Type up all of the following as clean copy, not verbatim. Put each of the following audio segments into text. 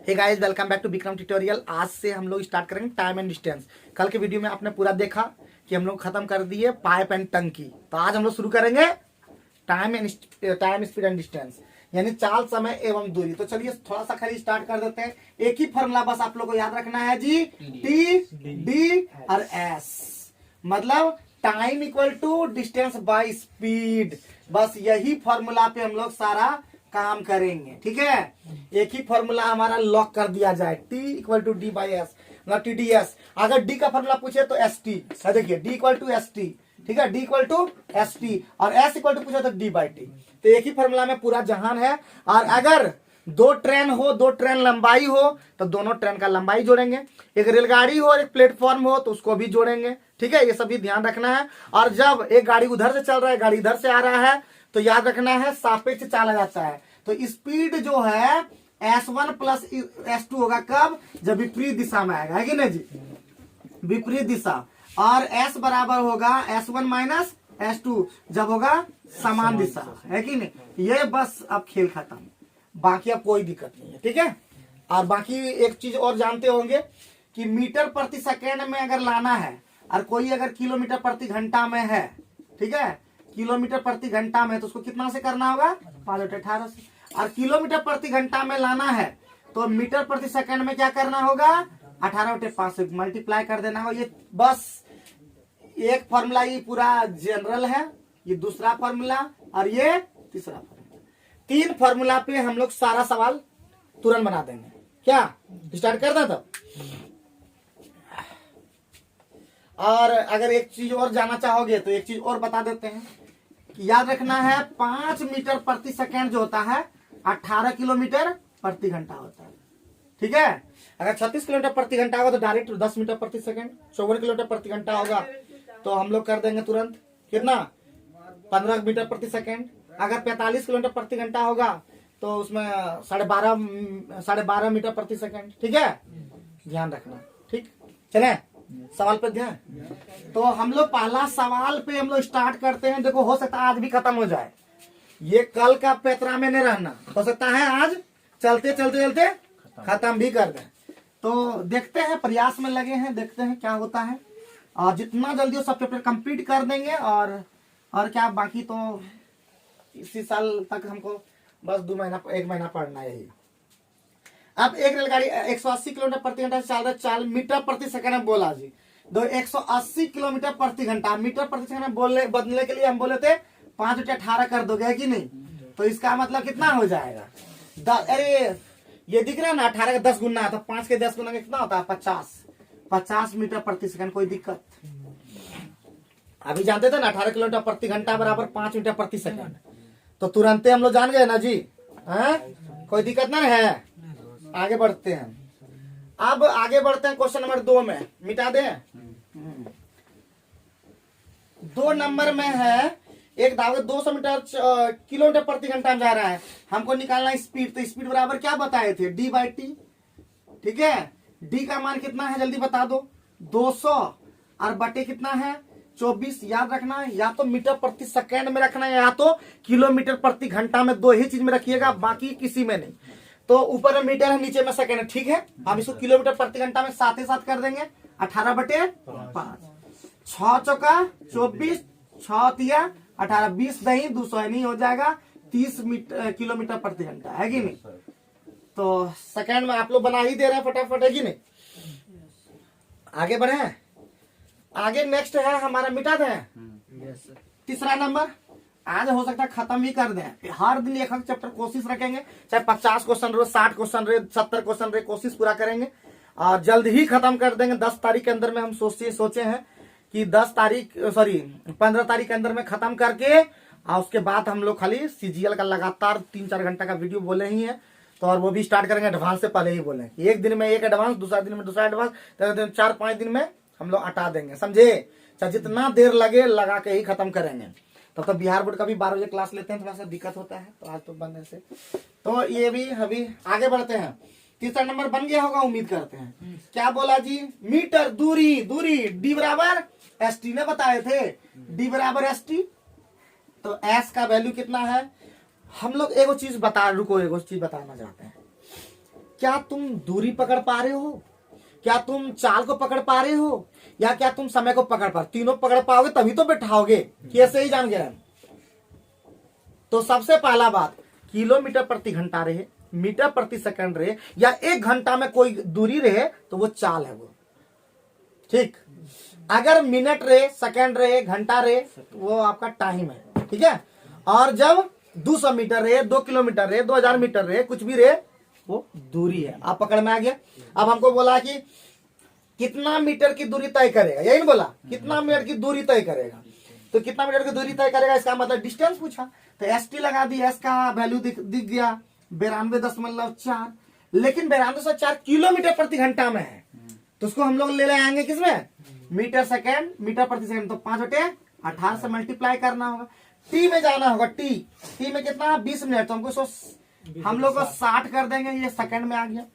Hey guys, welcome back to Vikram tutorial. आज से हम लोग स्टार्ट करेंगे टाइम एंड डिस्टेंस। कल के वीडियो में आपने पूरा देखा कि हम लोग खत्म कर दिए पाइप एंड टंकी। तो आज हम लोग शुरू करेंगे टाइम स्पीड एंड डिस्टेंस, यानी चाल, समय एवं दूरी। तो चलिए थोड़ा सा खाली स्टार्ट कर देते हैं। एक ही फॉर्मूला बस आप लोग को याद रखना है जी, टी डी और एस, मतलब time equal to distance by speed. बस यही फॉर्मूला पे हम लोग सारा काम करेंगे, ठीक है। एक ही फॉर्मूला हमारा लॉक कर दिया जाए, T equal to D by S, मतलब टी डी एस। अगर डी का फॉर्मूला पूछे तो एस टी, देखिए D equal to S T, ठीक है, D equal to S T, और एस इक्वल टू पूछे तो डी बाई टी। तो एक ही फॉर्मूला में पूरा जहान है। और अगर दो ट्रेन हो, दो ट्रेन लंबाई हो, तो दोनों ट्रेन का लंबाई जोड़ेंगे। एक रेलगाड़ी हो और एक प्लेटफॉर्म हो तो उसको भी जोड़ेंगे, ठीक है। ये सभी ध्यान रखना है। और जब एक गाड़ी उधर से चल रहा है, गाड़ी इधर से आ रहा है, तो याद रखना है सापेक्ष चाल आ जाता है। तो स्पीड जो है S1 प्लस S2 होगा कब? जब विपरीत दिशा में आएगा, है कि नहीं जी, विपरीत दिशा। और S बराबर होगा S1 माइनस S2 जब होगा समान दिशा, है कि नहीं। ये बस अब खेल खत्म, बाकी अब कोई दिक्कत नहीं है, ठीक है। और बाकी एक चीज और जानते होंगे कि मीटर प्रति सेकेंड में अगर लाना है और कोई अगर किलोमीटर प्रति घंटा में है, ठीक है, किलोमीटर प्रति घंटा में, तो उसको कितना से करना होगा? 5/18 से। और किलोमीटर प्रति घंटा में लाना है तो मीटर प्रति सेकंड में क्या करना होगा? 18/5 से मल्टीप्लाई कर देना होगा। ये बस एक फॉर्मूला, ये पूरा जनरल है, ये दूसरा फॉर्मूला और ये तीसरा फॉर्मूला। 3 फॉर्मूला पे हम लोग सारा सवाल तुरंत बना देंगे। क्या स्टार्ट कर दें तब? और अगर एक चीज और जाना चाहोगे तो एक चीज और बता देते हैं कि याद रखना है 5 मीटर प्रति सेकेंड जो होता है 18 किलोमीटर प्रति घंटा होता है, ठीक है। अगर 36 किलोमीटर प्रति घंटा होगा तो डायरेक्ट 10 मीटर प्रति सेकेंड। 54 किलोमीटर प्रति घंटा होगा तो हम लोग कर देंगे तुरंत कितना? 15 मीटर प्रति सेकेंड। अगर 45 किलोमीटर प्रति घंटा होगा तो उसमें 12.5 मीटर प्रति सेकेंड, ठीक है। ध्यान रखना, ठीक। चले सवाल पे ध्यान। तो हम लोग पहला सवाल पे हम लोग स्टार्ट करते हैं। देखो, हो सकता है आज भी खत्म हो जाए, ये कल का पेतरा में नहीं रहना, हो सकता है आज चलते चलते चलते खत्म भी कर दें। तो देखते हैं, प्रयास में लगे हैं, देखते हैं क्या होता है। और जितना जल्दी वो सब चैप्टर कंप्लीट कर देंगे। और क्या, बाकी तो इसी साल तक हमको बस 2 महीना 1 महीना पढ़ना है यही। अब एक रेलगाड़ी 180 किलोमीटर प्रति घंटा से चल रहा है, 4 मीटर प्रति सेकंड में बोला जी। 180 किलोमीटर प्रति घंटा, मीटर प्रति सेकंड में बदलने के लिए हम बोले थे 5/18 कर दोगे, है कि नहीं। तो इसका मतलब कितना हो जाएगा? अरे ये दिख रहा है ना, 18 का 10 गुना, तो 5 के 10 गुना कितना होता है? 50 मीटर प्रति सेकंड। कोई दिक्कत? अभी जानते थे ना 18 किलोमीटर प्रति घंटा बराबर 5 मीटर प्रति सेकंड। तो तुरंत हम लोग जान गए ना जी, है? कोई दिक्कत ना है। आगे बढ़ते हैं। अब आगे बढ़ते हैं क्वेश्चन नंबर 2 में। मिटा दें? 2 नंबर में है, एक दावे 200 किलोमीटर प्रति घंटा में जा रहा है, हमको निकालना है स्पीड। तो स्पीड बराबर क्या बताए थे? डी बाई टी, ठीक है। डी का मान कितना है जल्दी बता दो? 200 और बटे कितना है? 24। याद रखना है, या तो मीटर प्रति सेकेंड में रखना है या तो किलोमीटर प्रति घंटा में, 2 ही चीज में रखिएगा, बाकी किसी में नहीं। तो ऊपर में मीटर है, नीचे में सेकेंड है, ठीक है। हम इसको किलोमीटर प्रति घंटा में साथ ही साथ कर देंगे। 18/5, 6 चौका 24, 6 तिया 18, 20 दही 200 नहीं हो जाएगा, 30 किलोमीटर प्रति घंटा, है कि नहीं। तो सेकेंड में आप लोग बना ही दे रहे हैं फटाफट, है कि नहीं। आगे बढ़े। आगे नेक्स्ट है हमारा, मिटा दें? तीसरा नंबर। आज हो सकता है खत्म भी कर दें। हर दिन एक चैप्टर कोशिश रखेंगे, चाहे 50 क्वेश्चन रहे, 60 क्वेश्चन रहे, 70 क्वेश्चन रहे, कोशिश पूरा करेंगे और जल्द ही खत्म कर देंगे। 10 तारीख के अंदर में हम सोचे हैं कि 15 तारीख के अंदर में खत्म करके, और उसके बाद हम लोग खाली सीजीएल का लगातार 3-4 घंटा का वीडियो बोले ही है। तो और वो भी स्टार्ट करेंगे एडवांस से पहले ही बोले, एक दिन में एक एडवांस, दूसरा दिन में दूसरा एडवांस, 4-5 दिन में हम लोग हटा देंगे, समझे। चाहे जितना देर लगे लगा के ही खत्म करेंगे। तब तो बिहार बोर्ड का भी 12 बजे क्लास लेते हैं, थोड़ा सा दिक्कत होता है, तो आज तो बंद है से। तो ये भी अभी आगे बढ़ते हैं। तीसरा नंबर बन गया होगा, उम्मीद करते हैं। क्या बोला जी? मीटर दूरी, डी बराबर एस टी ने बताए थे, डी बराबर एस टी। तो एस का वैल्यू कितना है? हम लोग एगो चीज बताना चाहते हैं। क्या तुम दूरी पकड़ पा रहे हो, क्या तुम चाल को पकड़ पा रहे हो, या क्या तुम समय को पकड़ पा रहे हो? तीनों पकड़ पाओगे तभी तो बैठाओगे कि ऐसे ही जान गए। तो सबसे पहला बात, किलोमीटर प्रति घंटा रहे, मीटर प्रति सेकंड रहे, या 1 घंटा में कोई दूरी रहे तो वो चाल है वो। ठीक, अगर मिनट रहे, सेकंड रहे, घंटा रहे तो वो आपका टाइम है। ठीक है, और जब 200 मीटर रहे, 2 किलोमीटर रहे, 2000 मीटर रहे, कुछ भी रहे, वो दूरी है। आप पकड़ में आ गया। अब हमको बोला कि कितना मीटर की दूरी तय करेगा, यही नहीं बोला, कितना मीटर की दूरी तय करेगा। तो कितना मीटर की दूरी तय करेगा, इसका मतलब डिस्टेंस पूछा, तो एस टी लगा दी। एस का वैल्यू दिख गया 92.4, लेकिन 92.4 किलोमीटर प्रति घंटा में है, तो उसको हम लोग ले आएंगे किसमें, मीटर सेकेंड, मीटर प्रति सेकंड। तो 5/18 से मल्टीप्लाई करना होगा। टी में जाना होगा, टी में कितना, 20 मिनट, तो हमको हम लोग को 60 कर देंगे, ये सेकंड में आ गया।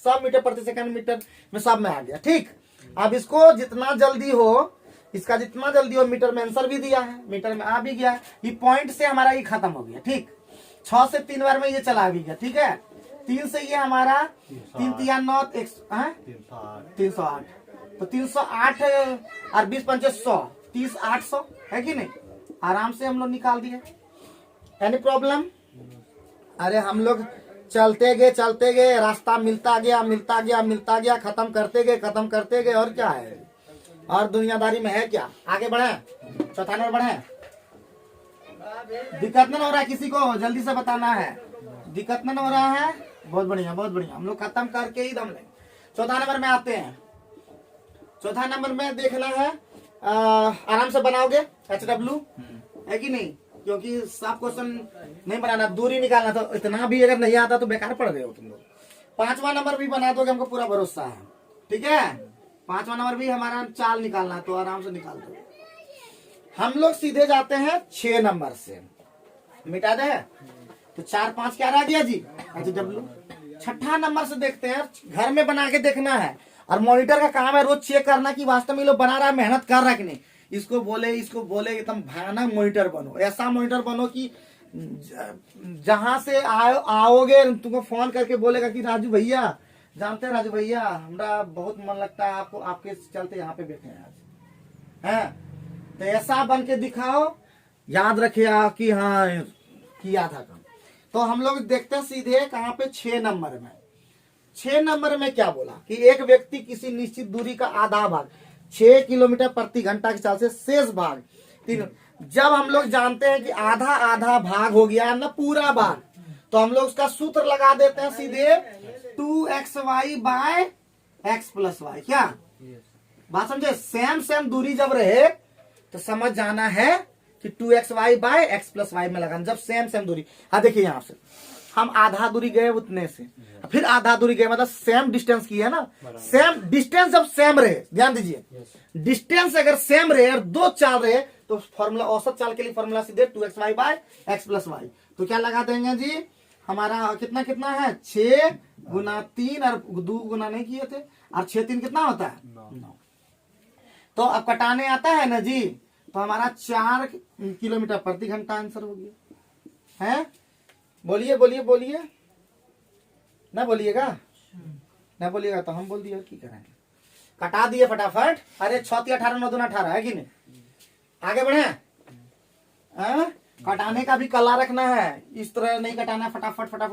सब मीटर प्रति सेकंड, मीटर में सब में आ गया। ठीक, अब इसको जितना जल्दी हो, इसका जितना जल्दी हो, मीटर में आंसर भी दिया है, मीटर में आ भी गया, ये पॉइंट से हमारा ये खत्म हो गया। ठीक, 6 से 3 बार में ये चला भी गया। ठीक है, 3 से ये हमारा 3 3 9 308, तो 308 और 20 पंचे 100, 30 800 है कि नहीं, आराम से हम लोग निकाल दिए। Any problem? अरे हम लोग चलते गए, रास्ता मिलता गया, खत्म करते गए, और क्या है, और दुनियादारी में है क्या। आगे बढ़े, चौथा नंबर बढ़े। दिक्कत नहीं हो रहा है किसी को, जल्दी से बताना है, दिक्कत नहीं हो रहा है। बहुत बढ़िया, हम लोग खत्म करके ही दम लेंगे। चौथा नंबर में आते हैं। चौथा नंबर में देखना है, आराम से बनाओगे HW, है कि नहीं, क्योंकि सब क्वेश्चन नहीं बनाना, दूरी निकालना। तो इतना भी अगर नहीं आता तो बेकार पड़ रहे हो तुम लोग। 5वां नंबर भी बना दोगे, हमको पूरा भरोसा है। ठीक है, 5वां नंबर भी हमारा चाल निकालना है, तो आराम से निकाल दो। हम लोग सीधे जाते हैं 6 नंबर से, मिटा दे, तो 4 5 क्या रह गया जी, HW। 6ठा नंबर से देखते हैं, घर में बना के देखना है, और मॉनिटर का काम है रोज चेक करना कि वास्तव में लोग बना रहा है, मेहनत कर रहा है कि नहीं। इसको बोले एकदम भयानक मॉनिटर बनो, ऐसा मॉनिटर बनो कि जहां से आओगे तुमको फोन करके बोलेगा कि राजू भैया, जानते हैं राजू भैया, हमारा बहुत मन लगता है आपको, आपके चलते यहाँ पे बैठे हैं आज, है। तो ऐसा बन के दिखाओ, याद रखिए कि हाँ किया था काम। तो हम लोग देखते हैं सीधे कहाँ पे, 6 नंबर में। 6 नंबर में क्या बोला कि एक व्यक्ति किसी निश्चित दूरी का आधा भाग 6 किलोमीटर प्रति घंटा की चाल से शेष भाग 3। जब हम लोग जानते हैं कि आधा भाग हो गया ना पूरा भाग, तो हम लोग उसका सूत्र लगा देते हैं सीधे 2xy bye x plus Y. क्या बात समझे, सेम दूरी जब रहे तो समझ जाना है कि 2xy bye x plus Y में लगाना, जब सेम दूरी। हाँ देखिए, यहाँ से हम आधा दूरी गए उतने से, फिर आधा दूरी गए, मतलब सेम डिस्टेंस की है ना। सेम डिस्टेंस जब सेम रहे, ध्यान दीजिए, डिस्टेंस अगर सेम रहे और 2 चाल रहे, तो फॉर्मूला, औसत चाल के लिए फॉर्मूला सीधे 2xy bye x plus Y. तो क्या लगा देंगे जी, हमारा कितना है, 6 गुना 3, और 2 गुना नहीं किए थे, और 6 3 कितना होता है, 9। तो अब कटाने आता है ना जी, तो हमारा 4 किलोमीटर प्रति घंटा आंसर हो गया है। बोलिए ना, बोलिएगा ना, बोलिएगा तो हम बोल दिए, की करेंगे, कटा दिए फटाफट। अरे 6 3 18 9 2 18 है कि नहीं, आगे बढ़े। कटाने का भी कला रखना है, इस तरह नहीं कटाना, फटाफट कटा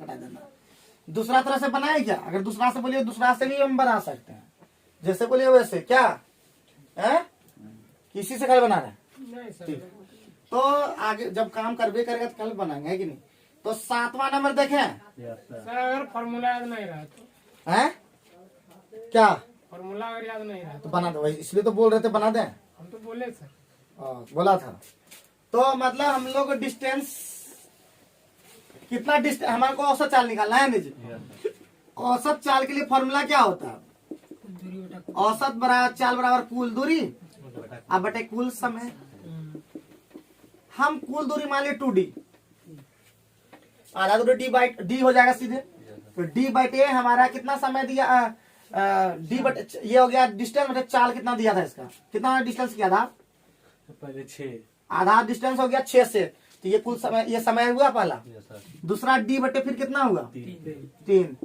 देना। दूसरा तरह से बनाए क्या, अगर दूसरा से बोलिए, दूसरा से भी हम बना सकते हैं, जैसे बोलिए वैसे। क्या है, किसी से कल बना रहे हैं, तो आगे जब काम करबे करेगा तो कल बनाएंगे, है कि नहीं। तो 7वां नंबर देखें सर, अगर फॉर्मूला याद नहीं रहा तो है क्या, फॉर्मूला अगर याद नहीं रहा तो बना दो, इसलिए तो बोल रहे थे बना दें, हम तो बोले सर, बोला था। तो मतलब हम लोग डिस्टेंस कितना, हमारे को औसत चाल निकालना है जी। औसत चाल के लिए फॉर्मूला क्या होता है, औसत चाल बराबर कुल दूरी अब बटे कुल समय। हम कुल दूरी मान लिया 2d, आधा दूरी d हो जाएगा सीधे, तो d/a हमारा कितना समय दिया, d बटे ये हो गया डिस्टेंस बटे चाल, कितना दिया था इसका, कितना डिस्टेंस किया था पहले 6, आधा डिस्टेंस हो गया 6 से, तो ये कुल समय, ये समय हुआ पहला। दूसरा d बटे फिर कितना हुआ 3,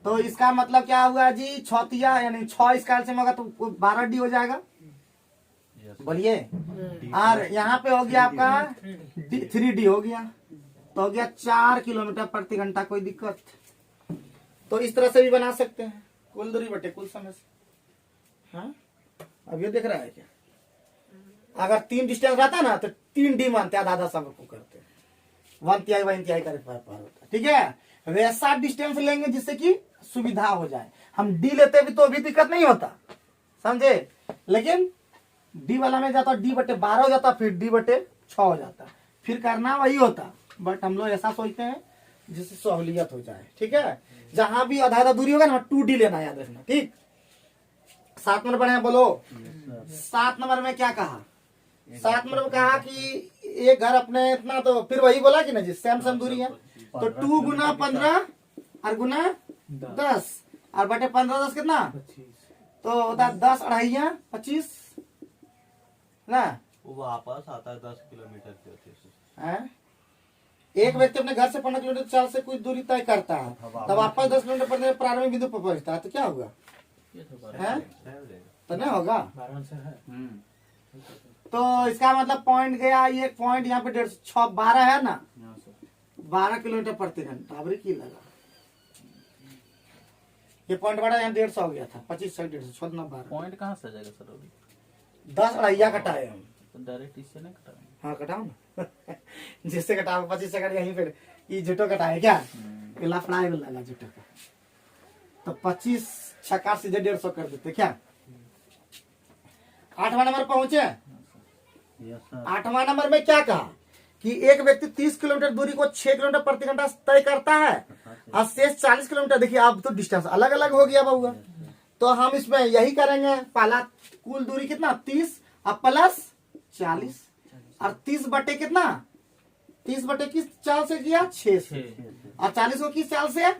तो इसका मतलब क्या हुआ जी, छौतिया यानी 6 स्केल से होगा तो 12D हो जाएगा। बोलिए। और यहाँ पे हो गया आपका 3D हो गया, तो हो गया 4 किलोमीटर प्रति घंटा। कोई दिक्कत? तो इस तरह से भी बना सकते हैं, कुल दूरी बटे कुल समय से। हाँ, अब ये देख रहा है क्या? अगर 3 डिस्टेंस रहता ना तो 3D मानते, आधा समय को करते, 1/3 का पार होता। ठीक है, वैसा डिस्टेंस लेंगे जिससे कि सुविधा हो जाए। हम डी लेते भी तो भी दिक्कत नहीं होता, समझे, लेकिन डी वाला में जाता D/12 हो जाता, फिर D/6 हो जाता, फिर करना वही होता। बट हम लोग ऐसा सोचते हैं जिससे सहूलियत हो जाए। ठीक है, जहां भी आधा दूरी होगा ना 2D लेना, याद रखना। ठीक, 7 नंबर बढ़े, बोलो। 7 नंबर में क्या कहा? 7 नंबर में कहा कि एक घर अपने इतना, तो फिर वही बोला कि ना जी, सेम दूरी है, तो 2 × 15 और गुना 10 और बटे 15 10 कितना? तो होता है 10 अढ़ाइया 25 ना। वो वापस आता है 10 किलोमीटर के होते हैं? एक व्यक्ति अपने घर से 15 किलोमीटर चाल से कुछ दूरी तय करता है, तब वापस 10 किलोमीटर पर प्रारंभिक बिंदु पर पहुंचता है, तो क्या होगा? है तो नहीं होगा। तो इसका मतलब पॉइंट गया, ये पॉइंट यहाँ पे 12 है ना, 12 किलोमीटर प्रति घंटा। अब की लगा ये पॉइंट बड़ा, यहाँ 150 हो गया था, 25 से 150 14 12 पॉइंट कहाँ से आ जाएगा सर? अभी 10 अढ़ाइया कटाए हम, तो डायरेक्ट इससे नहीं कटाएंगे। हाँ कटाओ ना जिससे कटाओ 25 से कट यहीं पे ये जुटो कटाए क्या, लफड़ाए लगा जुटो का, तो 25 छक्का सीधे 150 कर देते क्या। 8वां नंबर पहुंचे। 8वां नंबर में क्या कहा कि एक व्यक्ति 30 किलोमीटर दूरी को 6 किलोमीटर प्रति घंटा तय करता है और शेष 40 किलोमीटर। देखिए अब तो डिस्टेंस अलग अलग हो गया बहुआ, तो हम इसमें यही करेंगे। पहला कुल दूरी कितना 30 और प्लस 40, और 30 बटे कितना, 30 बटे किस चाल से किया 6 से, और 40 को किस चाल से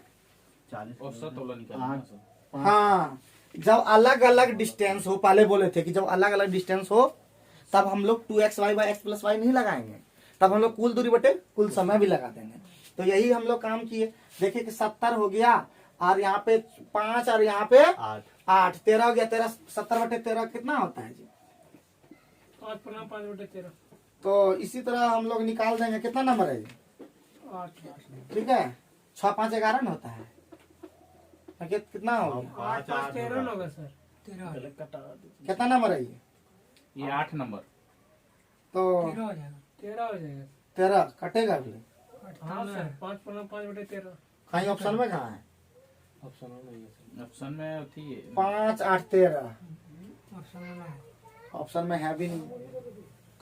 40 हाँ, जब अलग अलग डिस्टेंस हो, पहले बोले थे कि जब अलग अलग डिस्टेंस हो तब हम लोग 2xy/x+y नहीं लगाएंगे, तब हम लोग कुल दूरी बटे कुल समय भी लगा देंगे। तो यही हम लोग काम किए। देखिए कि 70 हो गया, और यहाँ पे 5 और यहाँ पे 8 13 हो गया। 70/13 कितना होता है जी? 5/5 तो इसी तरह हम लोग निकाल देंगे। कितना नंबर है जी? 8 ठीक है, 6 5 11 होता है। कितना होगा? 8 5 13 होगा सर। 13 कितना नंबर है ये 8 नंबर। तो 13 हो जाएगा। 13 हो जाएगा। 13 कटेगा अगले। हाँ सर, 5/5/13 कहीं ऑप्शन में कहाँ है? ऑप्शन में थी 5 8 13 ऑप्शन में नहीं। ऑप्शन में है भी नहीं।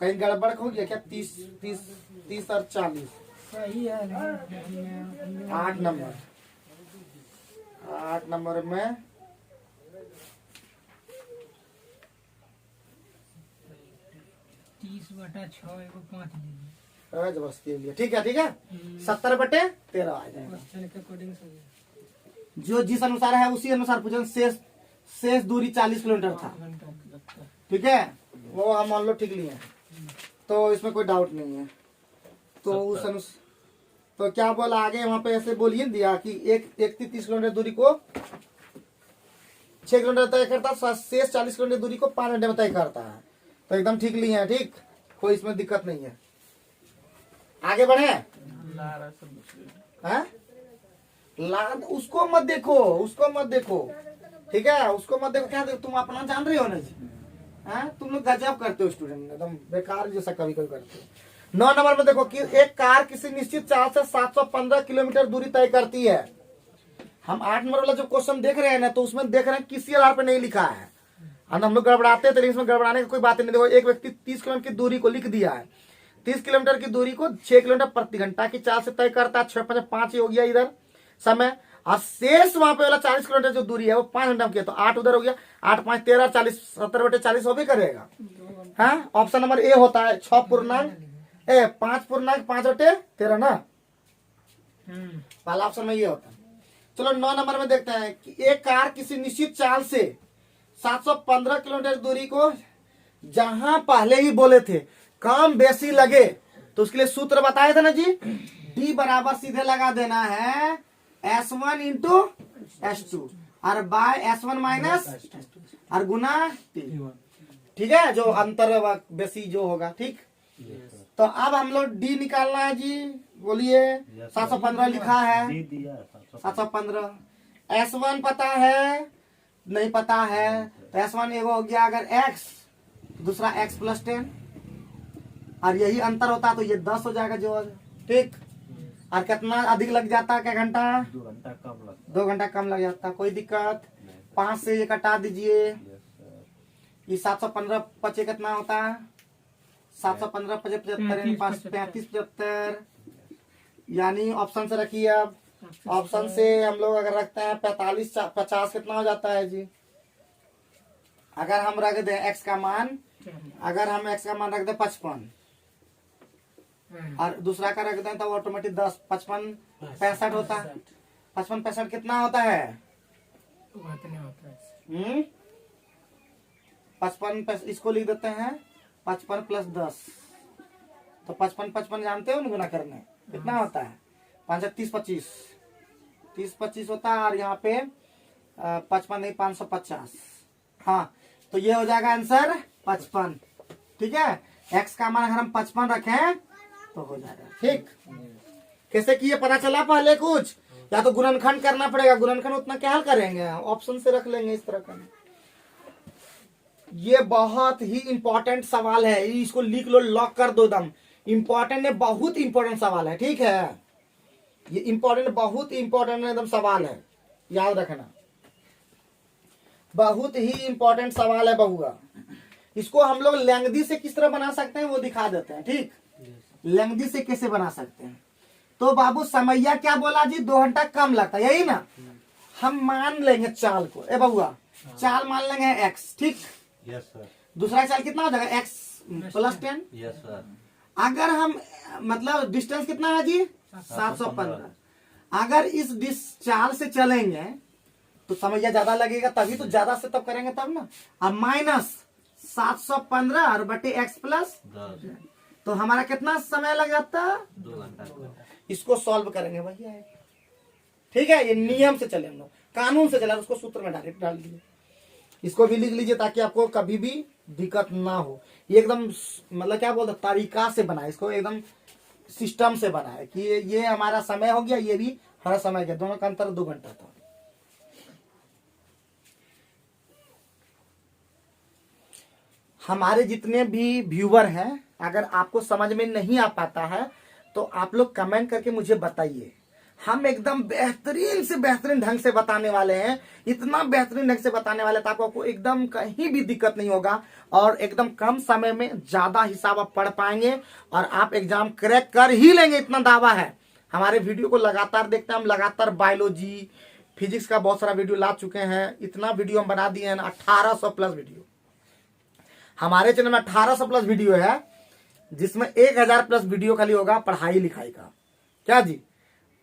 कहीं गड़बड़ हो गया क्या? 30 और 40। सही है लेकिन 8 नंबर, 8 नंबर में 30/6 एगो 5 लीजिए। जबरदस्ती लिया। ठीक है ठीक है, 70/13 आ जाएगा। क्वेश्चन के अकॉर्डिंग सही जो जिस अनुसार है उसी अनुसार पूछेंगे। शेष दूरी 40 किलोमीटर था। है। ठीक है, वो हम मान लो ठीक लिए हैं, तो इसमें कोई डाउट नहीं है। तो उस अनुसार तो क्या बोला आगे वहां पे, ऐसे बोलिए दिया कि एक व्यक्ति 30 किलोमीटर दूरी को 6 किलोमीटर तय करता है, शेष 40 किलोमीटर दूरी को 5 घंटे में तय करता है। तो एकदम ठीक लिए हैं। ठीक, कोई इसमें दिक्कत नहीं है। आगे बढ़े हैं? लाद उसको मत देखो, उसको मत देखो। ठीक है, उसको मत देखो। क्या देखो, तुम अपना जान रहे हो ना जी। हैं, तुम लोग गजब करते हो स्टूडेंट, एकदम बेकार जैसा कभी कभी करते हो। 9 नंबर में देखो कि एक कार किसी निश्चित चाल से 715 किलोमीटर दूरी तय करती है। हम 8 नंबर वाला जो क्वेश्चन देख रहे हैं ना, तो उसमें देख रहे हैं किसी आधार पे नहीं लिखा है, और हम लोग गड़बड़ाते हैं। तो इसमें गड़बड़ाने की कोई बात नहीं। देखो एक व्यक्ति 30 किलोमीटर की दूरी को लिख दिया है, 30 किलोमीटर की दूरी को 6 किलोमीटर प्रति घंटा की चाल से तय करता है। 6 5 5 ही हो गया इधर समय, और शेष वहां पे वाला 40 किलोमीटर जो दूरी है वो 5 घंटा में किया, तो 8 उधर हो गया। 8 5 13 40, 70/40 हो भी करेगा। हाँ, ऑप्शन नंबर ए होता है 5.5/13 ना। पहला ऑप्शन में ये होता है। चलो 9 नंबर में देखते हैं कि एक कार किसी निश्चित चाल से 715 किलोमीटर दूरी को, जहां पहले ही बोले थे काम बेसी लगे, तो उसके लिए सूत्र बताए थे ना जी। D बराबर सीधे लगा देना है S1 इंटू S2 और बाय S1 माइनस और गुना T। ठीक है, जो अंतर बेसी जो होगा। ठीक, तो अब हम लोग डी निकालना है जी। बोलिए। 715 लिखा है, डी दिया 715। S1 पता है, नहीं पता है तो S1 एगो हो गया अगर x, दूसरा x प्लस 10 और यही अंतर होता तो ये 10 हो जाएगा जो। ठीक, और कितना अधिक लग जाता, क्या घंटा? 2 घंटा कम लगता 2 घंटा कम लग जाता। कोई दिक्कत? 5 से ये कटा दीजिए। है। Yes sir. ये 715 पचे कितना होता है? 715 पचे 75 35 75, यानी ऑप्शन से रखिए। अब ऑप्शन से हम लोग अगर रखते हैं 45 50 कितना हो जाता है जी? अगर हम रख दें x का मान, अगर हम x का मान रख दें 55 और दूसरा का रख दें तो ऑटोमेटिक 10 55 65 होता है। 55 65 कितना होता है? उतना होता है। 55 इसको लिख देते हैं 55 प्लस 10, तो 55 55 जानते हो ना गुना करने कितना होता है? 5 30 25 30 25 होता है और यहाँ पे 55 नहीं 550। हाँ, तो ये हो जाएगा आंसर 55। ठीक है, x का मान अगर हम 55 रखें तो हो जाएगा। ठीक, कैसे किए पता चला? पहले कुछ या तो गुणनखंड करना पड़ेगा, गुणनखंड उतना क्या हल करेंगे, ऑप्शन से रख लेंगे इस तरह का। ये बहुत ही इंपॉर्टेंट सवाल है, इसको लिख लो, लॉक कर दो एकदम। इंपॉर्टेंट है, बहुत इंपॉर्टेंट सवाल है। ठीक है, ये इंपॉर्टेंट, बहुत इंपॉर्टेंट एकदम सवाल है, याद रखना। बहुत ही इंपॉर्टेंट सवाल है बहुआ। इसको हम लोग लेंगदी से किस तरह बना सकते हैं वो दिखा देते हैं। ठीक, लेंगदी से कैसे बना सकते हैं? तो बाबू समैया क्या बोला जी? 2 घंटा कम लगता है, यही ना? हम मान लेंगे चाल को, ए बहुआ चाल मान लेंगे x। ठीक, यस सर। दूसरा चाल कितना हो जाएगा? x plus 10। Yes sir. अगर हम मतलब डिस्टेंस कितना है जी? 715। अगर इस चाल से चलेंगे तो समैया ज्यादा लगेगा, तभी तो ज्यादा से तब करेंगे तब ना। अब माइनस 715 और बटे x प्लस 10 तो हमारा कितना समय लग जाता है? 2 घंटा। इसको सॉल्व करेंगे भैया। ठीक है, ये नियम से चले हम लोग, कानून से चला, उसको सूत्र में डायरेक्ट डाल दीजिए। इसको भी लिख लीजिए ताकि आपको कभी भी दिक्कत ना हो। ये एकदम मतलब क्या बोलते तरीका से बनाए, इसको एकदम सिस्टम से बनाए कि ये हमारा समय हो गया, ये भी हमारा समय गया, दोनों का अंतर 2 घंटा था। हमारे जितने भी व्यूवर हैं, अगर आपको समझ में नहीं आ पाता है तो आप लोग कमेंट करके मुझे बताइए। हम एकदम बेहतरीन से बेहतरीन ढंग से बताने वाले हैं, इतना बेहतरीन ढंग से बताने वाले ताकि आपको एकदम कहीं भी दिक्कत नहीं होगा और एकदम कम समय में ज्यादा हिसाब आप पढ़ पाएंगे और आप एग्जाम क्रैक कर ही लेंगे, इतना दावा है। हमारे वीडियो को लगातार देखते हैं हम, लगातार बायोलॉजी फिजिक्स का बहुत सारा वीडियो ला चुके हैं। इतना वीडियो हम बना दिए हैं ना, 1800 प्लस वीडियो हमारे चैनल में 1800 प्लस वीडियो है, जिसमें 1000 प्लस वीडियो खाली होगा पढ़ाई लिखाई का। क्या जी,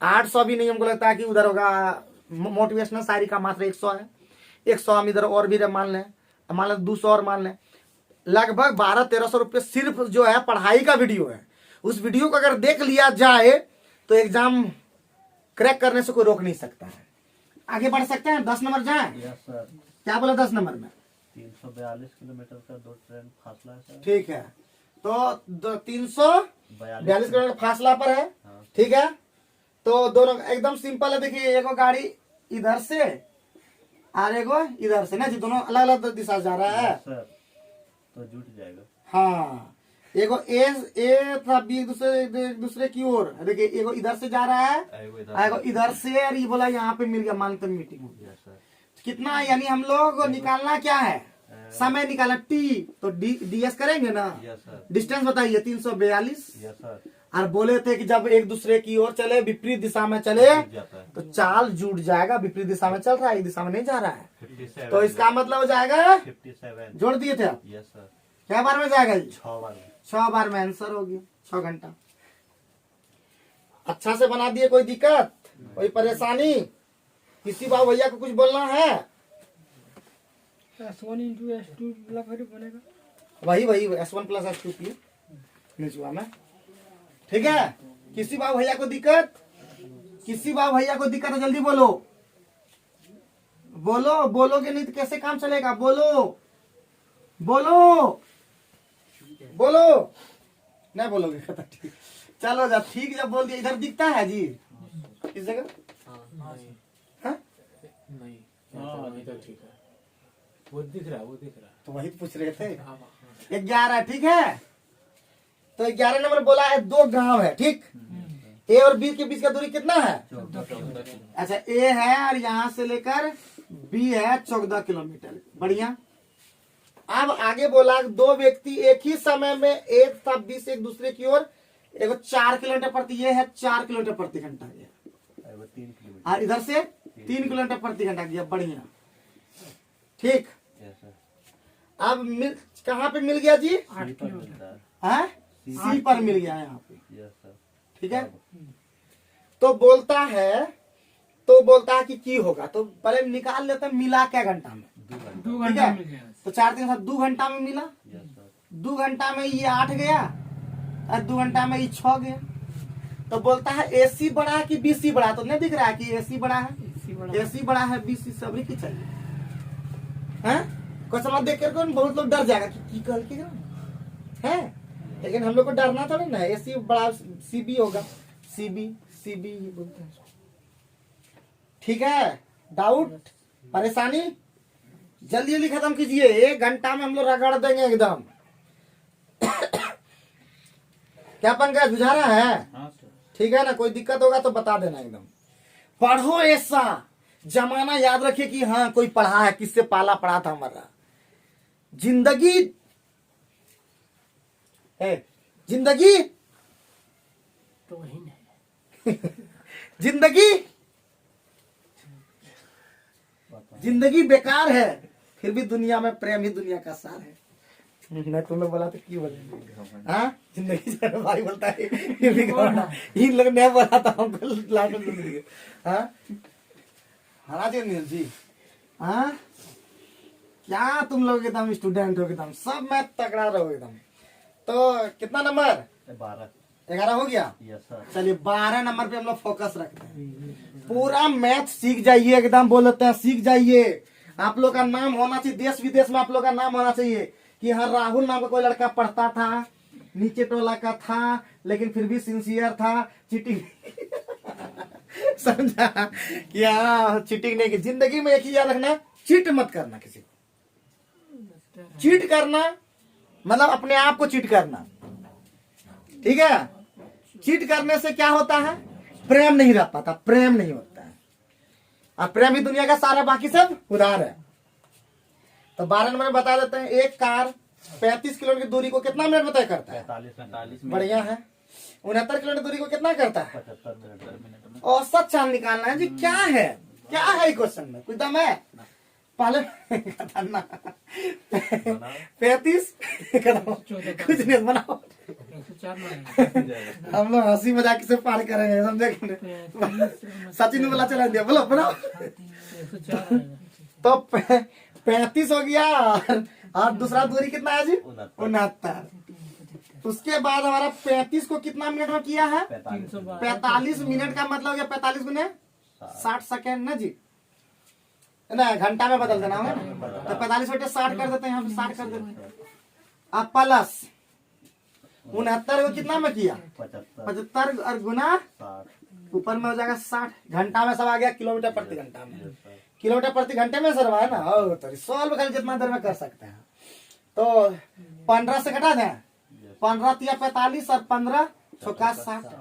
800 भी नहीं, हमको लगता है कि उधर होगा मोटिवेशनल शायरी का मात्र 100 है। 100 हम इधर और भी मान लें 200 और मान लें, लगभग 1200-1300 रुपये सिर्फ जो है पढ़ाई का वीडियो है। उस वीडियो को अगर देख लिया जाए तो एग्जाम क्रैक करने से कोई रोक नहीं सकता है। आगे बढ़ सकते हैं, 10 नंबर जाए। Yes sir. क्या बोला 10 नंबर में? 342 किलोमीटर का 2 ट्रेन फासला है सर। ठीक है, तो 342 किलोमीटर फासला पर है। हाँ। ठीक है, तो दोनों एकदम सिंपल है। देखिए, एगो गाड़ी इधर से और एगो इधर से ना जी, दोनों अलग अलग दिशा जा रहा है। यस सर, तो जुट जाएगा। हाँ, एगो ए था बी दूसरे की ओर। देखिए, एगो इधर से जा रहा है, एगो इधर से, और ये बोला यहाँ पे मिल गया, मानते मीटिंग हो गया। Yes sir. कितना, यानी हम लोग निकालना क्या है? समय निकालना टी, तो ds करेंगे ना। Yes sir. डिस्टेंस बताइए 342। Yes sir. और बोले थे कि जब एक दूसरे की ओर चले, विपरीत दिशा में चले जुट जाता है। तो चाल जुड़ जाएगा। विपरीत दिशा में चल रहा है, एक दिशा में नहीं जा रहा है, 57 तो इसका मतलब हो जाएगा 57। जोड़ दिए थे आप। Yes sir. क्या बार में जाएगा जी? 6 बार में। 6 बार में आंसर हो गया। 6 घंटा अच्छा से बना दिए। कोई दिक्कत, कोई परेशानी? किसी बाबू भैया को कुछ बोलना है? S1 into S2 फिर बनेगा। वही S1 प्लस S2 की निचुआ में। ठीक है, किसी बाबू भैया को दिक्कत? किसी बार भैया को दिक्कत है जल्दी बोलो, बोलो, बोलोगे नहीं तो कैसे काम चलेगा, बोलो बोलो बोलो, नहीं बोलोगे ठीक, चलो जा ठीक, जब बोल दिया। इधर दिखता है जी किस जगह? हाँ? नहीं नहीं तो ठीक है, वो दिख रहा है, वो दिख रहा है। तो वही तो पूछ रहे थे। हाँ, 11 ठीक है, तो 11 नंबर बोला है 2 गांव है, ठीक। ए और बी के बीच का दूरी कितना है? अच्छा, ए है और यहाँ से लेकर बी है 14 किलोमीटर, बढ़िया। अब आगे बोला 2 व्यक्ति एक ही समय में एक साथ बी से एक दूसरे की ओर, एगो 4 किलोमीटर प्रति, ये है 4 किलोमीटर प्रति घंटा गया, वो 3 किलोमीटर। और इधर से 3 किलोमीटर प्रति घंटा गया, बढ़िया, ठीक। Yes sir. अब कहाँ पे मिल गया जी? 8 किलोमीटर। हाँ, सी पर मिल गया यहाँ पे, यस सर। ठीक है। तो बोलता है कि की होगा, तो पहले निकाल लेते हैं मिला क्या घंटा में, 2 ठीक घंटा है। मिल गया। तो 4 दिन 2 घंटा में मिला, यस सर। 2 घंटा में ये 8 गया और 2 घंटा में ये 6 गया। तो बोलता है एसी बड़ा है कि बीसी बड़ा है, तो नहीं दिख रहा है कि एसी बड़ा है, एसी बड़ा है, बीसी सभी की चाहिए है। क्वेश्चन देख कर बहुत लोग डर जाएगा कि कल की है, लेकिन हम लोग को डरना थोड़ी ना, एसी बड़ा सीबी होगा, सीबी ये बोलते हैं, ठीक है। डाउट, परेशानी, जल्दी जल्दी खत्म कीजिए, 1 घंटा में हम लोग रगड़ देंगे एकदम। क्या पंकज बुझा रहा है? हाँ सर। ठीक है ना, कोई दिक्कत होगा तो बता देना एकदम। पढ़ो ऐसा जमाना याद रखिए कि हाँ कोई पढ़ा है, किससे पाला पड़ा था हमारा। जिंदगी है, जिंदगी तो वही नहीं, जिंदगी बेकार है, फिर भी दुनिया में प्रेम ही दुनिया का सार है। मैं तुम्हें बोला तो क्यों बोले? हाँ, जिंदगी से भाई बोलता है फिर भी गवाना। इन लोग नहीं बोला था हमको लाट में मिल गए। हाँ, हाँ जी अनिल जी, हाँ क्या तुम लोग एकदम स्टूडेंट हो, एकदम सब मैथ तगड़ा रहो एकदम। तो कितना नंबर? 11 हो गया। Yes sir. चलिए 12 नंबर पे हम लोग फोकस रखते हैं। पूरा मैथ सीख जाइए, एकदम बोलते हैं सीख जाइए। आप लोग का नाम होना चाहिए, देश विदेश में आप लोग का नाम होना चाहिए कि हाँ राहुल नाम का कोई लड़का पढ़ता था, नीचे टोला का था, लेकिन फिर भी सिंसियर था, चीटिंग समझा कि हाँ चीटिंग नहीं की। जिंदगी में एक ही याद रखना, चीट मत करना किसी को। चीट करना मतलब अपने आप को चीट करना, ठीक है। चीट करने से क्या होता है? प्रेम नहीं रह पाता, प्रेम नहीं होता है। अब प्रेम ही दुनिया का सारा, बाकी सब उधार है। तो 12 नंबर में बता देते हैं, एक कार 35 किलोमीटर की दूरी को कितना मिनट में तय करता है? 45 बढ़िया है। 69 किलोमीटर दूरी को कितना करता है? 75 मिनट। औसत चाल निकालना है जी। क्या है क्वेश्चन में? कुछ दम है? पहले खतरनाक 35 कुछ नहीं बनाओ, 104 में हम लोग हंसी मजाक से पार करेंगे, समझे। सचिन ने बोला चला दिया, बोलो बनाओ। 104 तो 35 हो गया और दूसरा दूरी कितना है जी? 69। उसके बाद हमारा 35 को कितना मिनट में किया है? 45 मिनट का मतलब हो गया 45 गुने 60 सेकेंड ना जी, ना घंटा में बदल देना है। तो 45 बटे 60 कर देते हैं, यहाँ पे 60 कर देते हैं। अब प्लस 69 को कितना में किया? 75 और गुना ऊपर में हो जाएगा 60। घंटा में सब आ गया, किलोमीटर प्रति घंटा में। किलोमीटर प्रति घंटे में सर है ना, और तो सॉल्व कर जितना देर में कर सकते हैं। तो 15 से घटा दें, 15 तिया 45 और 15 चौका 60,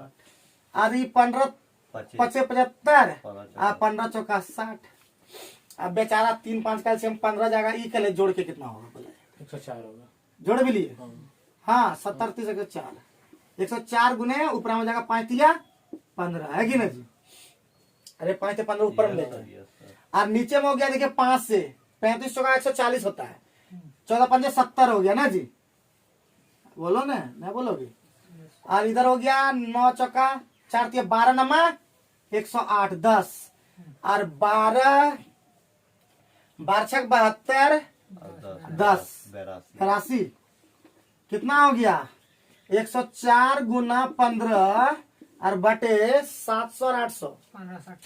और 15 पचे 75 और 15 चौका 60। अब बेचारा 3 5 कैल्शियम 15 जाएगा, ई के लिए जोड़ के कितना होगा बोले? 104 होगा। जोड़ भी लिए, हाँ 70 30 104, 104 गुने ऊपर में जाएगा 5 तिया 15 है कि नहीं जी? अरे 5 से 15 ऊपर में लेकर, और नीचे में हो गया देखिए 5 से 35 चौका 140 होता है, 14 5 70 हो गया ना जी, बोलो ना, नहीं बोलोगे। और इधर हो गया 9 चौका 4 तिया 12 नंबर 108 10, और 12 12 72 10 82 कितना हो गया? 104 गुना 15 और बटे 700 और 800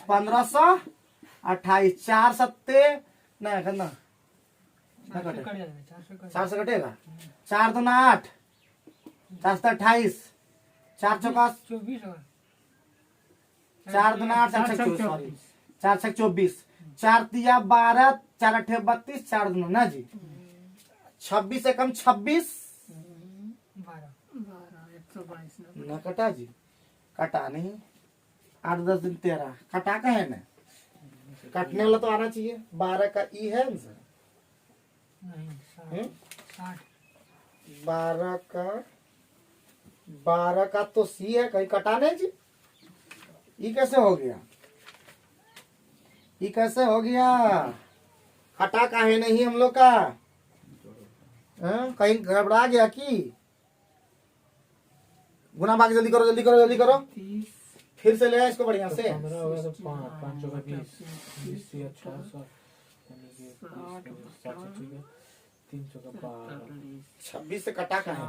1528 4 सत्ते नहीं करना ना कटे 4 से कटेगा 4 दूना 8 4 से 28 4 चौका 4 दूना 8 4 छक 24 सॉरी 4 छक 24 4 तिया 12 4 अठे 32 4 दूना ना जी 26 से कम 26 ना कटा जी कटा नहीं 8-10 दिन 13 कटा का है ना काटने वाला तो आना चाहिए 12 का ई है आंसर 12 का तो सी है कहीं कटा नहीं जी ई कैसे हो गया ई कैसे हो गया कटा का है नहीं हम लोग का कहीं गड़बड़ा गया की गुना भाग जल्दी करो जल्दी करो जल्दी करो फिर से ले इसको बढ़िया से 15 होगा तो 5 का 20 20 से 400 3 का 12 26 से कटा का है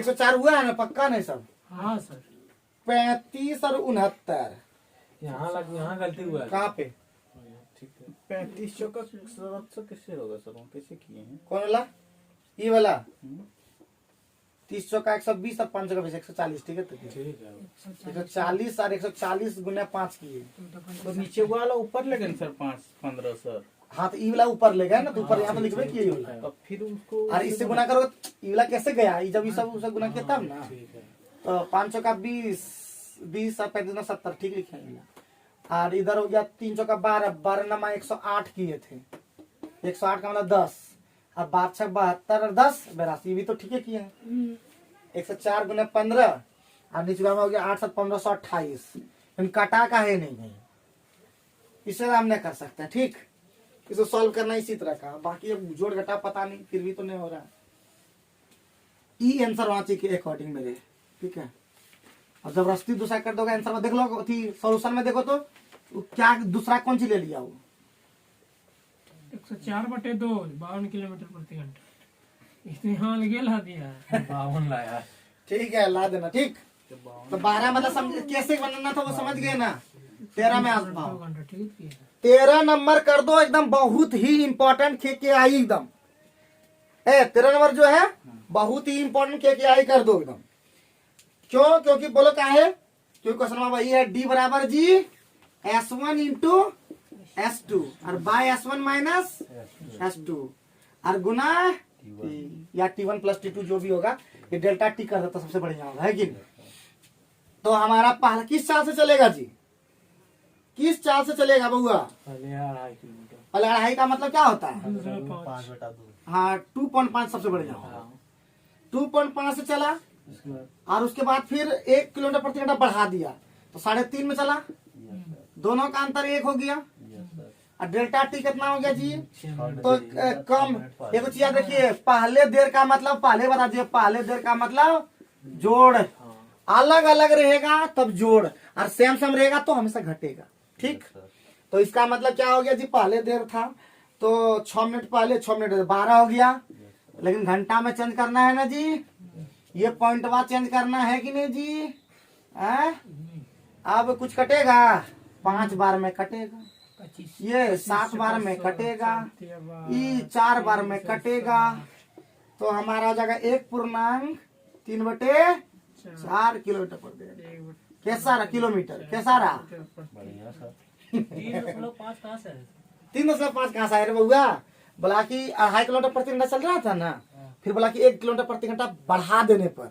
104 हुआ है ना पक्का नहीं सब हाँ सर 35 और 69 यहाँ गलती हुआ है कहाँ पे ठीक है 35 का 700 कैसे होगा सर हम कैसे किए हैं कौन वाला ये वाला 30 का 120 और 5 का 140 ठीक है तो ठीक है 140 और 140 गुना 5 किए तो नीचे वाला ऊपर लेकिन सर 5-15 सर हाँ तो ई वाला ऊपर ले गया ना तो ऊपर यहाँ तो लिखबे किए वाला तो फिर उसको और इससे गुना करो ई वाला कैसे गया ये जब ये सब उससे गुना किया तब ना ठीक है तो 500 का 20 और 35 70 ठीक लिखेंगे और इधर हो गया 300 का 12 नमा 108 किए थे 108 का मतलब 10 और 5 72 और 10 82 भी तो ठीक है किए हैं 104 गुना 15 और नीचे का हो गया 8 7 1528 इन कटा का है नहीं इसे हम नहीं कर सकते ठीक इसको सॉल्व करना इसी तरह का बाकी अब जोड़ घटा पता नहीं फिर भी तो नहीं हो रहा ई आंसर होना चाहिए अकॉर्डिंग मेरे ठीक है और जबरदस्ती दूसरा कर दोगे आंसर में देख लो थी सॉल्यूशन में देखो तो क्या दूसरा कौन सी ले लिया वो 104/2 52 किलोमीटर प्रति घंटा इसने हाँ लगे ला दिया 52 लाया ठीक है ला देना ठीक तो 12 मतलब समझ कैसे बनाना था वो समझ गए ना 13 में 2 घंटा ठीक किया 13 नंबर कर दो एकदम बहुत ही इंपॉर्टेंट के आई एकदम 13 नंबर जो है बहुत ही इंपॉर्टेंट के आई कर दो एकदम क्यों क्योंकि बोलो क्या है क्योंकि क्वेश्चन में वही है डी बराबर जी S1 इंटू S2 और बाय S1 माइनस S2 और गुना या T1 प्लस T2 जो भी होगा ये डेल्टा टी कर देता सबसे बढ़िया होगा है कि नहीं तो हमारा पहला किस चाल से चलेगा जी किस चाल से चलेगा बउआ पहले 2.5 किलोमीटर पहले 2.5 का मतलब क्या होता है 5/2 हाँ 2.5 सबसे बढ़िया होगा 2.5 से चला उसके बाद और उसके बाद फिर 1 किलोमीटर प्रति घंटा बढ़ा दिया तो 3.5 में चला दोनों का अंतर 1 हो गया और डेल्टा टी कितना हो गया जी तो कम एक चीज याद रखिए पहले देर का मतलब पहले बता दिए पहले देर का मतलब जोड़ अलग अलग रहेगा तब जोड़ और सेम सेम रहेगा तो हमेशा घटेगा ठीक तो इसका मतलब क्या हो गया जी पहले देर था तो 6 मिनट पहले 6 मिनट 12 हो गया लेकिन घंटा में चेंज करना है ना जी ये पॉइंटवा चेंज करना है कि नहीं जी अब कुछ कटेगा 5 बार में कटेगा 25 ये 7 बार में कटेगा ये 4 बार में कटेगा तो हमारा जगह 1.3/4 किलोमीटर पर देगा कैसा रहा किलोमीटर कैसा रहा बढ़िया सर 3.5 कहाँ से है 3.5 कहाँ से आया रे बउआ बोला कि 2.5 किलोमीटर प्रति घंटा चल रहा था ना फिर बोला कि 1 किलोमीटर प्रति घंटा बढ़ा देने पर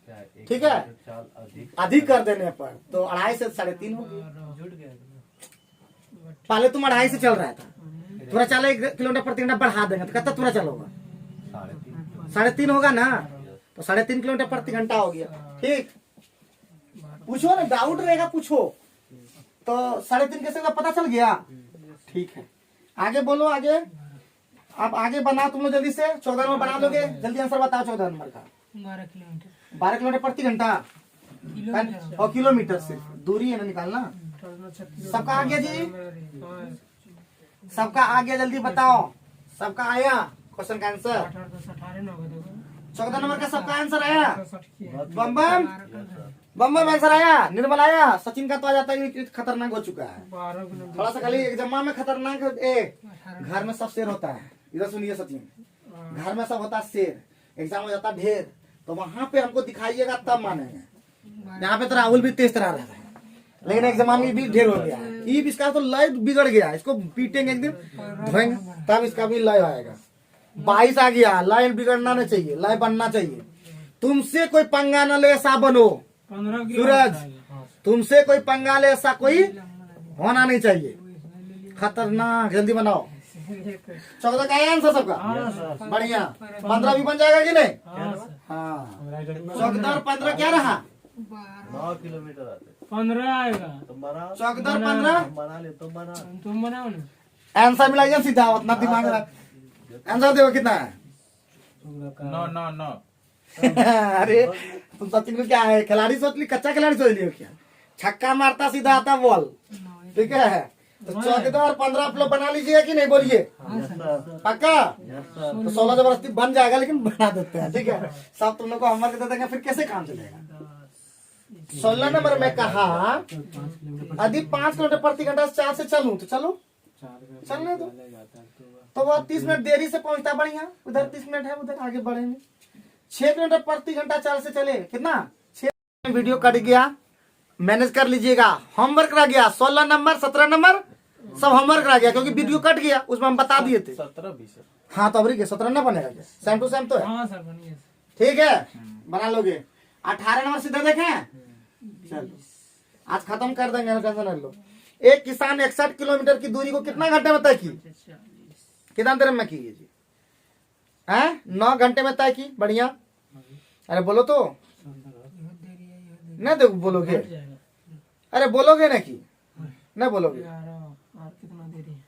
क्या ठीक है चाल अधिक अधिक कर देने पर तो 2.5 से 3.5 हो गया जुट गया पहले तुम 2.5 से चल रहा था तुरा चला 1 किलोमीटर प्रति घंटा बढ़ा देंगे तो कितना तुरा चलोगा 3.5 3.5 होगा ना तो 3.5 किलोमीटर प्रति घंटा हो गया ठीक पूछो ना डाउट रहेगा पूछो तो 3.5 कैसे होगा पता चल गया ठीक है आगे बोलो आगे अब आगे बनाओ तुम लोग जल्दी से 14 नंबर बना लोगे जल्दी आंसर बताओ 14 नंबर का 12 किलोमीटर 12 किलोमीटर प्रति घंटा और किलोमीटर से दूरी है ना निकालना सबका आ गया जी सबका आ गया जल्दी बताओ सबका आया क्वेश्चन का आंसर 14 नंबर का सबका आंसर आया बम बम बम्बई में सर आया, निर्मल आया, सचिन का तो आ जाता है कि खतरनाक हो चुका है। 12 किलोमीटर थोड़ा सा खाली एग्जाम में खतरनाक घर में सब शेर होता है। इधर सुनिए सचिन, घर में सब होता है शेर, एग्जाम हो जाता है ढेर, तो वहां पे हमको दिखाइएगा तब मानेंगे। यहाँ पे तो राहुल भी तेज तरह रहता है, लेकिन एग्जाम में भी ढेर हो गया। ये इसका तो लय बिगड़ गया, इसको पीटेंगे एक दिन, धोएंगे तब इसका भी लय आएगा। 22 आ गया, लय बिगड़ना नहीं चाहिए, लय बनना चाहिए। तुमसे कोई पंगा न ले ऐसा बनो 15 सूरज, तुमसे कोई पंगा ले ऐसा कोई होना नहीं चाहिए। खतरनाक, जल्दी बनाओ। 14 का है आंसर सबका? बढ़िया। 15 भी बन जाएगा कि नहीं? हाँ, 14 और 15 क्या रहा? 9 किलोमीटर आते 15 आएगा। तुम बनाओ 14 और 15 बना ले तुम बना तुम बनाओ ना। आंसर मिलाइए सीधा, उतना दिमाग रख। आंसर देखो कितना है। 9 अरे तुम सचिन को क्या है, खिलाड़ी सोच ली, कच्चा खिलाड़ी सोच लियो क्या? छक्का मारता सीधा आता बॉल, ठीक है। तो 14 और 15 आप लोग बना लीजिएगा कि नहीं, बोलिए पक्का? तो 16 जबरदस्ती बन जाएगा, लेकिन बना देते हैं, ठीक है। सब तुम लोग को होमवर्क दे देंगे, फिर कैसे काम चलेगा? 16 नंबर में कहा यदि 5 किलोमीटर प्रति घंटा 4 से चलूं तो चलो, चलने दो। तो वो 30 मिनट देरी से पहुंचता, बढ़िया। उधर 30 मिनट है, उधर आगे बढ़ेंगे। 6 किलोमीटर प्रति घंटा 4 से चले, कितना? 6। वीडियो कट गया, मैनेज कर लीजिएगा। होमवर्क रह गया 16 नंबर, 17 नंबर सब होमवर्क रह गया, क्योंकि वीडियो कट गया, उसमें हम बता दिए थे। 17-20 हाँ तो अभी 17 न बनेगा क्या? सेम टू सेम तो है, हाँ सर बनिए। ठीक है, बना लोगे। 18 नंबर सीधा देखें, चलो आज खत्म कर देंगे, टेंशन न लो। एक किसान 61 किलोमीटर की दूरी को कितना घंटे में तय की? कितना देर में की जी? 9 घंटे में तय की, बढ़िया। अरे बोलो तो, नहीं देखो बोलोगे, अरे बोलोगे ना कि नहीं बोलोगे? और कितना देरी है?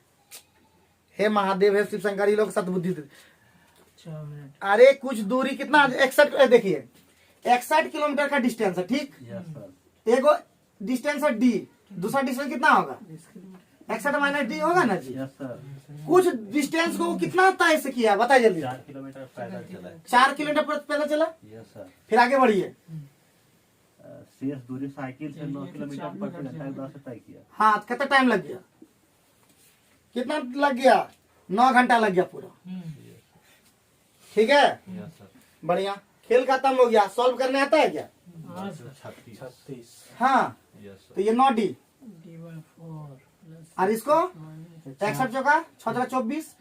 हे महादेव, हे शिव शंकर, ये लोग सतबुद्धि। 6 मिनट। अरे कुछ दूरी कितना, 61, देखिए 61 किलोमीटर का डिस्टेंस है, ठीक। यस सर एगो डिस्टेंस है डी, दूसरा डिस्टेंस कितना होगा? 61 माइनस डी होगा ना जी। यस सर कुछ डिस्टेंस को कितना तय से किया, बताइए जल्दी। 4 किलोमीटर पैदल चला 4 किलोमीटर पैदल चला, यस सर फिर आगे बढ़िए। शेष दूरी साइकिल से 9 किलोमीटर प्रति घंटा 10 से तय किया हाँ, कितना टाइम लग गया? कितना लग गया? 9 घंटा लग गया पूरा, ठीक है, यस सर बढ़िया। खेल खत्म हो गया। सॉल्व करने आता है क्या? हाँ सर। 36 हाँ, यस तो ये 9D D/4 प्लस और इसको 61 चौका 6 24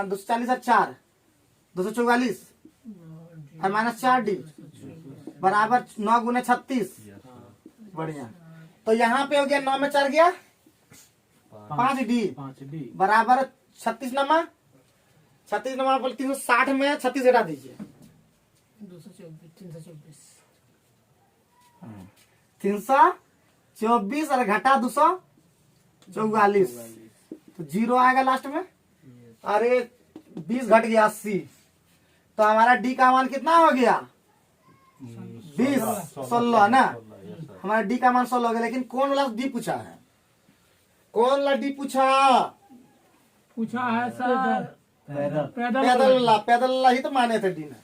240 और 4 244 और माइनस 4D बराबर 9 गुने 36, बढ़िया। तो यहाँ पे हो गया 9 में 4 गया 5D 5D बराबर 36 नंबर 360 में 36 घटा दीजिए, 324 324 और घटा 244, तो 0 आएगा लास्ट में। अरे 20 घट गया 80, तो हमारा डी का मान कितना हो गया? 20 16 ना, हमारा डी का मान 16 हो गया। लेकिन कौन वाला डी पूछा है? कौन वाला डी पूछा है सर? पैदल पैदल वाला ही तो माने थे डी ने।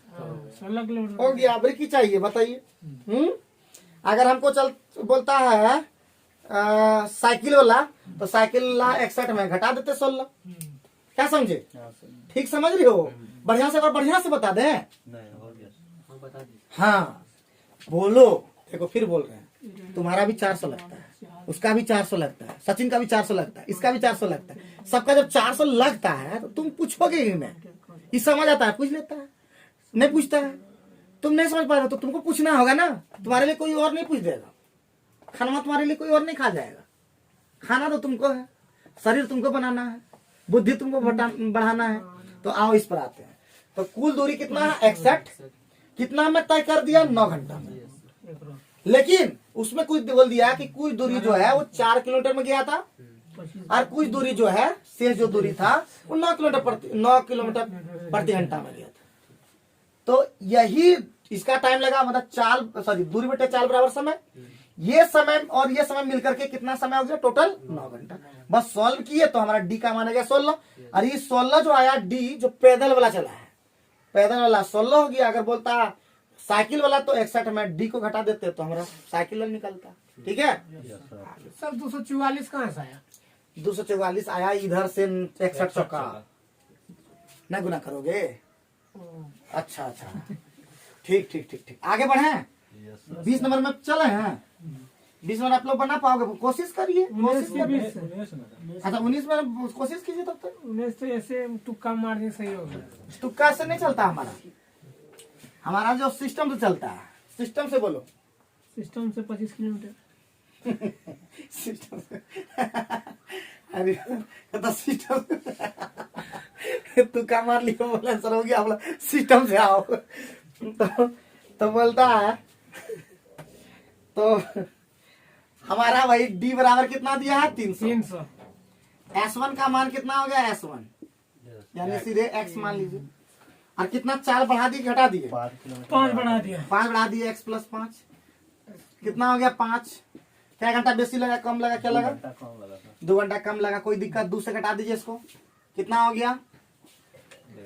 16 किलोमीटर हो गया, अब की चाहिए बताइए। अगर हमको चल बोलता है साइकिल वाला, तो साइकिल वाला 61 में घटा देते 16, क्या समझे? ठीक समझ रही हो? बढ़िया से, और बढ़िया से बता दें। नहीं हो गया हाँ बोलो, देखो फिर बोल रहे हैं। तुम्हारा भी 400 लगता है, उसका भी 400 लगता है, सचिन का भी 400 लगता है, इसका भी 400 लगता है। सबका जब 400 लगता है तो तुम पूछोगे ही नहीं। ये समझ आता है, पूछ लेता है, नहीं पूछता है। तुम नहीं समझ पा रहे तो तुमको पूछना होगा ना। तुम्हारे लिए कोई और नहीं पूछ देगा, खाना तुम्हारे लिए कोई और नहीं खा जाएगा। खाना तो तुमको है, शरीर तुमको बनाना है, बुद्धि तुमको बढ़ाना है। तो आओ इस पर आते हैं। तो कुल दूरी कितना है? 61 कितना में तय कर दिया? 9 घंटा में। लेकिन उसमें कुछ बोल दिया कि कुछ दूरी जो है वो 4 किलोमीटर में गया था, और कुछ दूरी जो है, शेष जो दूरी था वो 9 किलोमीटर प्रति घंटा में गया था। तो यही इसका टाइम लगा, मतलब दूरी बटे चाल बराबर समय। ये समय और ये समय मिलकर के कितना समय हो गया? टोटल 9 घंटा। बस सॉल्व किए तो हमारा डी का मान आ गया 16, और ये 16 जो आया डी जो पैदल वाला चला है, पैदल वाला 16 हो गया। अगर बोलता साइकिल वाला तो 61 में डी को घटा देते तो हमारा साइकिल वाला निकलता। ठीक है, यस सर। सर 244 कहाँ से आया? 244 आया इधर से 61 चौका ना गुना करोगे। अच्छा अच्छा, ठीक ठीक ठीक ठीक, आगे बढ़े। Yes sir. 20 नंबर में चले हैं। 20 नंबर आप लोग बना पाओगे, कोशिश करिए, कोशिश करिए। अच्छा 19 में कोशिश कीजिए तब तक। 19 तो ऐसे तुक्का मारने सही होगा। तुक्का से नहीं चलता हमारा जो सिस्टम से चलता है। सिस्टम से बोलो। सिस्टम से 25 किलोमीटर। सिस्टम से अरे तो सिस्टम तुक्का मार लिया, बोला सर हो गया, बोला सिस्टम से आओ। तो बोलता है तो हमारा भाई डी बराबर कितना दिया है 300। 300। S1 का मान कितना हो गया S1, यस। यानी सीधे x मान लीजिए। और कितना 4 बढ़ा दिए घटा दिए? 5 किलोमीटर। 5 बढ़ा दिया। 5 बढ़ा दिए, x प्लस 5 कितना हो गया 5। क्या घंटा बेसी लगा कम लगा, क्या लगा? घंटा कम लगा सर। 2 घंटा कम लगा, कोई दिक्कत। 2 से घटा दीजिए इसको, कितना हो गया?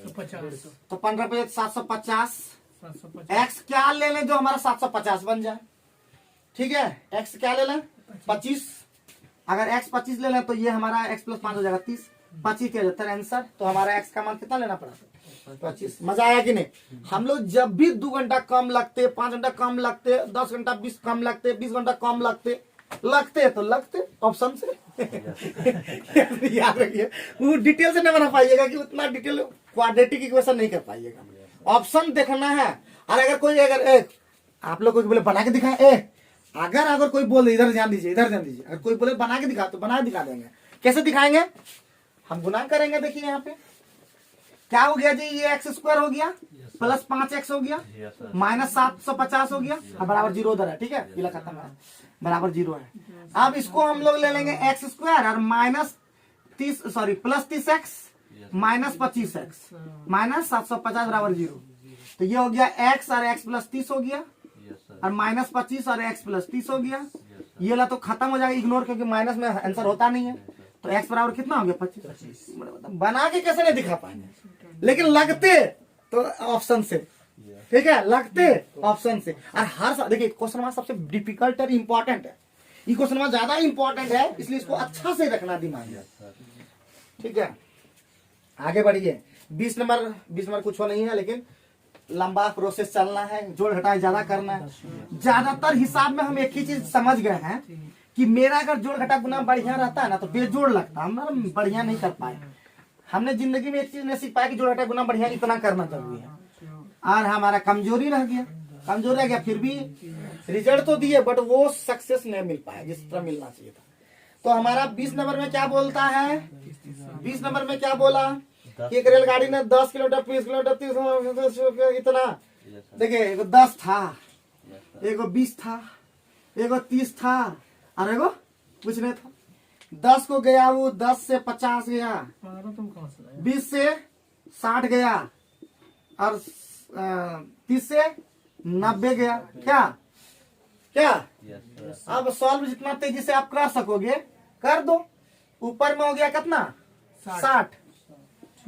150। तो 15 पे 750। 750। x क्या ले लें जो हमारा 750 बन जाए। ठीक है, x क्या ले लें 25। अगर x 25 ले लें तो ये हमारा x प्लस 5 हो जाएगा 30। 25 के जाता है आंसर। तो हमारा x का मान कितना लेना पड़ा? 25। मजा आया कि नहीं? हम लोग जब भी 2 घंटा कम लगते, 5 घंटा कम लगते, 10 घंटा 20 कम लगते, 20 घंटा कम लगते तो लगते ऑप्शन से। याद रखिए, वो डिटेल से नहीं बना पाइएगा कि उतना डिटेल क्वाड्रेटिक इक्वेशन नहीं कर पाइएगा। ऑप्शन देखना है। और अगर कोई आप लोग को बोले बना के दिखाए, अगर कोई बोले इधर ध्यान दीजिए, इधर ध्यान दीजिए, अगर कोई बोले बना के दिखा तो बना दिखा देंगे। कैसे दिखाएंगे? हम गुना करेंगे। देखिए यहाँ पे क्या हो गया जी, ये x स्क्वायर हो गया प्लस 5x हो गया यस सर। माइनस 750 हो गया, बराबर 0 उधर है। ठीक है, पीला खत्म है, बराबर 0 है। अब इसको हम लोग ले लेंगे x स्क्वायर और minus 30 sorry plus 30x minus 25x minus 750 बराबर 0। तो ये हो गया x और x प्लस 30 हो गया यस सर। और माइनस 25 और x प्लस 30 हो गया। ये ला तो खत्म हो जाएगा, इग्नोर, क्योंकि माइनस में आंसर होता नहीं है। तो x बराबर कितना हो गया 25। बना के कैसे नहीं दिखा पाएंगे, लेकिन लगते तो ऑप्शन से। ठीक है, लगते ऑप्शन से। और हर देखिए क्वेश्चन मार्क सबसे डिफिकल्ट और इम्पोर्टेंट है। ये क्वेश्चन मार्क ज्यादा इंपॉर्टेंट है, इसलिए इसको अच्छा से रखना दिमाग में। ठीक है, आगे बढ़िए। 20 नंबर कुछ नहीं है, लेकिन लंबा प्रोसेस चलना है, जोड़ घटाए ज्यादा करना है। ज्यादातर हिसाब में हम एक ही चीज समझ गए हैं कि मेरा अगर जोड़ घटा गुना बढ़िया रहता है ना तो बेजोड़ लगता, हम बढ़िया नहीं कर पाए। हमने जिंदगी में एक चीज नहीं सीख पाया कि जोड़ घटा गुना बढ़िया इतना करना जरूरी है, और हमारा कमजोरी रह गया। फिर भी रिजल्ट तो दिए, बट वो सक्सेस नहीं मिल पाया जिस तरह मिलना चाहिए था। तो हमारा 20 नंबर में क्या बोलता है? 20 नंबर में क्या बोला कि एक रेलगाड़ी ने 10 किलोमीटर 20 किलोमीटर 30 किलोमीटर इतना, देखिए एगो 10 था, एगो 20 था, एगो 30 था, और एगो कुछ नहीं था। 10 को गया वो, 10 से 50 गया, 20 से 60 गया, और 30 से 90 गया। क्या अब सॉल्व जितना तेजी से आप कर सकोगे कर दो। ऊपर में हो गया कितना 60,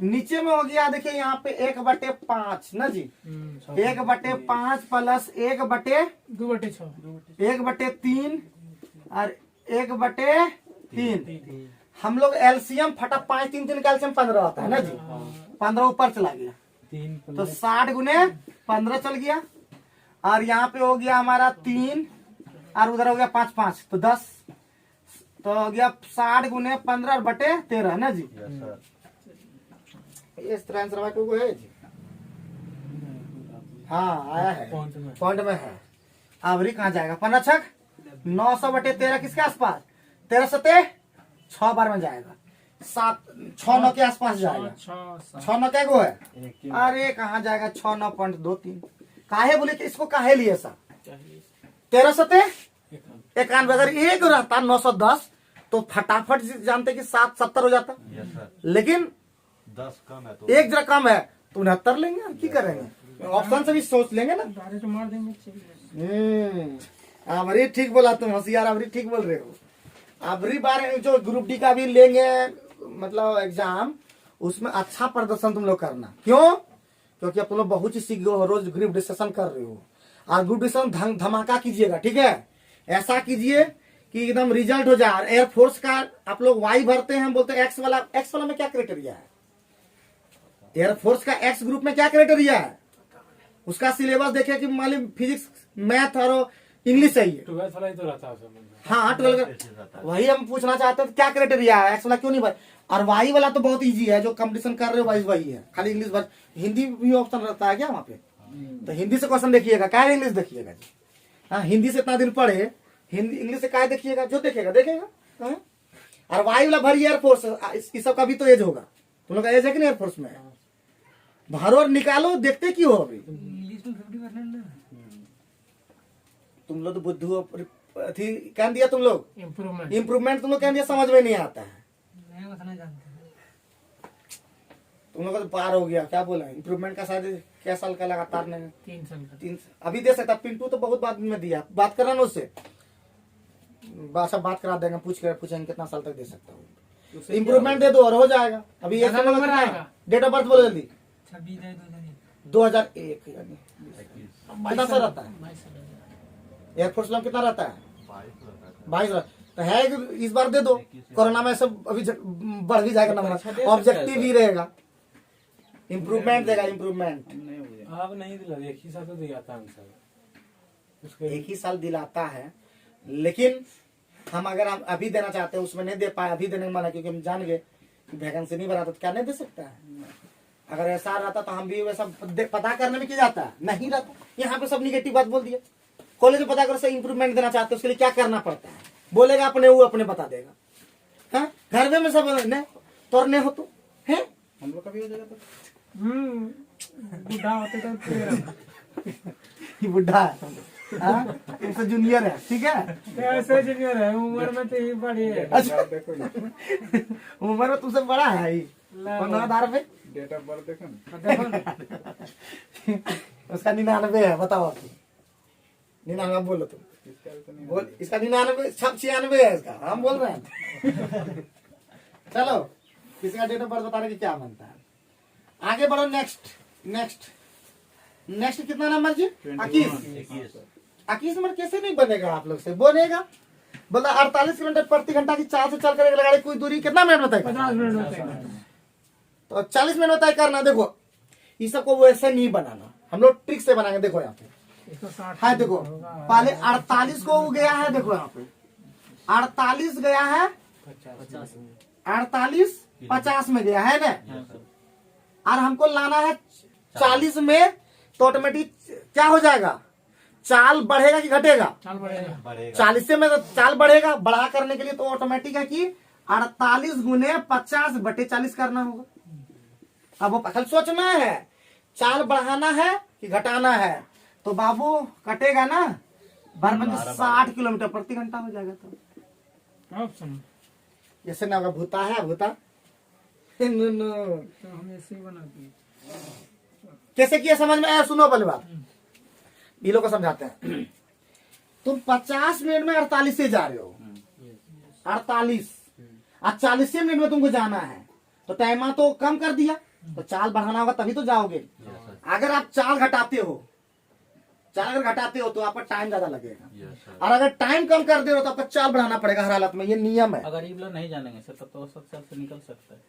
नीचे में हो गया देखिए यहाँ पे 1/5 ना जी, 1/5 प्लस 1/2/6 1/3 और 1/3। हम लोग एलसीएम फटा 5 3 3 का एलसीएम 15 होता है ना जी, 15 ऊपर चला गया तो 60 गुने 15 चल गया, और यहाँ पे हो गया हमारा 3 और उधर हो गया 5 5 तो 10, तो हो गया 60 गुने 15 बटे 13 ना जी। इस तरह आंसर को है जी। हाँ आया है, पॉइंट में है। आवरी कहाँ जाएगा 15 900 बटे 13 किसके आसपास, 13 सते 6 बार में जाएगा, 6 9 के आसपास जाएगा। 6 9 क्या को है, अरे कहाँ जाएगा 6 9.23। काहे बोले कि इसको काहे लिए सा 13 सते 91, अगर एक रहता 910 तो फटाफट जानते कि 7 70 हो जाता, लेकिन 10 कम है तो एक जरा कम है तो 69 लेंगे, और की करेंगे, ऑप्शन से भी सोच लेंगे ना। मार देंगे। अबरी ठीक बोला तुम, होशियार अबरी ठीक बोल रहे हो। अबरी बार जो ग्रुप डी का भी लेंगे मतलब एग्जाम, उसमें अच्छा प्रदर्शन तुम लोग करना। क्यों? क्योंकि आप लोग बहुत चीज सीख गए हो, रोज ग्रुप डिस्कशन कर रहे हो, और ग्रुप डिस्कशन धमाका कीजिएगा, ठीक है। ऐसा कीजिए कि एकदम रिजल्ट हो जाए। एयरफोर्स का आप लोग वाई भरते हैं, हम बोलते हैं एक्स वाला में क्या क्राइटेरिया है? एयरफोर्स का एक्स ग्रुप में क्या क्राइटेरिया है? उसका सिलेबस देखिए कि मान ली फिजिक्स, मैथ और इंग्लिश चाहिए। 12 वाला ही तो रहता है उसमें। हाँ 12 वही हम पूछना चाहते हैं, क्या क्राइटेरिया है? एक्स वाला क्यों नहीं भर? और वाई वाला तो बहुत इजी है, जो कंपटीशन कर रहे हो वाइज वही है, खाली इंग्लिश भर। हिंदी भी ऑप्शन रहता है क्या वहाँ पे? तो हिंदी से क्वेश्चन देखिएगा, क्या इंग्लिश देखिएगा जी। हाँ हिंदी से इतना दिन पढ़े, हिंदी इंग्लिश से क्या देखिएगा? जो देखेगा देखेगा। हाँ? और वाई वाला भरिए एयरफोर्स, इस सब का भी तो एज होगा। तुम लोग का एज है कि नहीं एयरफोर्स में? भरो और निकालो, देखते क्यों हो अभी? इंग्लिश में 50% ना तुम लोग तो बुद्धू थी, क्या दिया तुम लोग? इम्प्रूवमेंट इम्प्रूवमेंट तुम लोग क्या दिया? समझ में नहीं आता है। नया बताना जानते हैं। तुम लोग का तो पार हो गया। क्या बोला इम्प्रूवमेंट का? शायद क्या साल का लगातार नहीं, 3 साल का 3 अभी दे सकता। पिंटू तो बहुत बाद में दिया, बात करना ना उससे, बस अब बात करा देंगे, पूछेंगे कितना साल तक दे सकता हूँ। इम्प्रूवमेंट दे दो और हो जाएगा। अभी ये ज्यादा नंबर आएगा। डेट ऑफ बर्थ बोलो जल्दी। 26/2/2001 2001 यानी कितना साल रहता है? 22 साल एयरफोर्स में कितना रहता है? 22 तो है कि इस बार दे दो। कोरोना में सब अभी बढ़ भी जाएगा नंबर, ऑब्जेक्टिव ही रहेगा। इम्प्रूवमेंट देगा, इम्प्रूवमेंट नहीं हुए। अब नहीं दिला, एक ही साथ तो दिया था आंसर उसके। एक ही साल दिलाता है, लेकिन हम अगर हम अभी देना चाहते हैं उसमें नहीं दे पाए, अभी देने का माना, क्योंकि हम जान गए कि वैकेंसी नहीं भरा तो क्या नहीं दे सकता है। अगर ऐसा रहता तो हम भी वैसा पता करने में क्या जाता है, नहीं रहता। यहाँ पे सब निगेटिव बात बोल दिया। कॉलेज में पता करो सही इम्प्रूवमेंट देना चाहते हो, उसके लिए क्या करना पड़ता है? बोलेगा अपने, वो अपने बता देगा। हाँ घर में सब ने तोड़ने हो तो है, हम लोग का भी हो जाएगा तो। बुढ़ा होते तो तेरा ये बुढ़ा है, हाँ तुमसे जूनियर है, ठीक है। ऐसे जूनियर है, उम्र में तो ही बड़ी है। अच्छा देखो ना, उम्र में तुमसे बड़ा है ही। ला- और आधार पे डेट ऑफ बर्थ देखो ना। देखो ना, उसका 99 है, बताओ आप। 99 बोलो तुम, इसका भी तो नहीं बोल। इसका 99 96 है इसका, हम बोल रहे हैं। चलो किसी का डेट ऑफ बर्थ बताने की क्या मानता है? आगे बढ़ो। नेक्स्ट कितना नंबर जी? 21 नंबर कैसे नहीं बनेगा? आप लोग से बनेगा। बोला 48 किलोमीटर प्रति घंटा की चाल से चल कर गाड़ी कोई दूरी कितना मिनट बताएगा? 50 मिनट होते हैं। तो 40 मिनट तय करना। देखो इस सबको वैसे नहीं बनाना, हम लोग ट्रिक से बनाएंगे। देखो यहाँ पे इसको 60 है, देखो पहले 48 को गया है, देखो यहाँ पे 48 गया है, 48 50 में गया है ना, और हमको लाना है 40 में, तो ऑटोमेटिक क्या हो जाएगा? चाल बढ़ेगा कि घटेगा? चाल बढ़ेगा। 40 से में तो चाल बढ़ेगा। बढ़ा करने के लिए तो ऑटोमेटिक है कि 48 गुने 50 बटे 40 करना होगा। अब वो कल सोचना है चाल बढ़ाना है कि घटाना है, तो बाबू कटेगा ना, 60 किलोमीटर प्रति घंटा हो जाएगा। तो ऑप्शन जैसे ना होगा भूता है, भूता तो हम ऐसे ही बनाते हैं। कैसे किया समझ में आया? सुनो पहले बात, ये लोग को समझाते हैं। तुम 50 मिनट में 48 से जा रहे हो, 48 और 40 मिनट में तुमको जाना है, तो टाइम तो कम कर दिया, तो चाल बढ़ाना होगा तभी तो जाओगे। अगर आप चाल घटाते हो, तो आपका टाइम ज्यादा लगेगा, और अगर टाइम कम कर दे रहे हो तो आपका चाल बढ़ाना पड़ेगा हर हालत में। ये नियम है, अगर ये लोग नहीं जानेंगे सर, तब तो औसत चाल से निकल सकता है।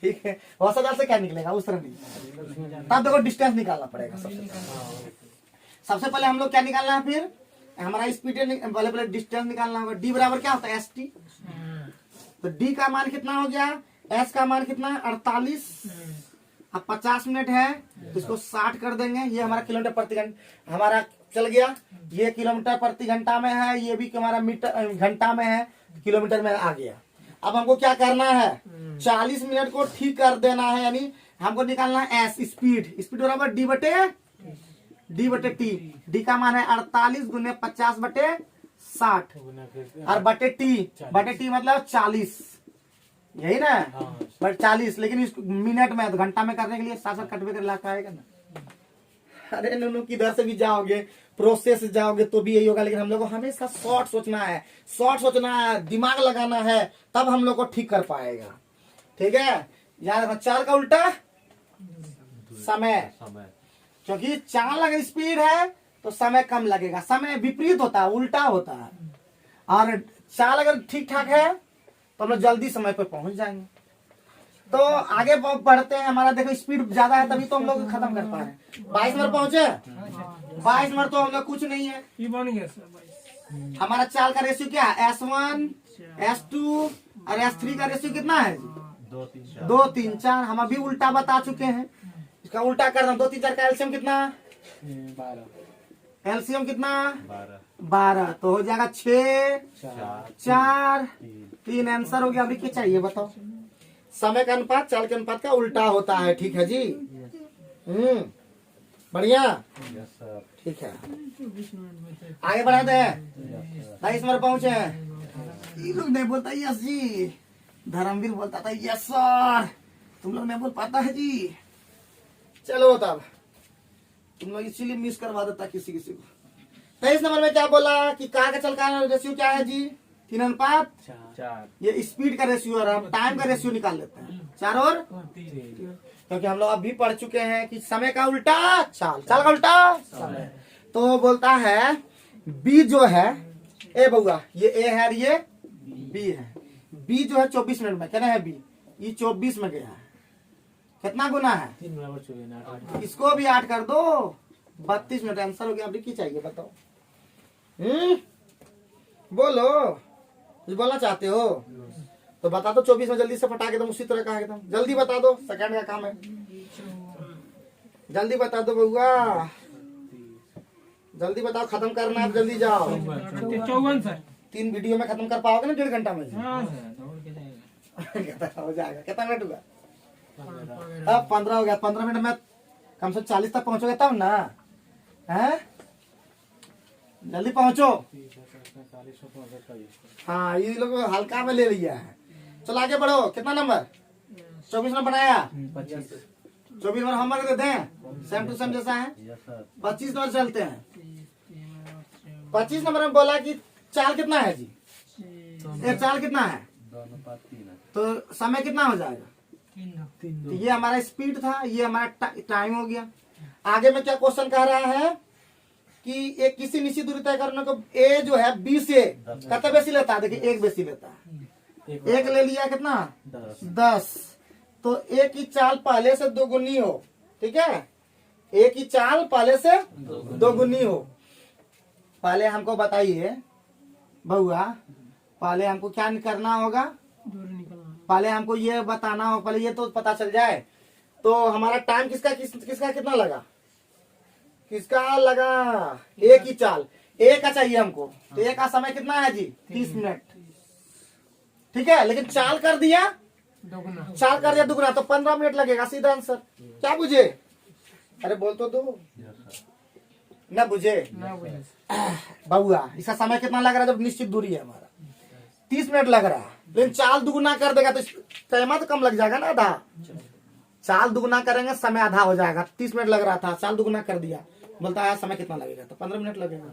ठीक है। औसत चाल से क्या निकलेगा? उस तरह नहीं, तब देखो डिस्टेंस निकालना पड़ेगा। सबसे पहले हम लोग क्या निकालना है? फिर हमारा स्पीड पहले डिस्टेंस निकालना होगा। डी बराबर क्या होता है? S T. तो डी का मान कितना हो गया? एस का मान कितना है? 48। अब 50 मिनट है तो इसको 60 कर देंगे। ये हमारा किलोमीटर प्रति घंटा हमारा चल गया। ये किलोमीटर प्रति घंटा में है, ये भी हमारा मीटर घंटा में है, किलोमीटर में आ गया। अब हमको क्या करना है? 40 मिनट को ठीक कर देना है, यानी हमको निकालना है एस, स्पीड बराबर डी बटे टी। डी का मान है 48 गुने 50 बटे 60 और बटे टी मतलब 40, यही ना? बट 40, लेकिन इस मिनट में तो घंटा में करने के लिए 7 कटवे कर लाख आएगा ना। अरे नो किधर से भी जाओगे, प्रोसेस से जाओगे तो भी यही होगा। लेकिन हम लोग को हमेशा शॉर्ट सोचना है, दिमाग लगाना है, तब हम लोग को ठीक कर पाएगा। ठीक है, याद रखना। चाल का उल्टा समय, क्योंकि चाल अगर स्पीड है तो समय कम लगेगा, समय विपरीत होता है, उल्टा होता है। और चाल अगर ठीक ठाक है तो हम लोग जल्दी समय पर पहुंच जाएंगे। तो आगे बढ़ते हैं, हमारा देखो स्पीड ज्यादा है तभी तो हम लोग खत्म कर पा रहे हैं। 22 मिनट पहुंचे, 22 मिनट तो हम लोग कुछ नहीं है। ये बन गया सर 22। हमारा चाल का रेशियो क्या है, S1 S2 और S3 का रेशियो कितना है? 2 3 4 2 3 4। हम अभी उल्टा बता चुके हैं, इसका उल्टा कर रहा हूँ। 2 3 4 का एलसीएम कितना? 12 एलसीएम कितना? 12 12। तो हो जाएगा 6 4 4 3 3 आंसर हो गया। अभी क्या चाहिए बताओ? समय का अनुपात चाल के अनुपात का उल्टा होता है। ठीक है जी, बढ़िया, यस सर ठीक है। 24 मिनट बचे। आगे बढ़ा दे। यस सर 22 मिनट पहुंचे। ये लोग नहीं बोलता यस जी, धर्मवीर बोलता था यस सर, तुम लोग नहीं बोल पाता है जी। चलो तब तुम लोग इसीलिए मिस करवा देता किसी किसी को। 23 नंबर में क्या बोला कि का चल का रेशियो क्या है जी? 3 अनुपात 4 ये स्पीड का रेशियो और हम टाइम का रेशियो निकाल लेते हैं। 4 और 3 क्योंकि हम लोग अभी पढ़ चुके हैं कि समय का उल्टा चाल, चाल का उल्टा समय। तो बोलता है बी जो है, ए बउआ ये ए है और ये बी है। बी जो है 24 मिनट में, क्या है बी, ये 24 में गया है। कितना गुना है? 3 बराबर 24 8 इसको भी 8 कर दो, 32 मिनट आंसर हो गया। अभी की चाहिए बताओ? बोलो, कुछ बोलना चाहते हो तो बता दो। 24 में जल्दी से फटा के तुम उसी तरह का है एकदम, जल्दी बता दो, सेकंड का काम है, जल्दी बता दो बउआ, जल्दी बताओ, खत्म करना है, जल्दी जाओ। 54 सर। 3 वीडियो में खत्म कर पाओगे ना 1.5 घंटा में? हाँ सर, दौड़ के जाएगा। हो जाएगा। कितना मिनट हुआ? अब 15 हो गया। 15 मिनट में कम से 40 तक पहुंचोगे तब ना, है? जल्दी पहुंचो। 40 हाँ, ये लोग हल्का में ले लिया है। चलो आगे बढ़ो। कितना नंबर? 24 में बनाया। 24 में होमवर्क देते हैं, सेम टू सेम जैसा है। यस सर 25 नंबर चलते हैं। 25 नंबर में बोला कि चाल कितना है जी? ये चाल कितना है? 2 अनुपात 3 है। तो समय कितना हो जाएगा? तो ये हमारा स्पीड था, ये हमारा टाइम हो गया। आगे में क्या क्वेश्चन कह रहा है कि एक किसी निश्चित दूरी तय करने को ए जो है बी से कितना बेसी लेता है? देखिए 1 बेसी लेता है। 1 ले लिया, कितना? 10। तो एक की चाल पहले से 2 गुनी हो, ठीक है? एक की चाल पहले से 2 गुनी हो। पहले हमको बताइए बउआ, पहले हमको क्या करना होगा? दूरी निकलना। पहले हमको ये बताना हो, पहले ये तो पता चल जाए। तो हमारा टाइम किसका कितना लगा? किसका लगा? एक ही चाल, एक का चाहिए हमको। तो एक का समय कितना है जी? 30 मिनट, ठीक है? लेकिन चाल कर दिया, दोगुना। चाल कर दिया दुगना, तो 15 मिनट लगेगा। सीधा आंसर। क्या बुझे? अरे बोल तो दो यस सर न बुझे ना बोले। बउआ। इसका समय कितना लग रहा है जब निश्चित दूरी है हमारा? 30 मिनट लग रहा है। लेकिन चाल दुगुना कर देगा तो टाइम तो कम लग जाएगा ना, आधा। चाल दुगुना करेंगे समय आधा हो जाएगा। 30 मिनट लग रहा था, चाल दुगुना कर दिया, बोलता है समय कितना लगेगा? तो 15 मिनट लगेगा।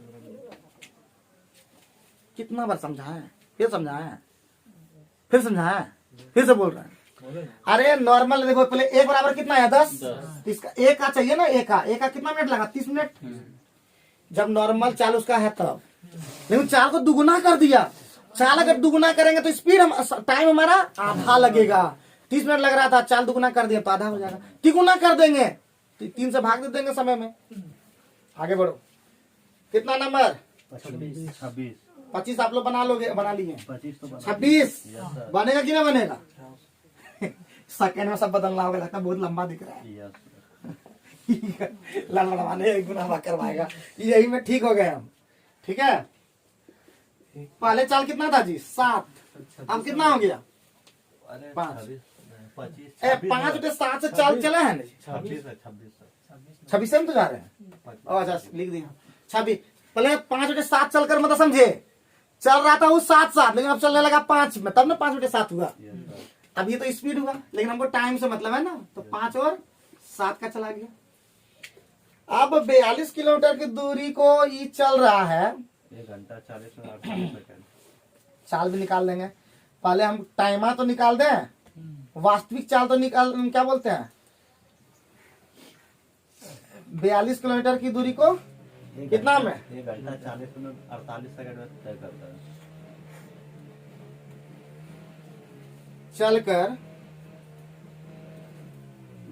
कितना बार समझाएं? फिर समझाएं, फिर समझाएं, फिर से बोल रहे हैं। अरे नॉर्मल देखो, पहले 1 बराबर कितना है? 10। इसका 1 का चाहिए ना, 1 का कितना मिनट लगा? 30 मिनट। जब नॉर्मल चाल उसका है तब। लेकिन चाल को दुगुना कर दिया। चाल अगर दुगुना करेंगे तो स्पीड टाइम हमारा आधा लगेगा। 30 मिनट लग रहा था, चाल दुगुना कर दिया तो आधा हो जाएगा। तिगुना कर देंगे तो 3 से भाग दे देंगे समय में। आगे बढ़ो। कितना नंबर? 26 25 आप लोग बना लोगे, बना लिए। 25 तो बना 26 यस सर बनेगा कि ना बनेगा? सेकंड में सब बदलना होगा, लगता है बहुत लंबा दिख रहा है। यस सर लड़वाने एक गुना करवाएगा, यही में ठीक हो गए हम। ठीक है, पहले चाल कितना था जी? 7। अब कितना हो गया? अरे 5। 25 ए 5 उठे 7 से चाल चला है ना? 26 है 26 से हम तो जा रहे हैं। अच्छा लिख दिया 26। पहले 5 उठे 7 चलकर मतलब समझे, चल रहा था वो 7 लेकिन अब चलने लगा 5 में, तब ना 5 उठे 7 हुआ। यस सर अब ये तो स्पीड हुआ, लेकिन हमको टाइम से मतलब है ना, तो 5 और 7 का चला गया। अब 42 किलोमीटर की दूरी को ये चल रहा है। 1 घंटा 40 मिनट 48 सेकंड चाल भी निकाल लेंगे। पहले हम टाइमा तो निकाल दें, वास्तविक चाल तो निकाल, क्या बोलते हैं, 42 किलोमीटर की दूरी को कितना में? 1 घंटा 40 मिनट 48 सेकंड में तय करता है। चलकर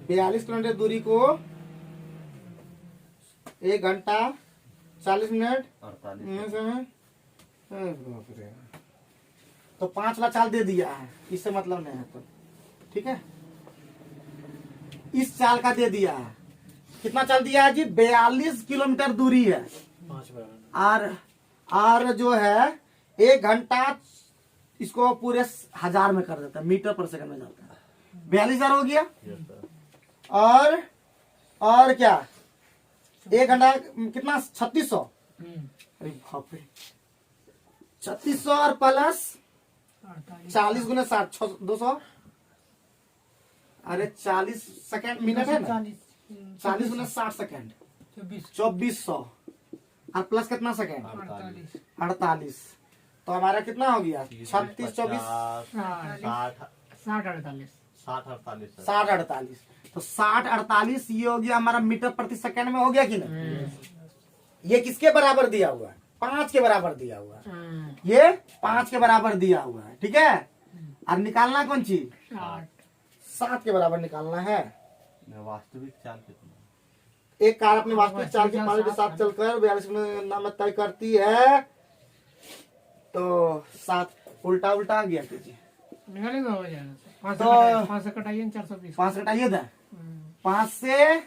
42 किलोमीटर दूरी को 1 घंटा 40 मिनट 48 तो 5 वाला चाल दे दिया है, इससे मतलब नहीं है तो ठीक है। इस चाल का दे दिया है, कितना चाल दिया है जी? 42 किलोमीटर दूरी है 5 बराबर। और जो है 1 घंटा इसको पूरे 1000 में कर देता है, मीटर पर सेकंड में जाता है। 42,000 हो गया। Yes sir. और क्या 1 घंटा कितना? 3600। अरे बाप रे, 3600 और प्लस 40 गुना 60 200। अरे 40 सेकंड मिनट है ना, 40 गुना 60 सेकंड 2400 और प्लस कितना सेकंड? 48। तो हमारा कितना हो गया? 36 24 60 48। तो 60 48 ये हो गया हमारा मीटर प्रति सेकंड में, हो गया कि नहीं? ये किसके बराबर दिया हुआ है? 5 के बराबर दिया हुआ है। ये 5 के बराबर दिया हुआ है, ठीक है। और निकालना कौन चीज? 7 के बराबर निकालना है। वास्तविक चाल कितना? एक कार अपनी वास्तविक चाल के 5 के साथ चलकर 42 मिनट में तय करती है, तो 7 उल्टा आ गया कीजिए। निकालेगा हो जाएगा। 5 से कटाइए 420। 5 घटाइए था, 5 से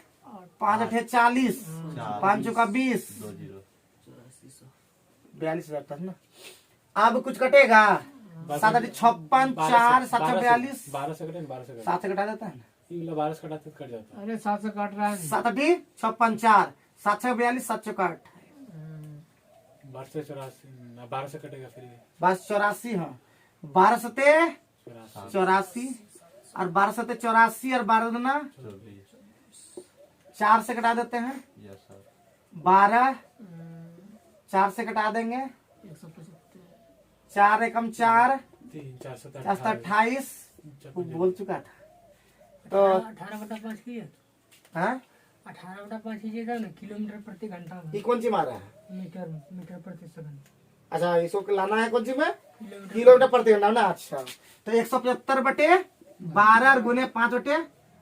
5 8 40, 5 चौका 20, 42,000 था ना। अब कुछ कटेगा? 7 8 56 4 742 12 से कटे 12 से कटे 7 से कटा देता है ना। ये 12 से कटाते तो कट जाता है। अरे 7 से काट रहा है। 7 8 56 4 7 42 7 चौका 8 12 से 84 12 से कटेगा फिर ये बस 84। हाँ 12 सते 84 और 12 सते 84 और 12 दूना 4 से कटा देते हैं। Yes sir. 12 4 से कटा देंगे, 4 एकम 4 3 4 7 28 वो बोल चुका था। तो 18/5 किए, हाँ 18/5 कीजिएगा ना, किलोमीटर प्रति घंटा में। ये कौन सी मारा है? मीटर प्रति सेकंड। अच्छा इसको लाना है कौन सी में? किलोमीटर प्रति घंटा ना। अच्छा तो 175/12 और गुने 5 बटे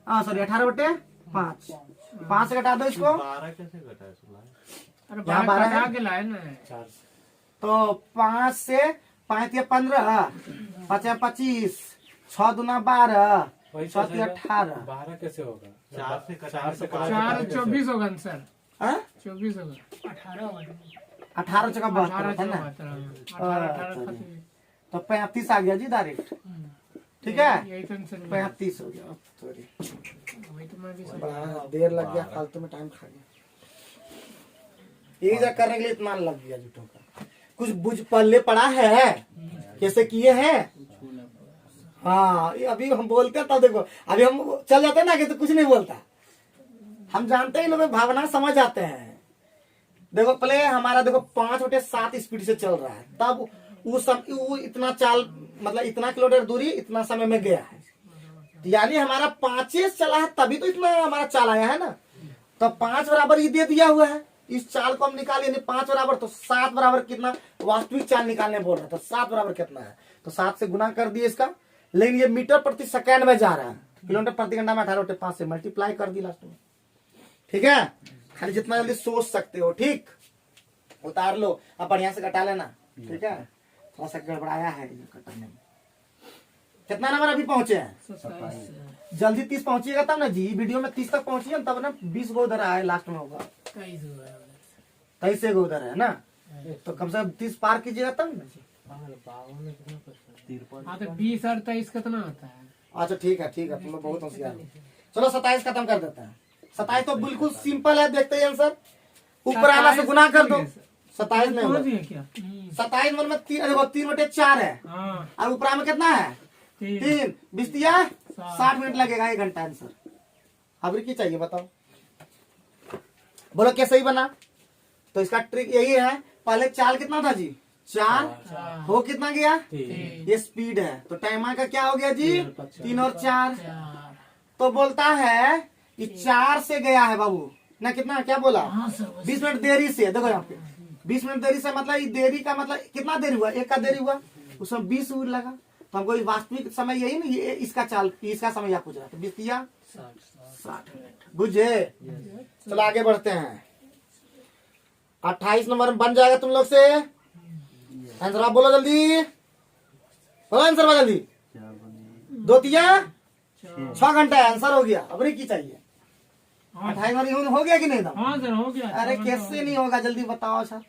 18/5 5 से घटा दो इसको। 12 कैसे घटा है सर? अरे यहाँ 12 कटा है। के लाए ना। 4 तो 5 से 5 या 15 5 या 25 6 दूना 12 वही 7 या 18 12 कैसे होगा? 4 से 4 से 4 24 होगा ना सर। हाँ? 24 होगा। 18 होगा। 18 चौका 72 है ना। 18 तो 35 आ गया जी डायरेक्ट, ठीक है। यही तो आंसर है। 35 हो गया। सॉरी वही तो मैं भी समझ। बड़ा देर लग गया, फालतू में टाइम खा गया। एक जगह करने के लिए इतना लग गया जुटों का। कुछ बुझ पल्ले पड़ा है कैसे किए हैं? हाँ ये अभी हम बोलते हैं तब देखो, अभी हम चल जाते हैं ना कि तो कुछ नहीं बोलता। हम जानते हैं लोग भावना समझ आते हैं। देखो पहले हमारा देखो 5/7 स्पीड से चल रहा है, तब वो इतना चाल मतलब इतना किलोमीटर दूरी इतना समय में गया है। यानी हमारा 5 से चला है तभी तो इतना हमारा चाल आया है ना। तो 5 बराबर ये दे दिया हुआ है। इस चाल को हम निकाल यानी 5 बराबर, तो 7 बराबर कितना वास्तविक चाल निकालने बोल रहा था। 7 बराबर कितना है? तो 7 से गुना कर दिए इसका। लेकिन ये मीटर प्रति सेकंड में जा रहा है, किलोमीटर प्रति घंटा में 18/5 से मल्टीप्लाई कर दी लास्ट में, ठीक है। खाली जितना जल्दी सोच सकते हो, ठीक। उतार लो अब बढ़िया से कटा लेना, ठीक है। थोड़ा सा गड़बड़ाया है ये कटाने में। कितना नंबर अभी पहुंचे हैं? 27 जल्दी 30 पहुंचिएगा तब ना जी। वीडियो में 30 तक पहुंचिए तब ना 20 गो उधर आए लास्ट में होगा। 23 होगा। 23 गो उधर है ना, तो कम से कम 30 पार कीजिएगा तब ना जी। 52 में कितना परसेंट? 53 हाँ तो 20 और 23 कितना होता है? अच्छा ठीक है तुम लोग बहुत होशियार हो। चलो 27 खत्म कर देते हैं। 27 तो बिल्कुल सिंपल है, देखते हैं आंसर। ऊपर आना से गुना कर दो। 27 नहीं समझ होगा। गए क्या? 27 में 3/4 है हाँ और ऊपर में कितना है? 3 20 दिया 60 मिनट लगेगा, 1 घंटा आंसर। अब की चाहिए बताओ, बोलो क्या सही बना? तो इसका ट्रिक यही है, पहले चाल कितना था जी? 4 हो कितना गया? 3 ये स्पीड है, तो टाइमर का क्या हो गया जी? 3 और 4। 4 तो बोलता है कि 4 से गया है बाबू, ना कितना क्या बोला हाँ सर 20 मिनट देरी से। देखो यहाँ पे 20 मिनट देरी से मतलब ये देरी का मतलब कितना देरी हुआ, एक का देरी हुआ, उसमें 20 मिनट लगा। तो हमको वास्तविक समय यही ना, ये इसका समय आप पूछ रहा था। 20 या 60 मिनट, बुझे। चलो आगे बढ़ते हैं। 28 नंबर बन जाएगा तुम लोग से। आंसर आप बोलो जल्दी, बोलो आंसर बोलो जल्दी। 2 तिया 6 घंटा आंसर हो गया। अब की चाहिए 28 नंबर हो गया कि नहीं था? हाँ सर हो गया। अरे कैसे नहीं होगा, जल्दी बताओ सर।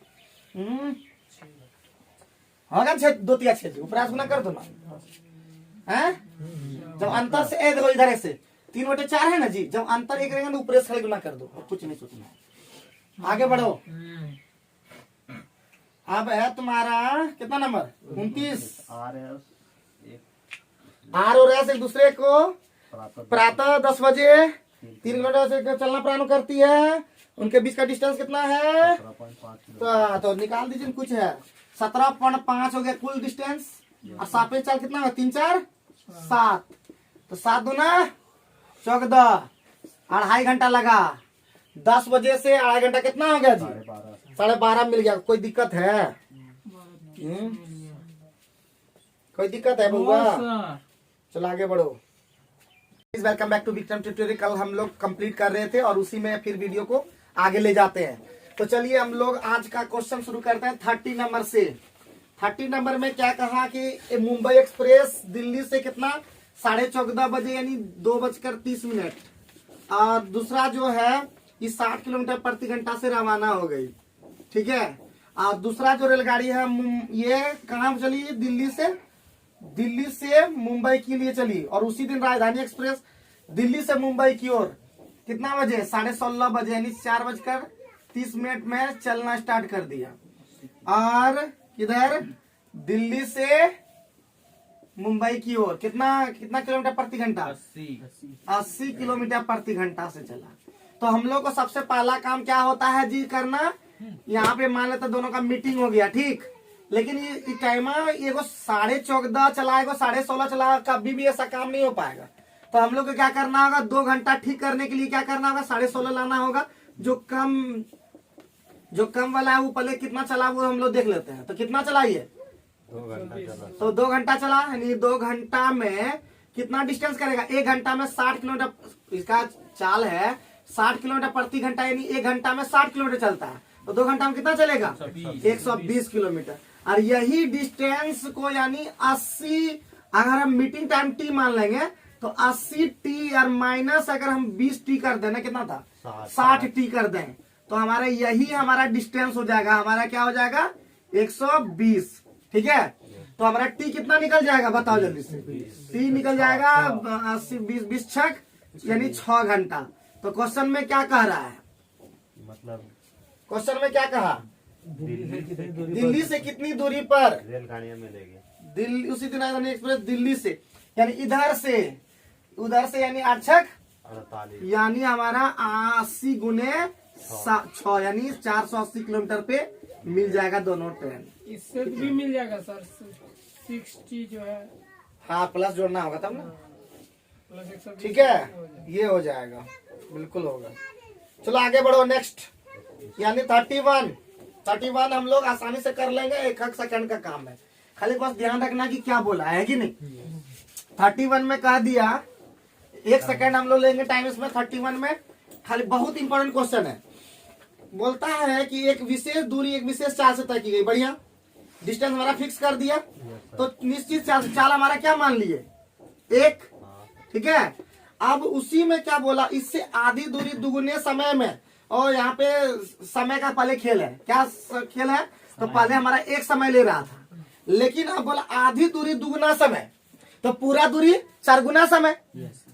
होगा 2 तिया 6 ऊपर गुना कर दो ना। हैं? जब अंतर से देखो इधर से 3/4 है ना जी, जब अंतर एक रहेगा ना ऊपर से खाली गुना कर दो, और कुछ नहीं सोचना। आगे बढ़ो। अब है तुम्हारा कितना नंबर 29। आर और एस एक दूसरे को प्रातः 10 बजे 3 घंटे से चलना प्रारंभ करती है। उनके बीच का डिस्टेंस कितना है? तो निकाल दीजिए, कुछ है 17.5 हो गया कुल डिस्टेंस। और सापेक्ष चाल कितना है? 3 4 7, तो 7 दूना 14, 2.5 घंटा लगा। 10 बजे से 2.5 घंटा कितना हो गया जी? 12:30 मिल गया। कोई दिक्कत है? कोई दिक्कत है बउआ? चलो आगे बढ़ो। Welcome back to Vikram tutorial. कल हम लोग कंप्लीट कर रहे थे और उसी में फिर वीडियो को आगे ले जाते हैं। तो चलिए हम लोग आज का क्वेश्चन शुरू करते हैं 30 नंबर से। 30 नंबर में क्या कहा कि मुंबई एक्सप्रेस दिल्ली से कितना 14:30 बजे यानी 2:30 और दूसरा जो है ये 60 किलोमीटर प्रति घंटा से रवाना हो गई। ठीक है। और दूसरा जो रेलगाड़ी है ये कहाँ चली? दिल्ली से मुंबई के लिए चली। और उसी दिन राजधानी एक्सप्रेस दिल्ली से मुंबई की ओर कितना बजे? 16:30 बजे यानी 4:30 में चलना स्टार्ट कर दिया। और किधर? दिल्ली से मुंबई की ओर कितना किलोमीटर प्रति घंटा? 80 किलोमीटर प्रति घंटा से चला। तो हम लोग को सबसे पहला काम क्या होता है जी करना? यहाँ पे मान लेते दोनों का मीटिंग हो गया, ठीक। लेकिन ये टाइम ये 14:30 चला, 16:30 चला, कभी भी ऐसा काम नहीं हो पाएगा। तो हम लोग को क्या करना होगा? 2 घंटा ठीक करने के लिए क्या करना होगा? 16:30 लाना होगा। जो कम वाला है वो पहले कितना चला वो हम लोग देख लेते हैं। तो कितना चला ये? 2 घंटा चला। तो 2 घंटा चला यानी 2 घंटा में कितना डिस्टेंस करेगा? 1 घंटा में 60 किलोमीटर इसका चाल है। 60 किलोमीटर प्रति घंटा यानी 1 घंटा में 60 किलोमीटर चलता है। तो 2 घंटा में कितना चलेगा? 120 किलोमीटर। और यही डिस्टेंस को यानी 80 अगर हम मीटिंग टाइम टी मान लेंगे तो 80 टी और माइनस अगर हम 20 टी कर दें ना, कितना था? 60 टी कर दें तो हमारा यही हमारा डिस्टेंस हो जाएगा। हमारा क्या हो जाएगा? 120। ठीक है। तो हमारा टी कितना निकल जाएगा बताओ जल्दी से? टी निकल जाएगा 80 20 छक यानी 6 घंटा। तो क्वेश्चन में क्या कह रहा है? मतलब क्वेश्चन में क्या कहा? दिल्ली से कितनी दूरी पर रेलगाड़ियां मिलेगी? दिल्ली उसी दिन राजधानी एक्सप्रेस दिल्ली से यानी इधर से उधर से यानी 8 छक 48 यानी हमारा 80 गुने 6 यानी 480 किलोमीटर पे मिल जाएगा दोनों ट्रेन। इससे भी मिल जाएगा सर 60 जो है। हाँ प्लस जोड़ना होगा तब ना। प्लस 120 ठीक है, ये हो जाएगा, बिल्कुल होगा। चलो आगे बढ़ो नेक्स्ट यानी 31 हम लोग आसानी से कर लेंगे। 1 सेकंड का काम है, खाली बस ध्यान रखना कि क्या बोला है कि नहीं। 31 में कह दिया 1 सेकंड हम लोग लेंगे टाइम इसमें। 31 में खाली बहुत इंपॉर्टेंट क्वेश्चन है। बोलता है कि एक विशेष दूरी एक विशेष चाल से तय की गई। बढ़िया, डिस्टेंस हमारा फिक्स कर दिया तो निश्चित चाल हमारा क्या मान लिए 1। ठीक है। अब उसी में क्या बोला? इससे आधी दूरी दुगुने समय में। और यहाँ पे समय का पहले खेल है। क्या खेल है? तो पहले हमारा 1 समय ले रहा था, लेकिन अब बोला आधी दूरी दुगुना समय, तो पूरा दूरी 4 गुना समय।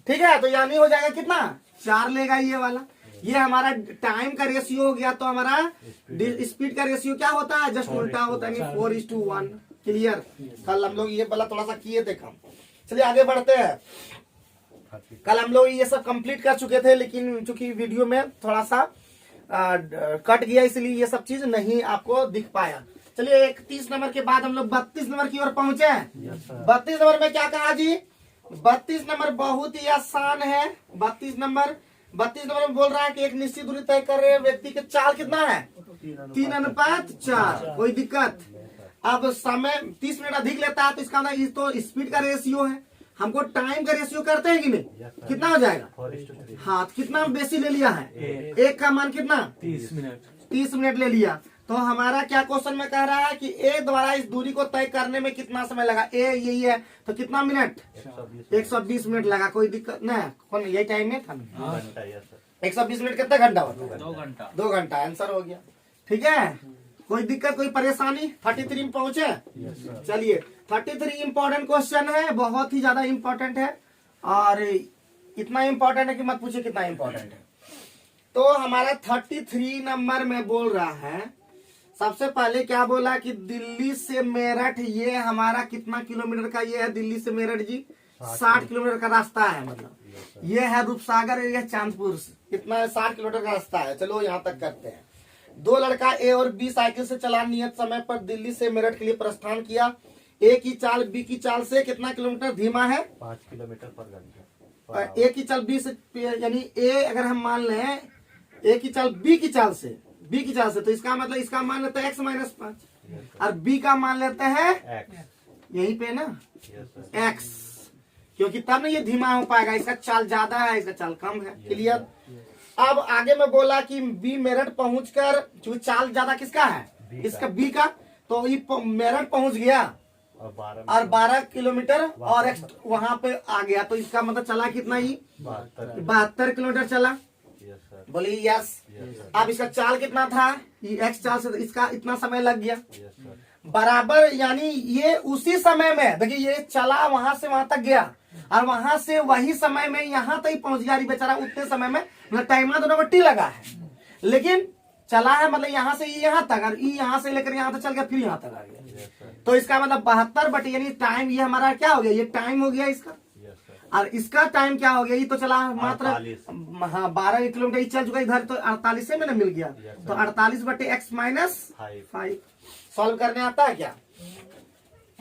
ठीक है। तो यानी हो जाएगा कितना? 4 लेगा ये वाला। ये हमारा टाइम का रेशियो हो गया। तो हमारा स्पीड का रेशियो क्या होता है? जस्ट उल्टा होता है, 4:1। क्लियर। कल हम लोग ये वाला थोड़ा सा किए थे काम। चलिए आगे बढ़ते हैं। कल हम लोग ये सब कंप्लीट कर चुके थे, लेकिन चूंकि वीडियो में थोड़ा सा कट गया इसलिए ये सब चीज नहीं आपको दिख पाया। चलिए 31 नंबर के बाद हम लोग 32 नंबर की ओर पहुंचे। 32 नंबर में क्या कहा जी? 32 नंबर बहुत ही आसान है। 32 नंबर 32 नंबर में बोल रहा है कि एक निश्चित दूरी तय कर रहे व्यक्ति के चाल कितना है 3:4। कोई दिक्कत? अब समय 30 मिनट अधिक लेता है तो इसका मतलब ये तो स्पीड का रेशियो है, हमको टाइम का रेशियो करते हैं कि नहीं? कितना हो जाएगा? 4:3। हाँ, तो कितना बेसी ले लिया है? एक का मान कितना? 30 मिनट। 30 मिनट ले लिया। तो हमारा क्या क्वेश्चन में कह रहा है कि ए द्वारा इस दूरी को तय करने में कितना समय लगा? ए यही है तो कितना मिनट? 120 मिनट लगा। कोई दिक्कत नहीं, कौन यही टाइम में था? घंटा, yes sir। 120 मिनट कितना घंटा होता? 2 घंटा। 2 घंटा। आंसर हो गया। ठीक है, कोई दिक्कत कोई परेशानी? 33 में पहुंचे? Yes sir। चलिए, 33 इम्पोर्टेंट क्वेश्चन है, बहुत ही ज्यादा इम्पोर्टेंट है और इतना इम्पोर्टेंट है कि मत पूछिए कितना इम्पोर्टेंट है। तो हमारा 33 नंबर में बोल रहा है, सबसे पहले क्या बोला कि दिल्ली से मेरठ, ये हमारा कितना किलोमीटर का ये है दिल्ली से मेरठ जी? 60 किलोमीटर का रास्ता है। मतलब ये है रूपसागर, ये है चांदपुर, इतना 60 किलोमीटर का रास्ता है। चलो यहाँ तक करते हैं। 2 लड़का ए और बी साइकिल से चला नियत समय पर दिल्ली से मेरठ के लिए प्रस्थान किया। ए की चाल बी की चाल से कितना किलोमीटर धीमा है? 5 किलोमीटर पर घंटा। ए की चाल बी से, यानी ए अगर हम मान लें ए की चाल बी की चाल से, तो इसका मतलब इसका मान लेते हैं x-5 और बी का मान लेते हैं X। यही पे ना Yes sir। x, क्योंकि तब ना ये धीमा हो पाएगा, इसका चाल ज्यादा है, इसका चाल कम है। क्लियर? अब आगे में बोला कि बी मेरठ पहुंचकर, क्योंकि चाल ज्यादा किसका है? इसका बी का, तो ये मेरठ पहुंच गया और 12 किलोमीटर और वहां पे आ गया, तो इसका मतलब चला कितना? ही 72 किलोमीटर चला। Yes sir। बोलिए यस। Yes sir। अब इसका चाल कितना था? ये एक्स चाल से, तो इसका इतना समय लग गया Yes sir। बराबर, यानी ये उसी समय में, देखिए ये चला वहां से वहां तक गया और वहां से वही समय में यहाँ तक पहुंच गया। बेचारा उतने समय में, मतलब टाइम दोनों को टी लगा है, लेकिन चला है मतलब यहाँ से यहाँ तक, और यहाँ से लेकर यहाँ तक चल गया, फिर यहाँ तक आ गया। Yes sir। तो इसका मतलब 72 बटे, यानी टाइम ये हमारा क्या हो गया? ये टाइम हो गया इसका। Yes sir। और इसका टाइम क्या हो गया? ये तो चला मात्र 48। हाँ 12 किलोमीटर ही चल चुका, इधर तो 48 में ना मिल गया। Yes, तो 48 बटे x-5 5। सॉल्व करने आता है क्या?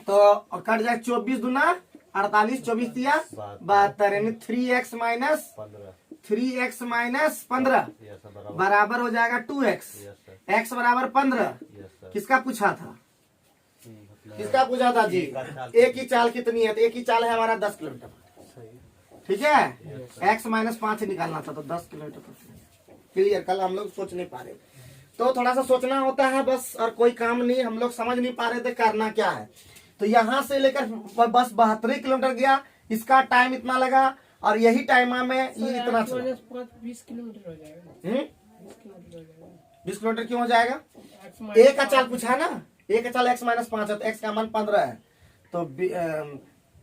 तो कट जाए 24 दूना 48, 24 दिया 72, यानी 3x माइनस 15 Yes sir। बराबर। बराबर हो जाएगा 2x। Yes sir। x बराबर 15। Yes sir। किसका पूछा था? मतलब किसका पूछा था जी? एक की चाल कितनी है? तो एक की चाल है हमारा 10 किलोमीटर। ठीक है, x-5 निकालना था, तो 10 किलोमीटर पर। क्लियर? कल हम लोग सोच नहीं पा रहे, तो थोड़ा सा सोचना होता है बस, और कोई काम नहीं, हम लोग समझ नहीं पा रहे थे करना क्या है। तो यहाँ से लेकर बस 72 किलोमीटर गया, इसका टाइम इतना लगा, और यही टाइम में ये इतना चला। 20 किलोमीटर हो जाएगा। 20 किलोमीटर हो जाएगा। 20 किलोमीटर क्यों हो जाएगा? ए का चाल पूछा है ना, ए का चाल x-5 है, तो x का मान 15 है, तो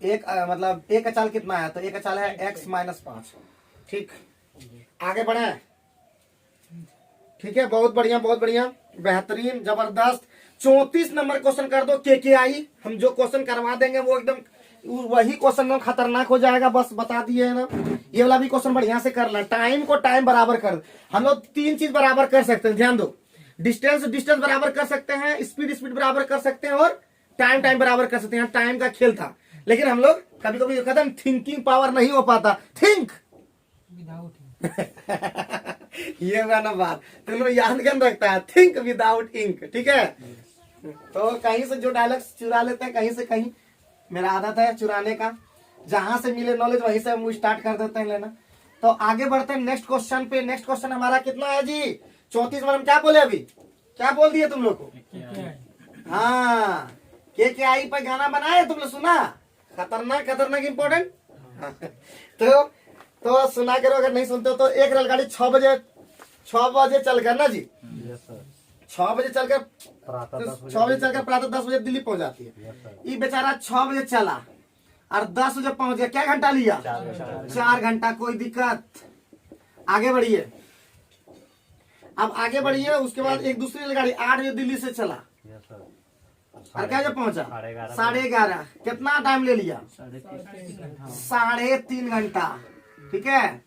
एक मतलब ए का चाल कितना है? तो ए का चाल है x-5। ठीक, आगे बढ़े। ठीक है, बहुत बढ़िया, बहुत बढ़िया, बेहतरीन, जबरदस्त। 34 नंबर क्वेश्चन कर दो KKI। हम जो क्वेश्चन करवा देंगे वो एकदम वही क्वेश्चन खतरनाक हो जाएगा, बस बता दिए है ना। ये वाला भी क्वेश्चन बढ़िया से करना। टाइम को टाइम बराबर कर, हम लोग 3 चीज बराबर कर सकते हैं, ध्यान दो। डिस्टेंस बराबर कर सकते हैं, स्पीड बराबर कर सकते हैं, और टाइम बराबर कर सकते हैं। टाइम का खेल था, लेकिन हम लोग कभी कभी कहते हैं थिंकिंग पावर नहीं हो पाता। थिंक ये वाला बात तो लोग याद कर रखता है, थिंक विदाउट इंक। ठीक है, तो कहीं से जो डायलॉग्स चुरा लेते हैं, कहीं से कहीं, मेरा आदत है चुराने का, जहां से मिले नॉलेज वहीं से हम स्टार्ट कर देते हैं लेना। तो आगे बढ़ते हैं नेक्स्ट क्वेश्चन पे। नेक्स्ट क्वेश्चन हमारा कितना है जी? 34 में हम क्या बोले? अभी क्या बोल दिए तुम लोग को? हाँ, KKI पर गाना बनाए, तुमने सुना? खतरनाक इम्पोर्टेंट। तो सुना करो, अगर नहीं सुनते हो तो। एक रेलगाड़ी 6 बजे चलकर ना जी, Yes sir। 6 बजे चलकर प्रातः 10 बजे। 6 बजे चलकर प्रातः 10 बजे दिल्ली पहुंच जाती है। Yes sir। ये बेचारा 6 बजे चला और 10 बजे पहुंच गया, क्या घंटा लिया? 4 घंटा। कोई दिक्कत? आगे बढ़िए। अब आगे बढ़िए, उसके बाद एक दूसरी रेलगाड़ी 8 बजे दिल्ली से चला, Yes sir। और क्या जब पहुंचा? 11:30। 11:30। कितना टाइम ले लिया? 3.5 घंटा। ठीक है,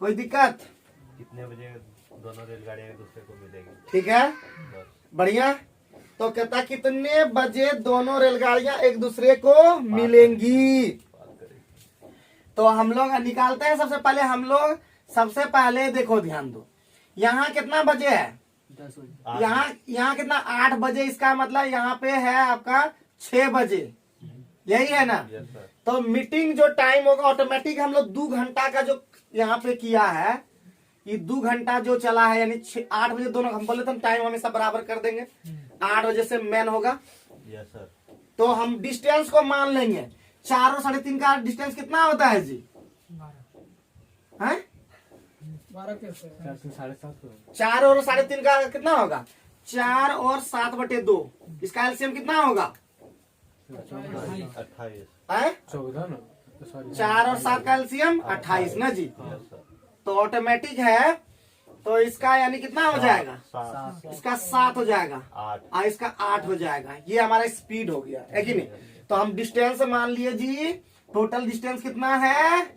कोई दिक्कत? कितने बजे दोनों रेलगाड़ियां एक दूसरे को मिलेगी? ठीक है, बस। बढ़िया। तो कहता कितने बजे दोनों रेलगाड़ियां एक दूसरे को मिलेंगी? बात करेंगे। तो हम लोग निकालते हैं। सबसे पहले हम लोग सबसे पहले देखो ध्यान दो, यहाँ कितना बजे है, यहाँ कितना 8 बजे, इसका मतलब यहाँ पे है आपका 6 बजे, यही है ना। Yes sir. तो मीटिंग जो टाइम होगा ऑटोमेटिक हम लोग 2 घंटा का जो यहाँ पे किया है, ये 2 घंटा जो चला है, यानी 8 बजे दोनों, हम बोले तो हम टाइम हमेशा बराबर कर देंगे, 8 बजे से मेन होगा। Yes sir. तो हम डिस्टेंस को मान लेंगे, 4 और 3.5 का डिस्टेंस कितना होता है जी, 12 हैं? 12 कैसे 4 से 7.5 हो। 4 और 3.5 का कितना होगा, 4 और 7/2, इसका एलसीएम कितना होगा, 28। हैं? 14 ना, सॉरी 4 और 7 का एलसीएम 28 ना जी। Yes sir. तो ऑटोमेटिक है, तो इसका यानी कितना हो जाएगा, 7 इसका 7 हो जाएगा 8। और इसका 8 हो जाएगा। ये हमारा स्पीड हो गया है कि नहीं। तो हम डिस्टेंस मान लिए जी, टोटल डिस्टेंस कितना है,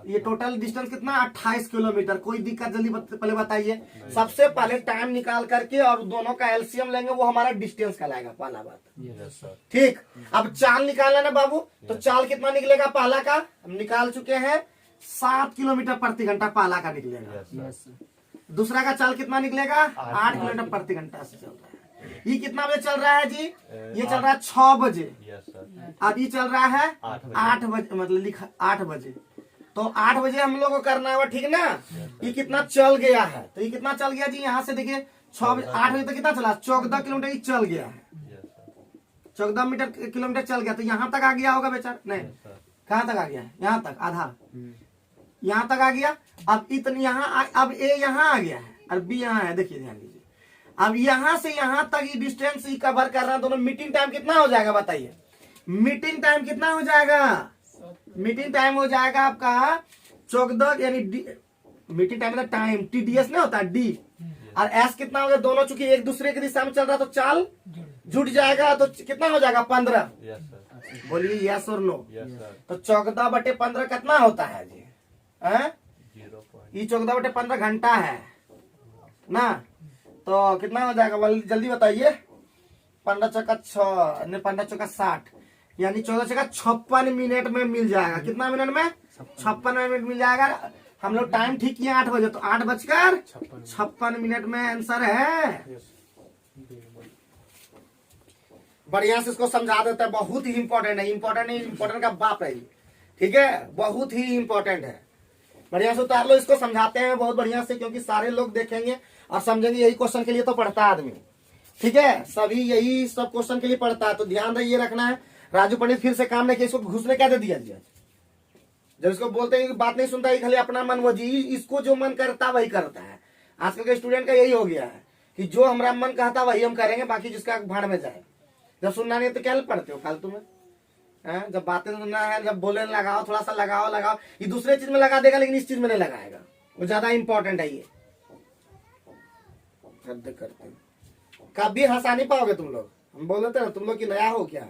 ये टोटल डिस्टेंस कितना 28 किलोमीटर। कोई दिक्कत जल्दी पहले बताइए। सबसे पहले टाइम निकाल करके और दोनों का एलसीएम लेंगे, वो हमारा डिस्टेंस कहलाएगा, पहला बात। Yes sir. ठीक, अब चाल निकालना ना बाबू, तो चाल कितना निकलेगा पहला का, हम निकाल चुके हैं 7 किलोमीटर प्रति घंटा पहला का निकलेगा। Yes sir. दूसरा का चाल कितना निकलेगा, 8 किलोमीटर प्रति घंटा से चल रहा है। ये कितना बजे चल रहा है जी, ये चल रहा है 6 बजे। Yes sir. अब ये चल रहा है 8 8 बजे, मतलब लिखा 8 बजे। तो 8 बजे हम लोग को करना है, ठीक ना। ये कितना चल गया है, तो ये कितना चल गया जी, यहाँ से देखिए 6 बजे 8 बजे तक कितना चला, 14 किलोमीटर ये चल गया है, यस सर। 14 किलोमीटर चल गया। तो यहाँ तक आ गया होगा बेचारा, नहीं यस सर। कहाँ तक आ गया, यहाँ तक आधा, यहाँ तक आ गया। अब इतनी यहाँ, अब ए यहाँ आ गया है और बी यहाँ है, देखिए ध्यान दीजिए। अब यहाँ से यहाँ तक ये डिस्टेंस ही कवर कर रहा है दोनों। मीटिंग टाइम कितना हो जाएगा बताइए, मीटिंग टाइम कितना हो जाएगा, मीटिंग टाइम हो जाएगा आपका 14, यानी मीटिंग टाइम मतलब टाइम, टीडीएस नहीं होता, डी और एस कितना हो गया, दोनों चूंकि एक दूसरे की दिशा में चल रहा, तो चाल जुट जाएगा, तो कितना हो जाएगा 15। Yes sir. बोलिए यस और नो। Yes sir. तो 14/15 कितना होता है जी, हैं? 0. ये 14/15 घंटा है ना। तो कितना हो जाएगा जल्दी बताइए, 15 चौका 6, 15 चौका 60, यानी 14 चौका 56 मिनट में मिल जाएगा। कितना मिनट में, 56 मिनट मिल जाएगा। हम लोग टाइम ठीक किए 8 बजे, तो 8:56 में आंसर है। बढ़िया से इसको समझा देता है, बहुत ही इंपॉर्टेंट है, इंपॉर्टेंट नहीं, इंपॉर्टेंट का बाप है ये, ठीक है, बहुत ही इंपॉर्टेंट है। बढ़िया से उतार लो, इसको समझाते हैं बहुत बढ़िया से, क्योंकि सारे लोग देखेंगे और समझेंगे। यही क्वेश्चन के लिए तो पढ़ता है आदमी, ठीक है, सभी यही सब क्वेश्चन के लिए पढ़ता है। तो ध्यान रहे, ये रखना है। राजू पंडित फिर से काम नहीं किया, इसको घुसने क्या दे दिया जी। जब इसको बोलते हैं बात नहीं सुनता, खाली अपना मन वो जी, इसको जो मन करता वही करता है। आजकल के स्टूडेंट का यही हो गया है कि जो हमारा मन कहता वही हम करेंगे, बाकी जिसका भाड़ में जाए। जब सुनना नहीं तो क्या पढ़ते हो फालतू में, जब बातें सुनना है, जब बोले लगाओ, थोड़ा सा लगाओ लगाओ, ये दूसरे चीज में लगा देगा, लेकिन इस चीज में नहीं लगाएगा, वो ज्यादा इंपॉर्टेंट है। ये रद्द करते हैं, कभी हंसा नहीं पाओगे तुम लोग। हम बोल देते ना, तुम लोग की नया हो क्या,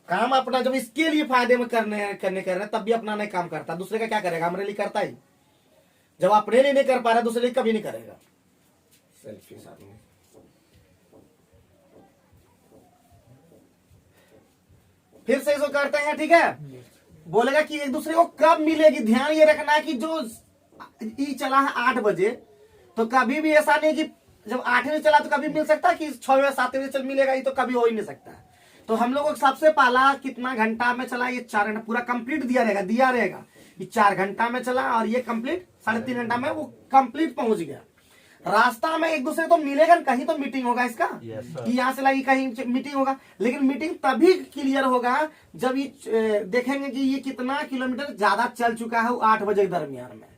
काम अपना जब इसके लिए फायदे में करने तब भी अपना नहीं काम करता, दूसरे का क्या करेगा, हमारे लिए करता ही। जब अपने लिए नहीं कर पा रहा, दूसरे लिए कभी नहीं करेगा। सेल्फिश आदमी। फिर से इसको करते हैं, ठीक है। बोलेगा कि एक दूसरे को कब मिलेगी, ध्यान ये रखना है कि जो ई चला है 8 बजे, तो कभी भी ऐसा नहीं कि जब 8 बजे चला तो कभी मिल सकता है कि 6 या 7 बजे चल मिलेगा, ये तो कभी हो ही नहीं सकता। तो हम लोगों को सबसे पहला कितना घंटा में चला, ये 4 घंटा पूरा कंप्लीट दिया रहेगा ये 4 घंटा में चला, और ये कंप्लीट 3.5 घंटा में वो कंप्लीट पहुंच गया। रास्ता में एक दूसरे तो मिलेगा, कहीं तो मीटिंग होगा इसका, यहाँ से लगी कहीं मीटिंग होगा, लेकिन मीटिंग तभी क्लियर होगा जब ये देखेंगे कि ये कितना किलोमीटर ज्यादा चल चुका है 8 बजे के दरमियान में।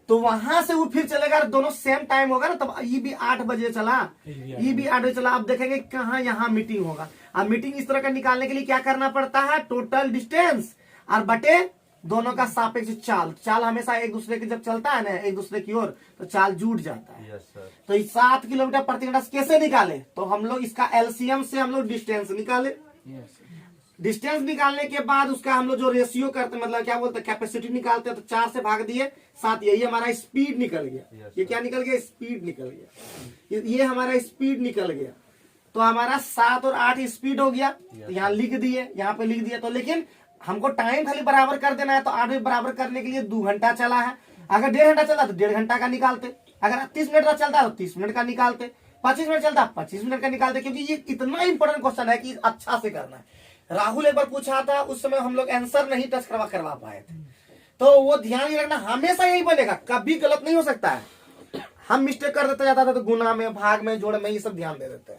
तो वहां से वो फिर चलेगा, दोनों सेम टाइम होगा ना, तब ये भी 8 बजे चला, ये भी 8 बजे चला। अब देखेंगे कहाँ यहाँ मीटिंग होगा। अब मीटिंग इस तरह का निकालने के लिए क्या करना पड़ता है, टोटल डिस्टेंस और बटे दोनों का सापेक्ष चाल। चाल हमेशा एक दूसरे के जब चलता है ना, एक दूसरे की ओर, तो चाल जुट जाता है। Yes sir. तो 7 किलोमीटर प्रति घंटा कैसे निकाले, तो हम लोग इसका एलसीएम से हम लोग डिस्टेंस निकाले। डिस्टेंस निकालने के बाद उसका हम लोग जो रेशियो करते, मतलब क्या बोलते हैं, कैपेसिटी निकालते हैं, तो 4 से भाग दिए 7, यही हमारा स्पीड निकल गया। ये क्या निकल गया, स्पीड निकल गया, ये हमारा स्पीड निकल गया। तो हमारा 7 और 8 स्पीड हो गया, तो यहाँ लिख दिए, यहाँ पे लिख दिया। तो लेकिन हमको टाइम खाली बराबर कर देना है, तो 8 बराबर करने के लिए 2 घंटा चला है। अगर 1.5 घंटा चला तो 1.5 घंटा का निकालते, अगर 30 मिनट का चलता है तो 30 मिनट का निकालते, 25 मिनट चलता है 25 मिनट का निकालते, क्योंकि ये इतना इंपॉर्टेंट क्वेश्चन है कि अच्छा से करना है। राहुल एक बार पूछा था, उस समय हम लोग आंसर नहीं टच करवा पाए थे, तो वो ध्यान ही रखना, हमेशा यही बनेगा, कभी गलत नहीं हो सकता है। हम मिस्टेक कर देते जाता था तो गुना में, भाग में, जोड़ में, ये सब ध्यान दे देते हैं।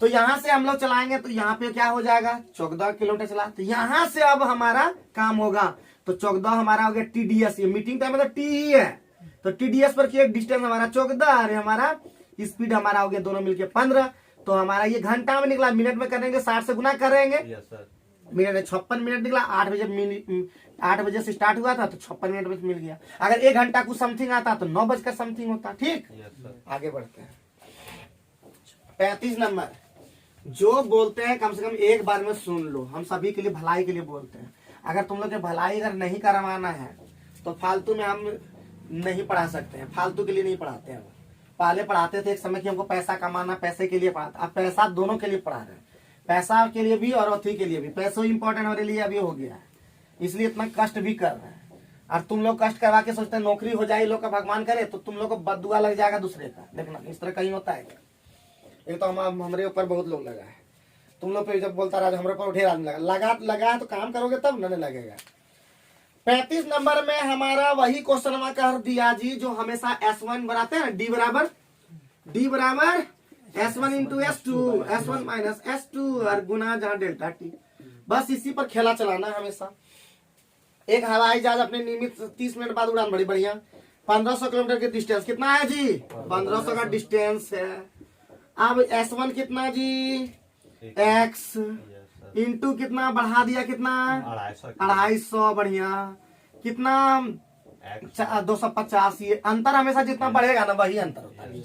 तो यहां से हम लोग चलाएंगे तो यहाँ पे क्या हो जाएगा, 14 किलोमीटर चला। तो यहां से अब हमारा काम होगा, तो 14 हमारा हो गया TDS, ये मीटिंग टाइम मतलब टी ही है, तो TDS पर किया डिस्टेंस हमारा 14 और हमारा स्पीड हमारा हो गया दोनों मिलके 15। तो हमारा ये घंटा में निकला, मिनट में करेंगे 60 से गुना करेंगे, यस सर। मिनट में 56 मिनट निकला। 8 बजे से स्टार्ट हुआ था तो 56 मिनट में मिल गया। अगर 1 घंटा कुछ समथिंग आता तो 9 बजकर समथिंग होता। ठीक, यस सर। आगे बढ़ते हैं। 35 नंबर, जो बोलते हैं कम से कम एक बार में सुन लो, हम सभी के लिए भलाई के लिए बोलते हैं। अगर तुम लोग के भलाई अगर नहीं करवाना है तो फालतू में हम नहीं पढ़ा सकते हैं, फालतू के लिए नहीं पढ़ाते हैं। पहले पढ़ाते थे एक समय कि हमको पैसा कमाना, पैसे के लिए पढ़ाते, अब पैसा दोनों के लिए पढ़ा रहे हैं, पैसा के लिए भी और अथी के लिए भी। पैसों इंपॉर्टेंट हमारे लिए अभी हो गया है, इसलिए इतना कष्ट भी कर रहे हैं। और तुम लोग कष्ट करवा के सोचते हैं नौकरी हो जाए लोग का, भगवान करे, तो तुम लोग को बददुआ लग जाएगा दूसरे का। देखना इस तरह कहीं होता है क्या? ये तो हमारे ऊपर बहुत लोग लगा है, तुम लोग पे जब बोलता रहा हमारे ऊपर ढेर आदमी लगा तो काम करोगे तब न लगेगा। 35 नंबर में हमारा वही क्वेश्चन कर दिया जी, जो हमेशा S1 बनाते हैं, D बराबर S1 into S2, S1 minus S2 और गुना जहां डेल्टा T। बस इसी पर खेला चलाना है हमेशा। एक हवाई जहाज अपने नियमित 30 मिनट बाद उड़ान, बड़ी बढ़िया। 1500 किलोमीटर के डिस्टेंस कितना है जी? 1500 का डिस्टेंस है। अब S1 कितना जी? X इंटू कितना बढ़ा दिया, कितना 250, बढ़िया, कितना 250। ये अंतर हमेशा जितना बढ़ेगा ना वही अंतर होता है।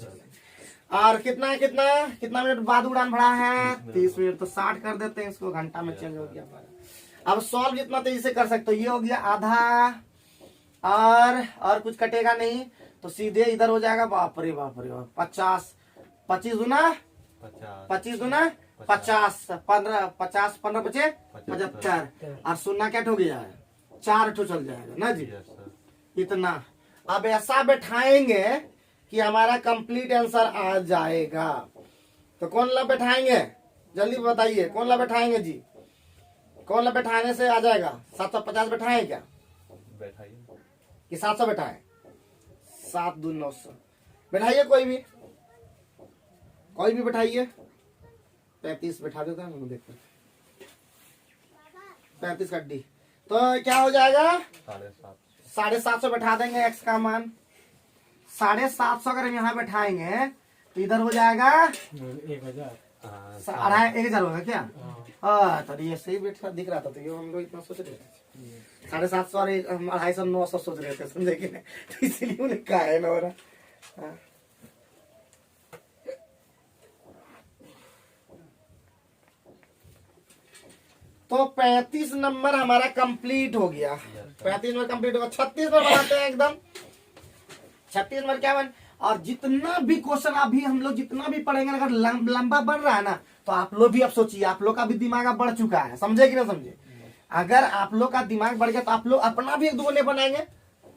और कितना कितना मिनट बाद उड़ान भरा है? 30 मिनट। तो 60 कर देते हैं, इसको घंटा में चेंज हो गया हमारा। अब सॉल्व जितना तेजी से कर सकते हो, ये हो गया आधा, और कुछ कटेगा नहीं, तो सीधे इधर हो जाएगा। बाप रे बाप रे बाप, 50, 25 गुना 25 गुना 50, 15 बचे 75, और शून्य क्या हो गया है? 4 ठो चल जाएगा ना जी, इतना। अब ऐसा बैठाएंगे कि हमारा कंप्लीट आंसर आ जाएगा। तो कौन ला बैठाएंगे, जल्दी बताइए, कौन ला बैठाएंगे जी? कौन ला बैठाने से आ जाएगा? 750 बैठाएं क्या कि 700 बैठाएं? 7 दूनी 900 बैठाइए, कोई भी बैठाइए। 35 बैठा देता हूँ, देखो 35 का D, तो क्या हो जाएगा? 750 बैठा देंगे। x का मान 750 अगर हम यहाँ बैठाएंगे तो इधर हो जाएगा 1000। 1000 होगा क्या? तो ये सही बैठा दिख रहा था, तो ये हम लोग इतना सोच रहे थे 750 और 250, 900 सोच रहे थे, समझे कि नहीं? तो इसीलिए उन्हें कहा है ना हो रहा। तो 35 नंबर हमारा कंप्लीट हो गया। 35 नंबर कंप्लीट होगा। 36 नंबर बनाते हैं एकदम। 36 नंबर क्या बन, और जितना भी क्वेश्चन अभी हम लोग जितना भी पढ़ेंगे, अगर लंबा बढ़ रहा है ना, तो आप लोग भी अब सोचिए, आप लोग का भी दिमाग बढ़ चुका है, समझे कि ना समझे? अगर आप लोग का दिमाग बढ़ गया तो आप लोग अपना भी 1-2 नहीं बनाएंगे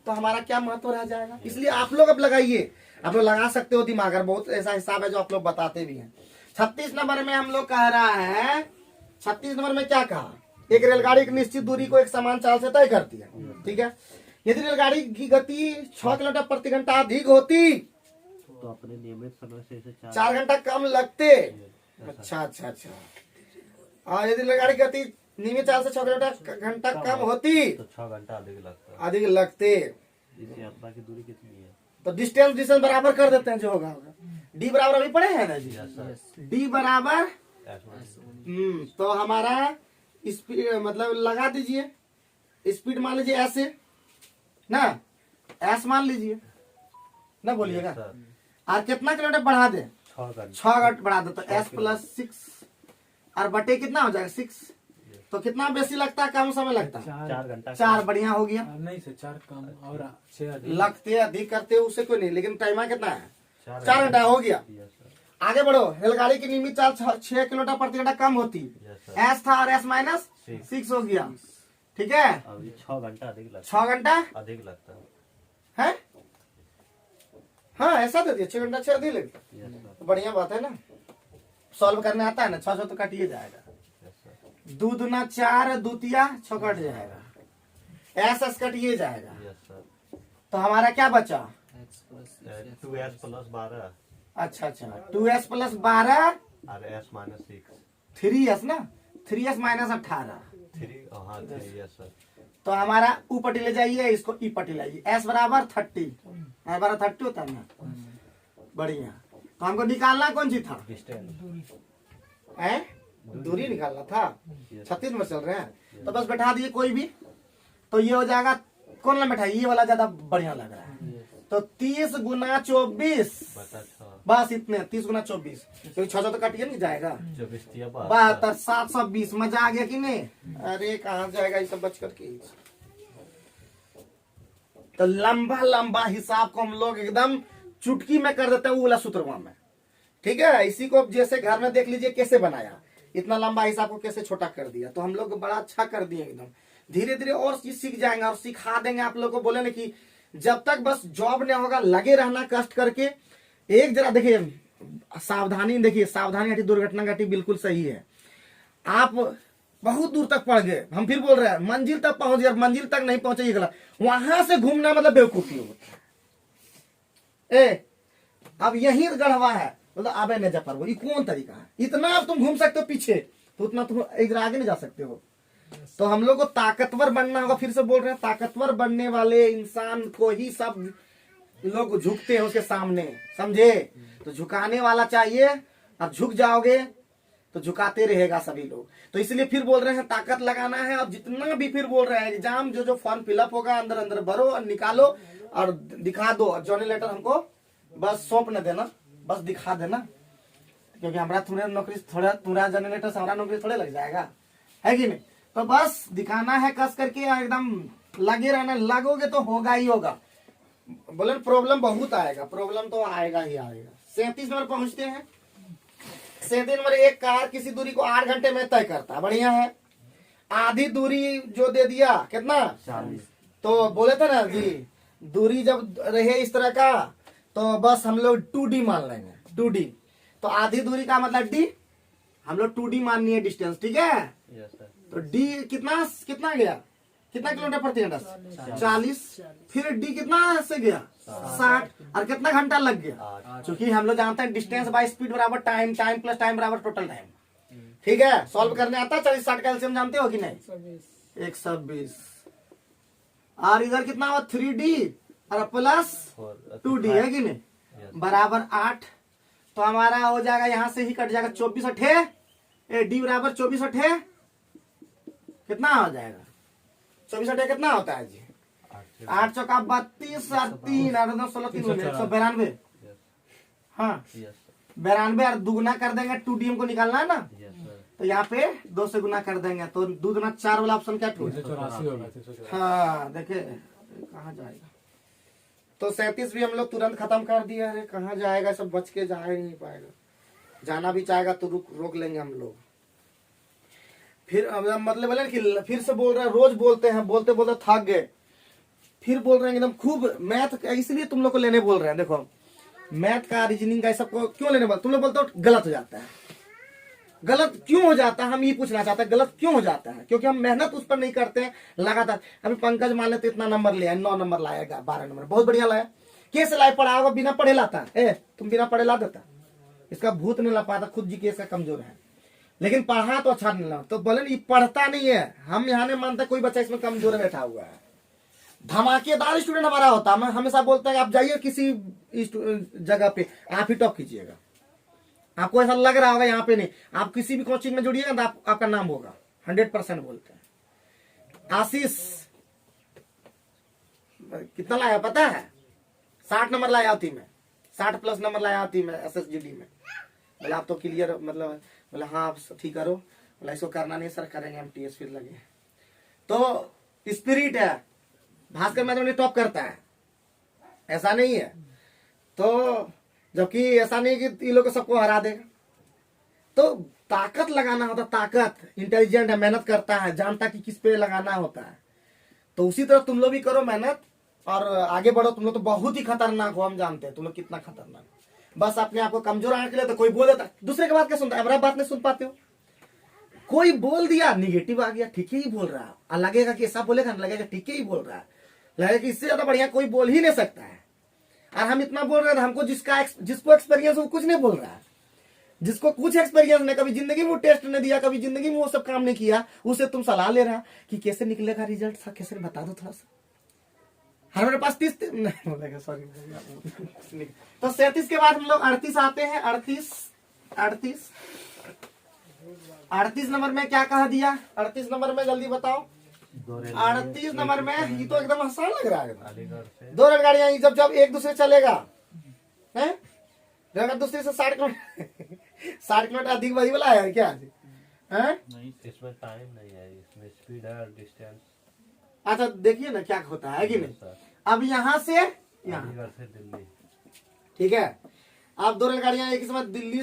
तो हमारा क्या महत्व रह जाएगा। इसलिए आप लोग अब लगाइए, आप लोग लगा सकते हो दिमाग, अगर बहुत ऐसा हिसाब है जो आप लोग बताते भी हैं। 36 नंबर में हम लोग कह रहा है, 36 नंबर में क्या कहा? एक रेलगाड़ी एक निश्चित दूरी को एक समान चाल से तय करती है, ठीक है। यदि रेलगाड़ी की गति 6 किलोमीटर प्रति घंटा अधिक होती तो अपने नियमित समय से इसे 4 घंटा कम लगते। अच्छा। और यदि रेलगाड़ी की गति नियमित चाल से 6 किलोमीटर घंटा कम होती तो 6 घंटा अधिक लगते। इस यात्रा की दूरी कितनी है? तो डिस्टेंस बराबर कर देते हैं, जो होगा। D बराबर अभी पढ़े हैं ना जी? D बराबर तो हमारा स्पीड मतलब लगा दीजिए, स्पीड मान लीजिए ऐसे ना, S मान लीजिए ना, बोलिएगा। और कितना किलोमीटर बढ़ा दे? 6 घंटा बढ़ा दे, तो S + 6 और बटे कितना हो जाएगा? 6। तो कितना बेसी लगता है, कम समय लगता है? 4 घंटा। 4, बढ़िया हो गया। नहीं से 4 कम और 6 अधिक। लगते अधिक करते उससे कोई नहीं, लेकिन टाइम कितना है? 4 घंटा हो गया। आगे बढ़ो। रेलगाड़ी की नियमित चाल 6 किलोमीटर प्रति घंटा कम होती। S था और S - 6 हो गया, ठीक है, अभी 6 घंटा अधिक लगता 6 घंटा है, अधिक लगता है। है। हाँ ऐसा दे दिया, 6 घंटा 6 अधिक लगता है। यस सर, तो बढ़िया बात है ना, सॉल्व करने आता है ना, 6 तो काटिए जाएगा। यस सर, 2 दूना 4, दूतिया 6 कट जाएगा, एस कटिए जाएगा। Yes sir. तो हमारा क्या बचा? 2s प्लस 12 अच्छा अच्छा, 2s प्लस 12 और s माइनस 6 3s ना, 3s माइनस 18। 3, हाँ 3, यस सर। तो हमारा ऊ पट्टी ले जाइए, इसको ई पट्टी लाइए, s बराबर 30, s बराबर 30 होता है ना। बढ़िया, तो हमको निकालना कौन सी था? डिस्टेंस, है दूरी निकालना था। 36 में चल रहे हैं, तो बस बैठा दिए कोई भी, तो ये हो जाएगा। कौन ना बैठा, ये वाला ज्यादा बढ़िया लग रहा है। तो 30 गुना 24, बता 6, बस इतने, 30 गुना 24, क्योंकि 6 तो काटिए नहीं जाएगा। 24 दिया 72, 720। मजा आ गया कि नहीं? अरे कहाँ जाएगा ये सब बच करके। तो लंबा लंबा हिसाब को हम लोग एकदम चुटकी में कर देते हैं, वो वाला सूत्रवा में। ठीक है, इसी को जैसे घर में देख लीजिए कैसे बनाया, इतना लंबा हिसाब को कैसे छोटा कर दिया। तो हम लोग बड़ा अच्छा कर दिए एकदम। धीरे धीरे और चीज सीख जाएंगे और सिखा देंगे आप लोग को। बोले ना कि जब तक बस जॉब नहीं होगा, लगे रहना कष्ट करके। एक जरा देखिए, सावधानी देखिए, सावधानी घटी दुर्घटना घटी, बिल्कुल सही है। आप बहुत दूर तक पढ़ गए, हम फिर बोल रहे हैं मंजिल तक पहुंच गए, मंजिल तक नहीं पहुंचे ये गलत। वहां से घूमना मतलब बेवकूफी होता है। अब यही गढ़वा है, मतलब आबे न जा पाओ, ये कौन तरीका है? इतना अब तुम घूम सकते हो पीछे, तो उतना तुम इधर आगे नहीं जा सकते हो। तो हम लोग को ताकतवर बनना होगा। फिर से बोल रहे हैं, ताकतवर बनने वाले इंसान को ही सब लोग झुकते हैं उसके सामने, समझे? तो झुकाने वाला चाहिए, और झुक जाओगे तो झुकाते रहेगा सभी लोग। तो इसलिए फिर बोल रहे हैं ताकत लगाना है। और जितना भी फिर बोल रहे हैं, एग्जाम जो फॉर्म फिलअप होगा, अंदर अंदर भरो और निकालो और दिखा दो। जॉइनिंग लेटर हमको बस सौंप न देना, बस दिखा देना, क्योंकि हमारा तुम्हारा नौकरी थोड़ा, तुम्हारा जॉइनिंग लेटर से हमारा नौकरी थोड़े लग जाएगा, है कि नहीं? तो बस दिखाना है कस करके, एकदम लगे रहना। लगोगे तो होगा ही होगा। बोले प्रॉब्लम बहुत आएगा, प्रॉब्लम तो आएगा ही आएगा। 37 नंबर पहुंचते हैं। 37 नंबर, एक कार किसी दूरी को 8 घंटे में तय करता है, बढ़िया है। आधी दूरी जो दे दिया, कितना? 40, तो बोले थे ना जी, दूरी जब रहे इस तरह का, तो बस हम लोग 2D मान लेंगे, 2D। तो आधी दूरी का मतलब D, हम लोग 2D माननी है डिस्टेंस, ठीक है? Yes sir. तो D कितना कितना गया, कितना किलोमीटर प्रति घंटा? 40। फिर D कितना से गया? 60। और कितना घंटा लग गया? क्योंकि हम लोग जानते हैं डिस्टेंस बाय स्पीड बराबर टाइम, टाइम प्लस टाइम बराबर टोटल टाइम। ठीक है, सॉल्व करने आता है 40-60 का एलसीएम जानते हो कि नहीं? 120। और इधर कितना हुआ? 3D और प्लस 2D, है कि नहीं? बराबर 8। तो हमारा हो जाएगा, यहां से ही कट जाएगा 24 अठे, D बराबर 24 अठे, कितना हो जाएगा? 24 अठे कितना होता है जी? 8 चौका 32 और 3 और 9 16 3 192। हाँ, 92 और दुगुना कर देंगे, 2D हमको निकालना है ना। Yes sir. तो यहाँ पे 2 से गुना कर देंगे, तो 2 दूना 4 वाला ऑप्शन क्या? 384 होगा, 384। हाँ देखिए कहाँ जाएगा। तो 37 भी हम लोग तुरंत खत्म कर दिया। अरे कहाँ जाएगा, सब बच के जा ही नहीं पाएगा। जाना भी चाहेगा तो रोक लेंगे हम लोग। फिर मतलब बोले कि फिर से बोल रहे हैं, रोज बोलते हैं, बोलते बोलते थक गए। फिर बोल रहे हैं एकदम खूब मैथ, इसलिए तुम लोग को लेने बोल रहे हैं। देखो मैथ का, रीजनिंग का, सबको क्यों लेने बोल, तुम लोग बोलते हो गलत हो जाता है। गलत क्यों हो जाता है, हम ये पूछना चाहते हैं, गलत क्यों हो जाता है? क्योंकि हम मेहनत उस पर नहीं करते हैं लगातार। अभी पंकज मान लेते इतना नंबर लिया, 9 नंबर लाएगा, 12 नंबर, बहुत बढ़िया लाया। कैसे लाए? पढ़ा होगा, बिना पढ़े लाता है? तुम बिना पढ़े ला देता? इसका भूत नहीं ला पाता, खुद जी केस का कमजोर है, लेकिन पढ़ा तो अच्छा नहीं ला। तो बोले ये पढ़ता नहीं है, हम यहाँ नहीं मानते कोई बच्चा इसमें कमजोर बैठा हुआ है। धमाकेदार स्टूडेंट हमारा होता है। मैं हमेशा बोलता है आप जाइए किसी जगह पे, आप ही टॉप कीजिएगा। आपको ऐसा लग रहा होगा यहाँ पे नहीं, आप किसी भी कोचिंग में जुड़िएगा तो आपका नाम होगा, 100% बोलते हैं। आशीष कितना लाया पता है? 60 नंबर लाया थी मैं, 60 प्लस नंबर लाया थी मैं SSGD में। बोले आप तो क्लियर, मतलब बोले हाँ आप ठीक करो। बोला इसको करना नहीं सर, करेंगे MTS फिर लगे। तो स्पिरिट है, भास्कर मैथ टॉप करता है, ऐसा नहीं है। तो जबकि ऐसा नहीं कि ये लोग सबको हरा देगा। तो ताकत लगाना होता, ताकत, इंटेलिजेंट है, मेहनत करता है, जानता कि किस पे लगाना होता है। तो उसी तरह तुम लोग भी करो मेहनत और आगे बढ़ो। तुम लोग तो बहुत ही खतरनाक हो, हम जानते हैं तुम लोग कितना खतरनाक हो। बस अपने आप को कमजोर आने के लिए तो कोई बोल देता, दूसरे की बात क्या सुनता है, हमारा बात नहीं सुन पाते हो। कोई बोल दिया निगेटिव आ गया, ठीक ही बोल रहा है, और लगेगा कि ऐसा बोलेगा, लगेगा ठीक ही बोल रहा है, लगेगा कि इससे ज्यादा बढ़िया कोई बोल ही नहीं सकता है। और हम इतना बोल रहे हैं, हमको जिसको एक्सपीरियंस हो कुछ नहीं बोल रहा है। जिसको कुछ एक्सपीरियंस नहीं, कभी जिंदगी में वो टेस्ट नहीं दिया, कभी जिंदगी में वो सब काम नहीं किया, उससे तुम सलाह ले रहा कि कैसे निकलेगा रिजल्ट, सा कैसे बता दो थोड़ा सा। हमारे पास 30 नहीं बोलेगा, सॉरी। तो 37 के बाद हम लोग 38 आते हैं। 38 नंबर में क्या कहा दिया? 38 नंबर में जल्दी बताओ। 38 नंबर में ये तो एकदम आसान लग रहा है। अलीगढ़ से 2 रेलगाड़ियां जब एक दूसरे चलेगा है, अगर दूसरे से 60 किलोमीटर 60 किलोमीटर अधिक वही वाला है क्या है? नहीं, इसमें टाइम नहीं है, इसमें स्पीड है और डिस्टेंस। अच्छा देखिए ना क्या होता है कि नहीं। सर, अब यहाँ से यहाँ, अलीगढ़ से दिल्ली। ठीक है। अब 2 रेलगाड़ियां एक समय दिल्ली,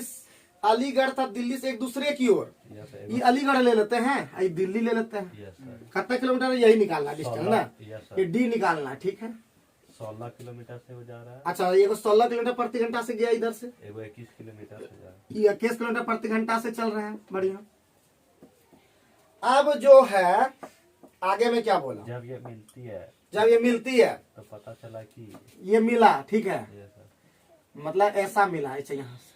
अलीगढ़ था दिल्ली से एक दूसरे की ओर, यस ये अलीगढ़ ले लेते हैं, ये दिल्ली ले लेते हैं। सर, कितना किलोमीटर है? यही निकालना डिस्टेंस ना, यस ये सर, डी निकालना, ठीक है। 16 किलोमीटर से हो जा रहा है, अच्छा ये 16 किलोमीटर प्रति घंटा से गया इधर से, एगो 21 किलोमीटर से जा रहा है। ये 21 किलोमीटर प्रति घंटा से चल रहा है, बढ़िया। अब जो है आगे में क्या बोला, जब ये मिलती है जब ये मिलती है तो पता चला कि ये मिला, ठीक है, यस सर, मतलब ऐसा मिला, अच्छा यहाँ से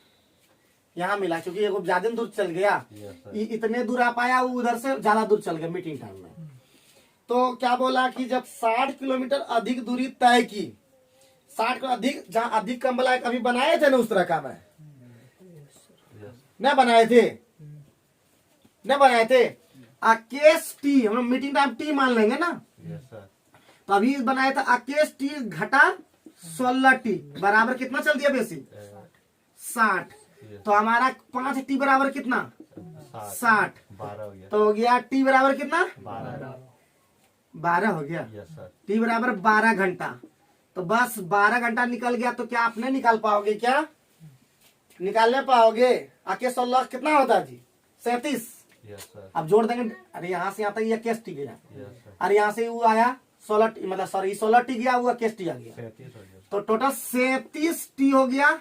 यहाँ मिला, क्योंकि ये ज्यादा दूर चल गया, यस सर, ये इतने दूर आ पाया, वो उधर से ज्यादा दूर चल गया मीटिंग टाइम में। तो क्या बोला कि जब 60 किलोमीटर अधिक दूरी तय की, 60 को अधिक, जहाँ अधिक कम बोला, अभी बनाए थे ना उस तरह का, मैं यस न बनाए थे, न बनाए थे। केस टी हम लोग मीटिंग टाइम टी मान लेंगे ना, यस सर, तो अभी बनाया था केस टी घटा 16 टी बराबर कितना चल दिया बेसी 60। तो हमारा 5 टी बराबर कितना 60, 12 हो गया, तो हो गया टी बराबर कितना 12 हो गया, यस सर, टी बराबर 12 घंटा। तो बस 12 घंटा निकल गया, तो क्या आप नहीं निकाल पाओगे? क्या निकालने पाओगे? आके 16 कितना होता है जी? 37। यस सर, अब जोड़ देंगे, अरे यहाँ से आता है केस टी गया, यस सर, और यहाँ से वो आया 16 मतलब सॉरी 16 टी गया, वो केस टी आ गया, 37 हो गया, तो टोटल 37 टी हो गया।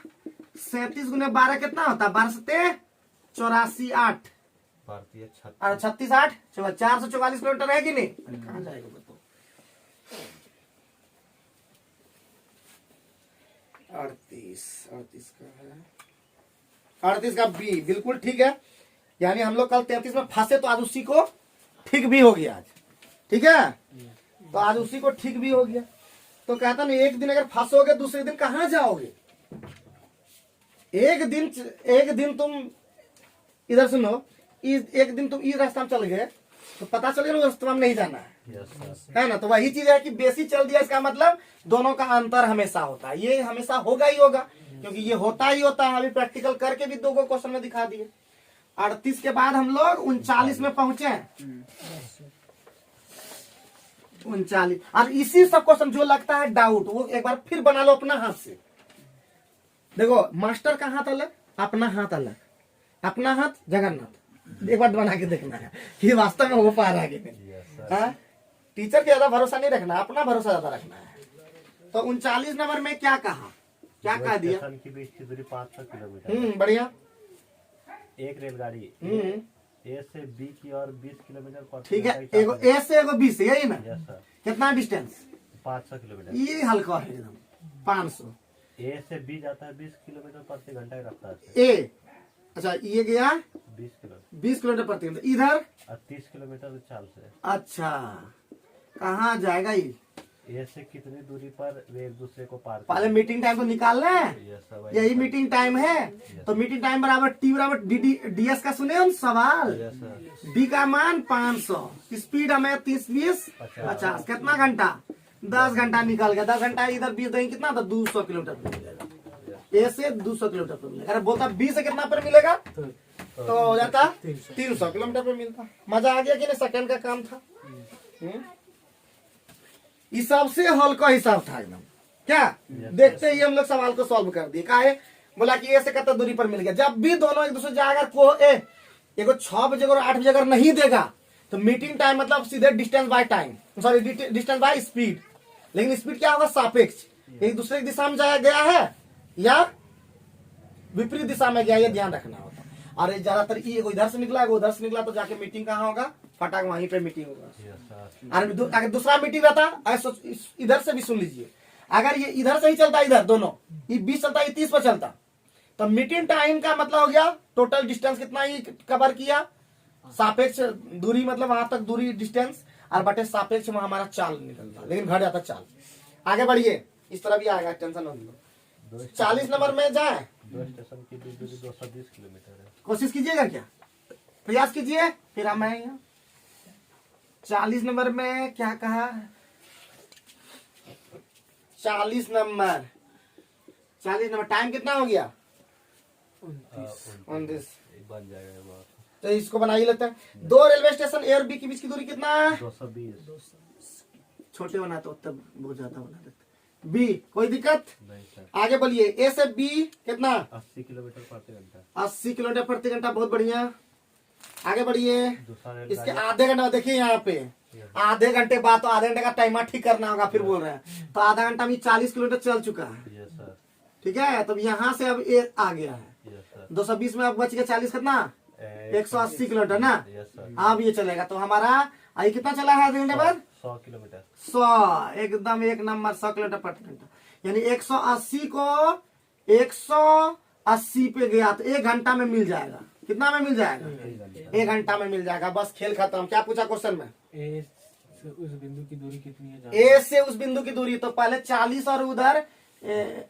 37 गुने 12 कितना होता है? 12 से 84 8 भारतीय और 36 8 444 किलोमीटर है कि नहीं? कहाँ जाएगा बताओ? 38 का है, 38 का बी बिल्कुल ठीक है। यानी हम लोग कल 33 में फंसे, तो आज उसी को ठीक भी हो गया आज, ठीक है, तो आज उसी को ठीक भी हो गया। तो कहता ना, एक दिन अगर फंसोगे दूसरे दिन कहाँ जाओगे? एक दिन तुम इधर सुनो, एक दिन तुम इस रास्ता में चल गए, तो पता चलेगा ना रास्ता में नहीं जाना है, यस सर, है ना। तो वही चीज है कि बेसी चल दिया, इसका मतलब दोनों का अंतर हमेशा होता है, ये हमेशा होगा ही होगा, क्योंकि ये होता ही होता है। अभी प्रैक्टिकल करके भी 2 क्वेश्चन में दिखा दिए। 38 के बाद हम लोग 39 में पहुंचे, 39। और इसी सब क्वेश्चन जो लगता है डाउट, वो एक बार फिर बना लो अपना हाथ से। देखो मास्टर का हाथ अलग, अपना हाथ अलग, अपना हाथ जगन्नाथ, एक बार बना के देखना है कि वास्तव में हो पा रहा है कि नहीं। यस सर, हाँ? टीचर पे ज्यादा भरोसा नहीं रखना, अपना भरोसा ज्यादा रखना है। तो 39 नंबर में क्या कहा, क्या कह दिया? स्टेशन के बीच की दूरी 500 किलोमीटर, बढ़िया। एक रेलगाड़ी ए से बी की और 20 किलोमीटर पर ठीक है, एगो ए से एगो बी से, यही ना? यस सर, कितना डिस्टेंस? 500 किलोमीटर, ये हल्का है एकदम, 500। ए से बी जाता है 20 किलोमीटर प्रति घंटा की रफ्तार से, ए अच्छा ये गया 20 किलोमीटर प्रति घंटा, इधर और 30 किलोमीटर चाल से। अच्छा कहाँ जाएगा ये? ए से कितनी दूरी पर वे एक दूसरे को पार पहले मीटिंग टाइम को निकालना है, यस सर, यही मीटिंग टाइम है। तो मीटिंग टाइम बराबर टी बराबर डीएस का सुने हम सवाल, यस सर, डी का मान 500, स्पीड हमें 30 20 50, कितना घंटा? 10 घंटा निकल गया। 10 घंटा इधर 20 देंगे कितना था? 200 किलोमीटर पर मिलेगा, ए से 200 किलोमीटर पर मिलेगा। अरे बोलता बी से कितना पर मिलेगा? तो हो जाता 300 किलोमीटर पर मिलता। मजा आ गया कि नहीं? सेकंड का काम था। ये सबसे हल्का हिसाब था एकदम। क्या देखते ही हम लोग सवाल को सॉल्व कर दिए। काहे? बोला कि ए से कितना दूरी पर मिल गया। जब भी दोनों एक दूसरे जाकर एगो 6 बजे और 8 बजे अगर नहीं देगा तो मीटिंग टाइम मतलब सीधे distance by time, sorry distance by speed. लेकिन स्पीड क्या होगा, सापेक्ष, एक दूसरे की दिशा में जाया गया है या विपरीत दिशा में गया, ये ध्यान रखना होता है। और ज्यादातर एगो इधर से निकला, एगो उधर से निकला, तो जाके मीटिंग कहाँ होगा, फटाक वहीं पे मीटिंग होगा। अगर दूसरा मीटिंग रहता, इधर से भी सुन लीजिए, अगर ये इधर से ही चलता, इधर दोनों ये 20 चलता, ये 30 पर चलता, तो मीटिंग टाइम का मतलब हो गया टोटल डिस्टेंस कितना ही कवर किया, सापेक्ष दूरी मतलब वहां तक दूरी डिस्टेंस, और बटे सापेक्ष में हमारा चाल निकलता, लेकिन घट जाता चाल। आगे बढ़िए, इस तरह भी आएगा, टेंशन न लो। 40 नंबर में जाए, 2 स्टेशन की दूरी 220 किलोमीटर है। कोशिश कीजिएगा, क्या प्रयास कीजिए, फिर हम आएंगे। 40 नंबर में क्या कहा, 40 नंबर टाइम कितना हो गया, 29 बन जाएगा ये बात। तो इसको बना ही लेते हैं। 2 रेलवे स्टेशन ए और बी के बीच की दूरी कितना है, 220 छोटे बना तो तब बहुत ज्यादा बना देते। बी कोई दिक्कत नहीं सर। आगे बोलिए, ए से बी कितना, 80 किलोमीटर प्रति घंटा। 80 किलोमीटर प्रति घंटा, बहुत बढ़िया। आगे बढ़िए, दूसरा इसके रेलगाड़ी आधे घंटा देखिए यहाँ पे, आधे घंटे बाद, तो आधे घंटे का टाइमर ठीक करना होगा, फिर बोल रहे हैं तो आधा घंटा में 40 किलोमीटर चल चुका है, यस सर, ठीक है। तो यहाँ से अब ए आ गया है, यस सर। 220 में अब बच गया 40 कितना, 180 किलोमीटर ना, यस सर। अब ये चलेगा। तो हमारा अभी कितना चला है आधे घंटे बाद, 100 किलोमीटर। 100, एकदम एक नंबर, 100 किलोमीटर प्रति घंटा, यानी 180 को 180 पे गया तो 1 घंटा में मिल जाएगा। कितना में मिल जाएगा, 1 घंटा में मिल जाएगा। बस खेल खत्म। क्या पूछा क्वेश्चन में, ए से उस बिंदु की दूरी कितनी है, ए से उस बिंदु की दूरी, तो पहले 40 और उधर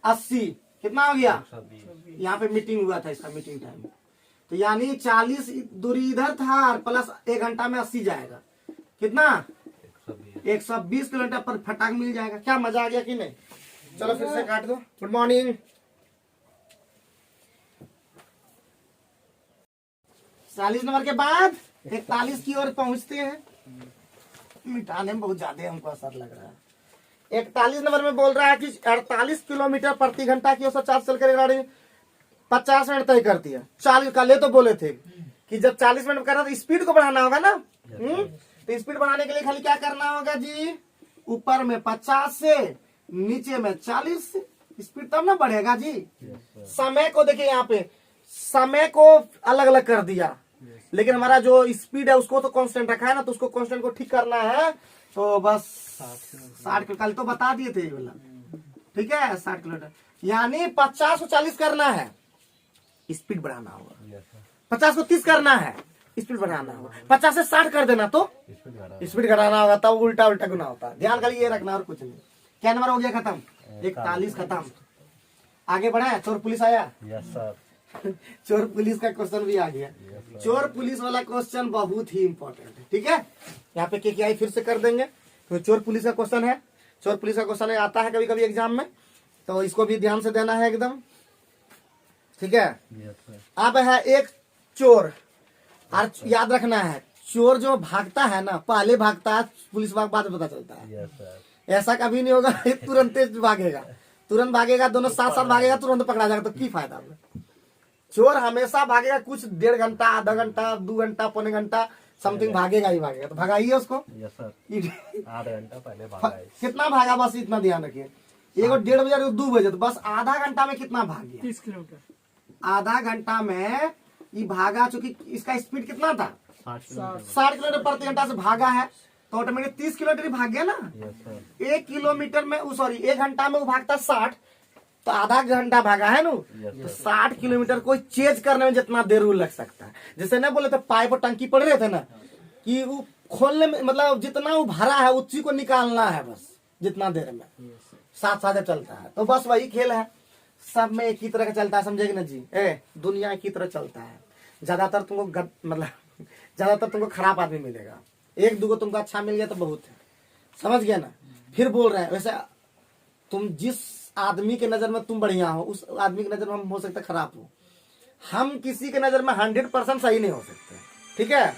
80, कितना हो गया, 120 यहाँ पे मीटिंग हुआ था, इसका मीटिंग टाइम, तो यानी 40 दूरी इधर था और प्लस 1 घंटा में 80 जाएगा, कितना 120 किलोमीटर पर फटाक मिल जाएगा। क्या मजा आ गया कि नहीं, चलो फिर से काट दो। Good morning. 40 नंबर के बाद 41 की ओर पहुंचते हैं, मिटाने में बहुत ज्यादा हमको असर लग रहा है। 41 नंबर में बोल रहा है कि 48 किलोमीटर प्रति घंटा की औसत चाल चल कर गाड़ी 50 मिनट तय करती है। 40 का ले तो बोले थे कि जब 40 मिनट कर रहा तो स्पीड को बढ़ाना होगा ना, तो स्पीड बढ़ाने के लिए खाली क्या करना होगा जी, ऊपर में 50 से नीचे में 40 स्पीड, तब ना बढ़ेगा जी। समय को देखिए, यहाँ पे समय को अलग अलग कर दिया, लेकिन हमारा जो स्पीड है उसको तो कांस्टेंट रखा है ना, तो उसको कांस्टेंट को ठीक करना है, तो बस 60 कल तो बता दिए थे ये वाला, ठीक है 60 किलोमीटर, यानी 50 को 40 करना है, स्पीड बढ़ाना होगा, 50 को 30 करना है, स्पीड बढ़ाना होगा, 50 से 60 कर देना तो स्पीड घटाना होगा, तब उल्टा उल्टा गुना होता है। ध्यान कर ये रखना और कुछ नहीं। क्या नंबर हो गया खत्म, 41 खत्म। आगे बढ़ा, चोर पुलिस आया, यस सर। चोर पुलिस का क्वेश्चन भी आ गया। चोर पुलिस वाला क्वेश्चन बहुत ही इंपॉर्टेंट है, ठीक है। यहाँ पे क्या फिर से कर देंगे, तो चोर पुलिस का क्वेश्चन है, चोर पुलिस का क्वेश्चन आता है कभी कभी एग्जाम में, तो इसको भी ध्यान से देना है एकदम, ठीक है। अब है एक चोर, और याद रखना है चोर जो भागता है ना, पहले भागता है पुलिस बाद में पता चलता है, यस सर। ऐसा कभी नहीं होगा तुरंत भागेगा, तुरंत भागेगा, दोनों साथ साथ भागेगा, तुरंत पकड़ा जाएगा, तो की फायदा। चोर हमेशा भागेगा, कुछ 1.5 घंटा, आधा घंटा, 2 घंटा, पौने घंटा समथिंग भागेगा ही भागेगा, तो भगाइए उसको। Yes sir. आधा घंटा पहले भागा है। कितना भागा, बस इतना ध्यान रखिए। एगो 1:30 बजे और 2 बजे, तो बस आधा घंटा में कितना भाग गया, 30 किलोमीटर, आधा घंटा में ये भागा, चूंकि इसका स्पीड कितना था, 60 किलोमीटर प्रति घंटा से भागा है, तो ऑटोमेटिक 30 किलोमीटर ही भाग गया ना। Yes sir. 1 किलोमीटर में, सॉरी 1 घंटा में वो भागता 60, तो आधा घंटा भागा है ना, तो 60 किलोमीटर को चेज करने में जितना देर लग सकता है। जैसे ना बोले थे पाइप और टंकी पड़ रहे थे ना, कि वो खोलने में मतलब जितना वो भरा है उसी को निकालना है, बस जितना देर में साथ साथ चलता है। तो बस वही खेल है, सब में एक ही तरह का चलता है, समझेगी ना जी। दुनिया एक ही तरह चलता है, ज्यादातर तुमको मतलब ज्यादातर तुमको खराब आदमी मिलेगा, 1-2 तुमको अच्छा मिल गया तो बहुत है, समझ गया ना। फिर बोल रहे हैं वैसे तुम जिस आदमी के नजर में तुम बढ़िया हो, उस आदमी की नजर में हम हो सकता है खराब हो। हम किसी के नजर में 100% सही नहीं हो सकते, ठीक है,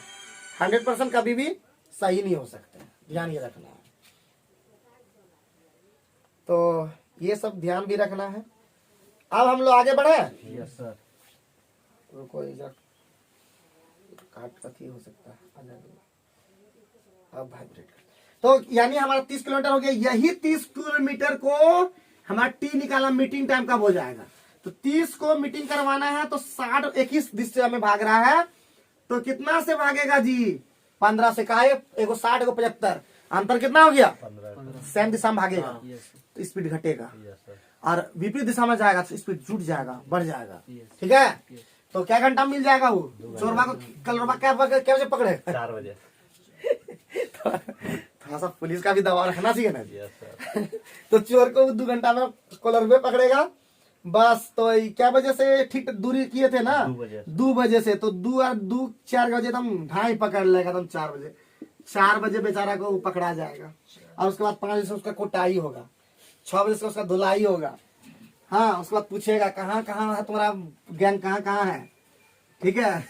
100% कभी भी सही नहीं हो सकते, ध्यान ये रखना है। तो ये सब ध्यान भी रखना है। अब हम लोग आगे बढ़े, यस सर। रुको इधर काट कथी हो सकता है, अब वाइब्रेट तो यानी हमारा 30 किलोमीटर हो गया। यही 30 किलोमीटर को हमारा टी निकाला, मीटिंग टाइम कब हो जाएगा। तो 30 को मीटिंग करवाना है तो 60 21 दिशा में भाग रहा है, तो कितना से भागेगा जी, 15 से। कहा एगो 60 एगो 75, अंतर कितना हो गया, 15। सेम दिशा में भागेगा तो स्पीड घटेगा, यस सर। और विपरीत दिशा में जाएगा तो स्पीड जुट जाएगा, बढ़ जाएगा। ठीक है, तो क्या घंटा मिल जाएगा वो चोरबा को, कलरबा क्या बजे पकड़े 4 बजे। थोड़ा सा पुलिस का भी दबाव रखना चाहिए ना। Yes sir. तो चोर को 2 घंटा में कलरबे पकड़ेगा बस। तो क्या बजे से ठीक दूरी किए थे ना, 2 बजे से, तो 2 और 2 4 बजे तुम 2:30 पकड़ लेगा, तुम 4 बजे, 4 बजे बेचारा को पकड़ा जाएगा। और उसके बाद 5 बजे से उसका कोटाई होगा, 6 बजे से उसका धुलाई होगा। हाँ, उसके बाद पूछेगा कहाँ कहाँ है तुम्हारा गैंग, कहाँ कहाँ है। ठीक है,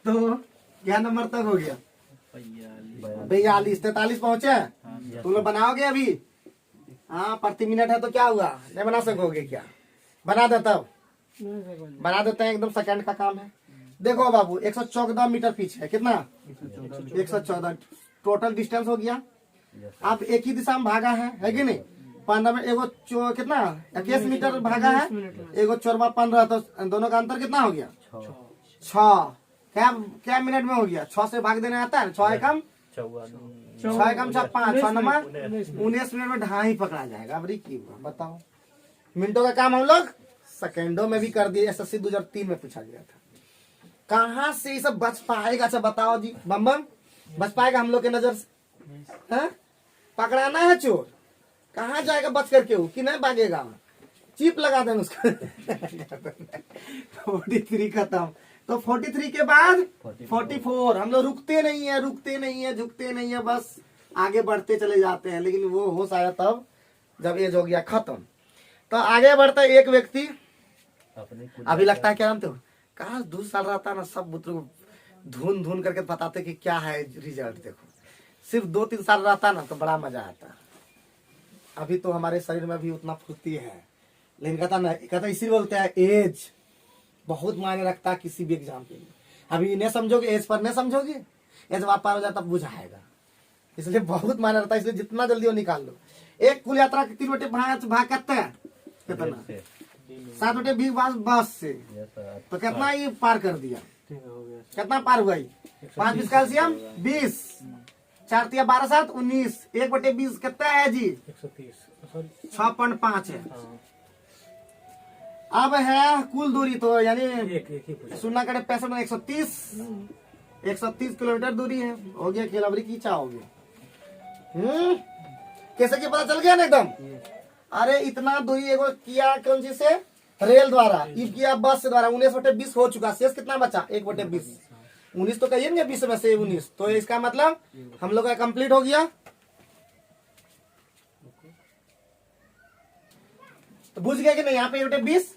तो क्या नंबर तक हो गया, 42 43 पहुंचे। तुम लोग बनाओगे अभी, हाँ प्रति मिनट है तो क्या हुआ, नहीं बना सकोगे क्या, बना दे तब, बना देते हैं, एकदम सेकंड का काम है। देखो बाबू 114 मीटर पीछे है, कितना 114 टोटल डिस्टेंस हो गया। अब एक ही दिशा में भागा है कि नहीं, 15 में एगो कितना 21 मीटर भागा है, एगो चोरबा 15, तो दोनों का अंतर कितना हो गया 6। क्या मिनट में हो गया, 6 से भाग देने आता है, 6 एकम 6 5, 6 नंबर 19 मिनट में 2:30 पकड़ा जाएगा। अब की बताओ, मिनटों का काम हम लोग सेकेंडों में भी कर दिए। SSC 2003 में पूछा गया था। कहाँ से ये सब बच पाएगा, अच्छा बताओ जी, बम बम बच पाएगा हम लोग के नजर से, है? पकड़ाना है चोर, कहाँ जाएगा बच करके, वो कि नहीं भागेगा, चिप लगा देना उसको। 43 खत्म, तो 43 के बाद 44। हम लोग रुकते नहीं है, झुकते नहीं है, बस आगे बढ़ते चले जाते हैं। लेकिन वो होश आया तब जब एज हो गया खत्म। तो आगे बढ़ता है एक व्यक्ति, अभी लगता है क्या जानते हो, काश 2 साल रहता ना, सब बुतरू धुन धुन करके बताते कि क्या है रिजल्ट। देखो सिर्फ 2-3 साल रहता ना तो बड़ा मजा आता। अभी तो हमारे शरीर में भी उतना फुर्ती है, लेकिन कहता इसीलिए बोलते हैं एज बहुत मायने रखता है किसी भी एग्जाम के लिए। अभी इन्हें समझोगे, एज पर नहीं समझोगे, एज आप पार हो जाता बुझाएगा, इसलिए बहुत मायने रहता है। इसलिए जितना जल्दी वो निकाल लो। एक कुल यात्रा के 3 बटे भाग करते हैं कितना, 7 बटे 20 बस से, तो कितना ये पार कर दिया, कितना पार हुआ, 5 20 कैल्सियम 20, 4 तिया 12 7 19, 1 बटे 20 कितना है जी 130 6.5 है। अब है कुल दूरी, तो यानी एक ही पूछा। सुनना करे 65 130 किलोमीटर दूरी है। हो गया खेल, अबरी की चाहोगे। कैसे कि पता चल गया ना एकदम। अरे इतना दूरी एगो किया कौन चीज से, रेल द्वारा, ये किया बस से द्वारा। 19 बटे 20 हो चुका, शेष कितना बचा 1 बटे 20, 19 तो कहिए 20 में से 19, तो इसका मतलब हम लोग का कंप्लीट हो गया। तो बुझ गया कि नहीं, यहाँ पे 1 बटे 20,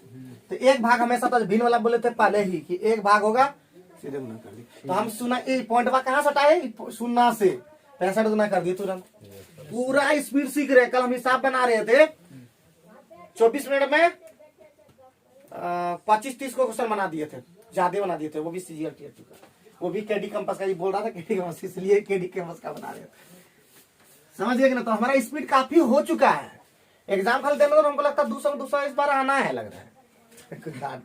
तो एक भाग हमेशा तो भिन्न वाला बोले थे पहले ही कि एक भाग होगा, सीधे गुना कर दी। तो हम सुना पॉइंट कहाँ से हटाए, 0 से 65 गुना कर दिए तुरंत। पूरा स्पीड सीख रहे। कल हम हिसाब बना रहे थे, 24 मिनट में 25-30 को क्वेश्चन बना दिए थे, ज्यादा बना दिए थे। वो भी CGLT का, वो भी KD कैंपस का ही बोल रहा था, KD कैंपस, इसलिए KD कैंपस का बना रहे थे। समझ गए कि ना। तो हमारा स्पीड काफी हो चुका है। एग्जाम खाली देने तो हमको लगता है 200 इस बार आना है, लग रहा है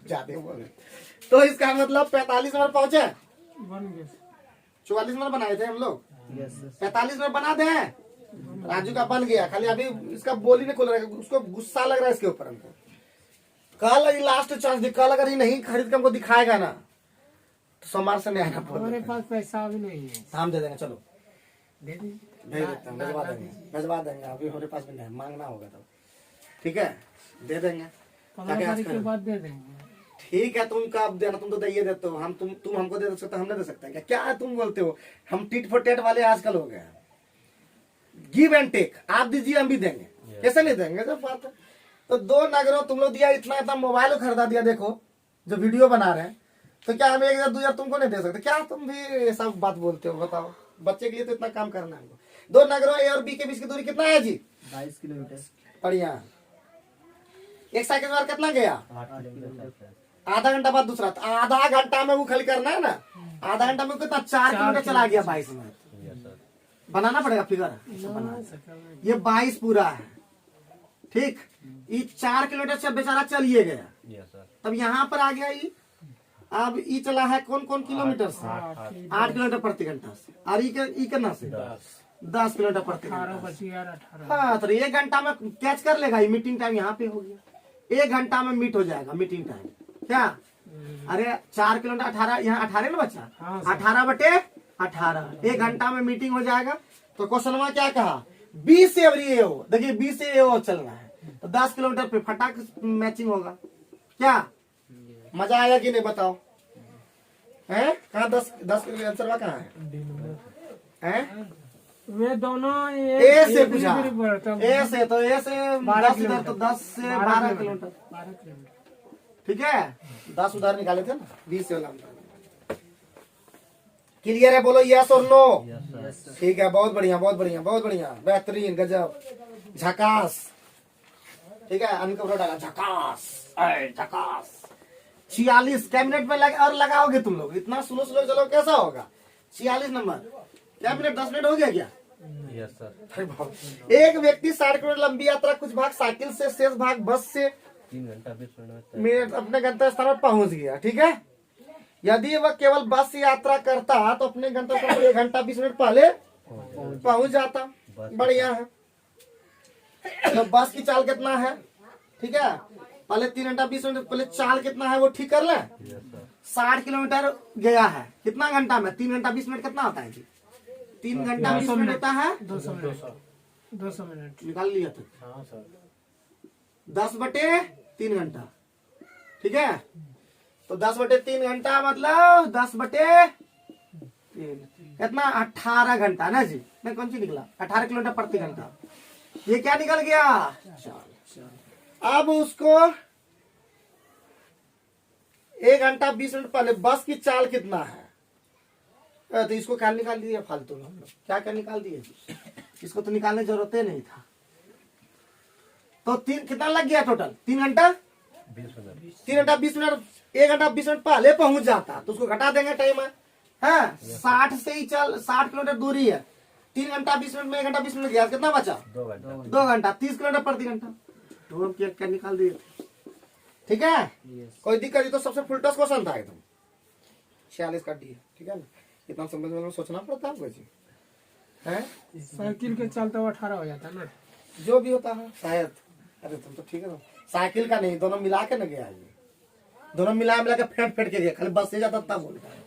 ज्यादा बोले। तो इसका मतलब 45 नंबर पहुंचे, 44 नंबर बनाए थे हम लोग, 45 नंबर बना दे। राजू का बन गया, खाली अभी इसका बोली नहीं खोल रहा है, उसको गुस्सा लग रहा है इसके ऊपर हमको। कल ये लास्ट चांस, कल अगर ये नहीं खरीद के हमको दिखाएगा ना तो सोमवार से नहीं आना पड़ेगा। हमारे पास पैसा भी नहीं है, हम दे देंगे, चलो दे दीजिए। भेज देते हैं, भिजवा देंगे। अभी हमारे पास भी नहीं, मांगना होगा तो ठीक है, दे देंगे। 15 तारीख के बाद दे देंगे। ठीक है, तुम कब देना, तुम तो दे देते हो, हम तुम हमको दे सकते हो, हम नहीं दे सकते हैं क्या तुम बोलते हो। हम टिट फॉर टेट वाले आजकल हो गए, गिव एंड टेक, आप दीजिए हम भी देंगे, कैसे नहीं देंगे। जब बात है तो 2 नगरों तुम लोग दिया, इतना मोबाइल खरीदा दिया, देखो जो वीडियो बना रहे हैं, तो क्या हम 1000 2000 तुमको नहीं दे सकते क्या। तुम भी ये सब बात बोलते हो, बताओ। बच्चे के लिए तो इतना काम करना है। 2 नगरों A और B के बीच की दूरी कितना है जी, 22 किलोमीटर। बढ़िया। एक साइकिल बार कितना गया, 8 किलोमीटर। आधा घंटा बाद दूसरा, तो आधा घंटा में वो खाली करना है ना, आधा घंटा में कितना 4 किलोमीटर चला गया 22 मिनट। बनाना पड़ेगा फिगर, ये 22 पूरा है, ठीक। ये 4 किलोमीटर से बेचारा चलिए गया, यस सर। तब यहाँ पर आ गया ये, अब ई चला है कौन किलोमीटर से, 8 किलोमीटर प्रति घंटा से, और ई कितना से 10 किलोमीटर प्रति घंटा से। हाँ, तो 1 घंटा में कैच कर लेगा, ये मीटिंग टाइम यहाँ पे हो गया, 1 घंटा में मीट हो जाएगा मीटिंग टाइम। क्या, अरे 4 किलोमीटर 18, यहाँ 18 ना बच्चा, 18/18, 1 घंटा में मीटिंग हो जाएगा। तो क्वेश्चन में क्या कहा, 20 से एवरी ए हो, देखिए 20 से ए हो चल रहा है, तो 10 किलोमीटर पे फटाक मैचिंग होगा। क्या मजा आया कि नहीं बताओ, हैं? कहाँ 10 आंसर वहाँ कहाँ है? वे दोनों ए से पूछा, ए से, तो ए से 10 इधर, तो 10 से 12 किलोमीटर, 12 किलोमीटर। ठीक है। 10 उधर निकाले थे ना, 20 से वाला। क्लियर है, बोलो यस और नो। ठीक है, बहुत बढ़िया बहुत बढ़िया बहुत बढ़िया, बेहतरीन, गजब, झकास। ठीक है, अनकवर डाला, झकास, झकास। 46 कैबिनेट में और लगाओगे तुम लोग, इतना स्लो स्लो चलो कैसा होगा। 46 नंबर, क्या मिनट 10 मिनट हो गया क्या? Yes sir. एक व्यक्ति 60 किलोमीटर लंबी यात्रा कुछ भाग साइकिल से, शेष भाग बस से 3 घंटा 20 मिनट अपने गंतव्य स्थान पर पहुंच गया। ठीक है, यदि वह केवल बस से यात्रा करता तो अपने गंतव्य स्थान पर 1 घंटा 20 मिनट पहले पहुंच जाता। बढ़िया है। तो बस की चाल कितना है? ठीक है, पहले 3 घंटा 20 मिनट पहले चाल कितना है वो ठीक कर ले। 60 किलोमीटर गया है कितना घंटा में? 3 घंटा 20 मिनट कितना होता है जी? 3 घंटा 20 मिनट होता है 200 मिनट निकाल लिया तो। हाँ सर। 10/3 घंटा। ठीक है, तो 10/3 घंटा मतलब 10/3 कितना? 18 घंटा ना जी। नहीं कौन सी निकला? 18 किलोमीटर प्रति घंटा। ये क्या निकल गया? अब उसको 1 घंटा 20 मिनट पहले बस की चाल कितना है? तो इसको क्या निकाल दिया फालतू में हम लोग? क्या क्या निकाल दिए? इसको तो निकालने की जरूरत ही नहीं था। तो 3 कितना लग गया टोटल? 3 घंटा 20 मिनट। 3 घंटा 20 मिनट 1 घंटा 20 मिनट पहले पहुंच जाता तो उसको घटा देंगे टाइम है। हाँ, 60 से ही चल 60 किलोमीटर दूरी है। 3 घंटा 20 मिनट में 1 घंटा 20 मिनट गया, कितना बचा? 2 घंटा। 2 घंटा 30 किलोमीटर प्रति घंटा। तो हम क्या निकाल दिए। ठीक है, कोई दिक्कत नहीं। तो सबसे फुल टॉस क्वेश्चन था एकदम। 46 काट दिए। ठीक है ना, इतना समझ में सोचना पड़ता है आपको जी। है साइकिल के चलते हुए 18 हो जाता है ना, जो भी होता है शायद। अरे तुम तो ठीक है ना, साइकिल का नहीं, दोनों मिला के न गया ये। दोनों मिला के फेंट के गया, खाली बस से जाता तब बोलता है।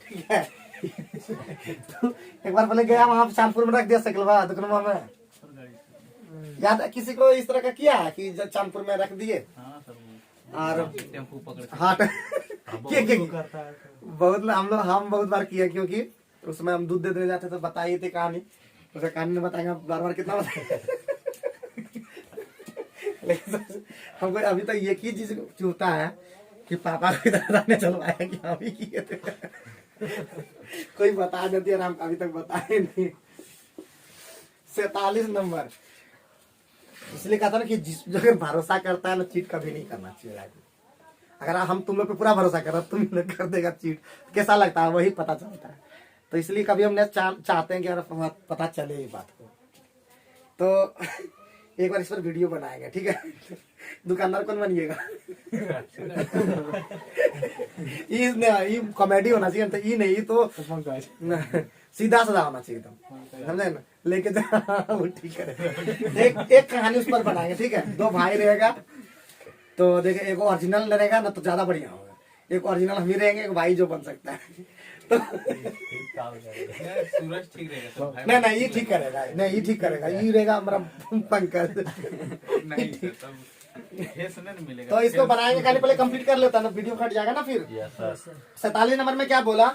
ठीक है तो एक बार पहले गया वहां चांदपुर में रख दिया साइकिल दुकानवा में। याद किसी को इस तरह का किया है कि चांदपुर में रख दिए और हाँ बहुत हम बहुत बार किए, क्योंकि उसमें हम दूध दे देने जाते तो बताइए थे कहानी। उसे कहानी में बताएंगे बार बार कितना बताएंगे। लेकिन हमको अभी तक एक ही चीज चूता है कि पापा को इधर ने चलवाया कि हम ही किए थे। कोई बता देती है, हम अभी तक बताए नहीं। 47 नंबर। इसलिए कहता ना कि जिस जगह भरोसा करता है ना, चीट कभी नहीं करना चाहिए। अगर हम तुम लोग पे पूरा भरोसा कर रहे तुम लोग कर देगा चीट, कैसा लगता है वही पता चलता है। तो इसलिए कभी हमने चाहते हैं कि यार पता चले ये बात को। तो एक बार इस पर वीडियो बनाएंगे। ठीक है, दुकानदार कौन बनिएगा? ये कॉमेडी होना चाहिए, तो ये नहीं तो सीधा साधा होना चाहिए एकदम, समझे ना? लेके जा वो ठीक है। एक कहानी उस पर बनाएंगे। ठीक है, 2 भाई रहेगा तो देखे, एक ओरिजिनल रहेगा ना तो ज्यादा बढ़िया होगा। एक ओरिजिनल हम ही रहेंगे, एक भाई जो बन सकता है। तो सूरज ठीक रहेगा। नहीं ये ठीक करेगा, नहीं ये ठीक करेगा, ये रहेगा हमारा पंकज। नहीं सर, सुनने नहीं मिलेगा। तो इसको बनाएंगे, कहानी पहले कंप्लीट कर लेता ना, वीडियो कट जाएगा ना फिर। 47 नंबर में क्या बोला?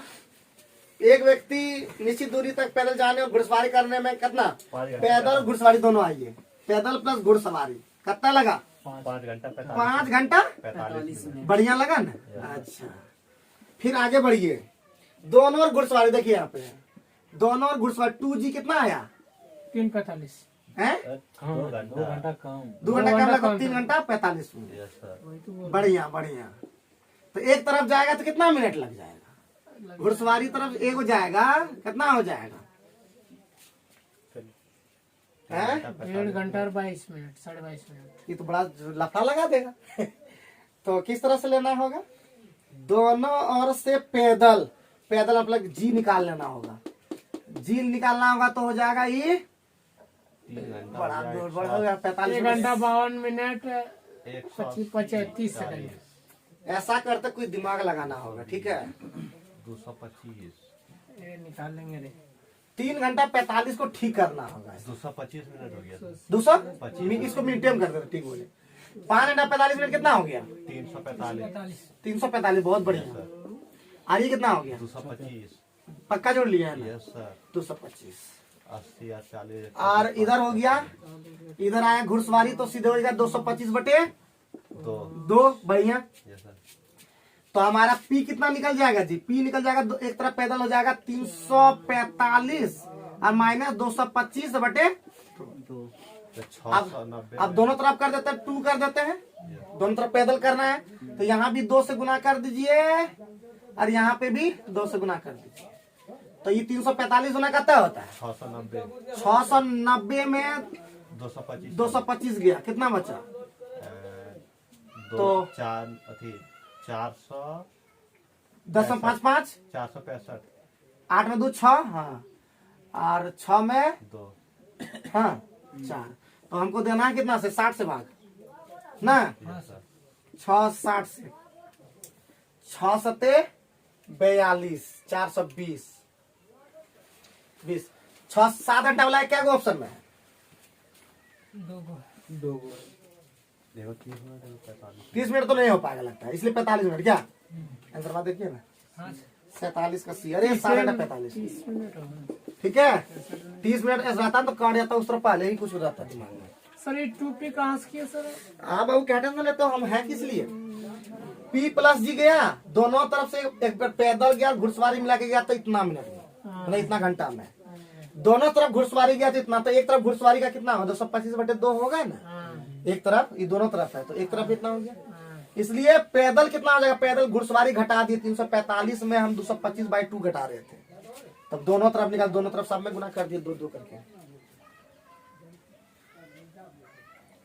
एक व्यक्ति निश्चित दूरी तक पैदल जाने और घुड़सवारी करने में कितना? पैदल और घुड़सवारी दोनों आइए, पैदल प्लस घुड़सवारी कितना लगा? 5 घंटा 5 घंटा 45 मिनट। बढ़िया लगा ना? अच्छा, फिर आगे बढ़िए। दोनों और घुड़सवारी देखिए यहाँ पे, दोनों और घुड़सवारी 2G कितना आया? 3:45 है 2 घंटा कम। 2 घंटा कम लगा, 3 घंटा 45 मिनट। Yes sir. बढ़िया बढ़िया। तो एक तरफ जाएगा तो कितना मिनट लग जाएगा? घुड़सवारी तरफ एक हो जाएगा, कितना हो जाएगा? हैं? 1.5 घंटा और 22 मिनट, 22.5 मिनट। ये तो बड़ा लफड़ा लगा देगा। तो किस तरह से लेना होगा? दोनों ओर से पैदल, पैदल मतलब जी निकाल लेना होगा। जी निकालना होगा तो हो जाएगा ये 3 घंटा बड़ा दूर बड़ा हो गया 45 1 मिनट। घंटा 52 मिनट 140 35 सेकंड। ऐसा करते कोई दिमाग लगाना होगा, ठीक है। 225 ये निकाल लेंगे रे। 3 घंटा 45 को ठीक करना होगा। 225 मिनट हो गया। 200 इसको मीडियम कर देते, ठीक बोले। 5 घंटा 45 मिनट कितना हो गया? 345 345, बहुत बढ़िया। और ये कितना हो गया? 225 पक्का जोड़ लिया है ना? Yes sir. 225। 80 या 40 और इधर हो गया, इधर आया घुड़सवारी तो सीधे हो जाएगा 225 बटे 2। बढ़िया। Yes sir. तो हमारा पी कितना निकल जाएगा जी? पी निकल जाएगा एक तरफ पैदल हो जाएगा 345 और माइनस 225 बटे। तो अब 690 अब दोनों तरफ कर देते हैं, 2 कर देते हैं। दोनों तरफ पैदल करना है तो यहाँ भी 2 से गुना कर दीजिए और यहाँ पे भी 2 से गुना कर दीजिए। तो ये 345 गुना का तय होता है 690 690 में 225 225 गया, कितना बचा? तो 400 10.55 465 8 में 2 6, हाँ, और 6 में 2 हाँ 4। तो हमको देना है कितना से? 60 से भाग ना। Yes sir. 6 60 से 6 सते 42 420 20 6 7 घंटा वाला क्या ऑप्शन में है? 2 को। देखो 30 मिनट 45 30 मिनट तो नहीं हो पाएगा लगता है, इसलिए 45 मिनट। क्या आंसर बात देखिए ना, हाँ 47 का सी। अरे 7 घंटा 45, 30 मिनट होगा। ठीक है। 30 मिनट ऐसा रहता तो काट जाता, उस तरफ पहले ही कुछ हो जाता दिमाग में। सर ये 2p कहाँ से किया सर? हाँ बाबू, क्या टेंशन लेते हो, हम है किस लिए? पी प्लस जी गया, दोनों तरफ से एक बार पैदल गया, घुड़सवारी मिला के गया तो इतना मिनट में, नहीं इतना घंटा में। दोनों तरफ घुड़सवारी गया तो इतना, तो एक तरफ घुड़सवारी का कितना होगा? 225 बटे 2 होगा ना। एक तरफ, ये दोनों तरफ है तो एक तरफ इतना हो गया। इसलिए पैदल कितना हो जाएगा? पैदल घुड़सवारी घटा दिए 345 में, हम 225/2 घटा रहे थे। तब दोनों तरफ निकाल, दोनों तरफ सब में गुना कर दिए 2 करके।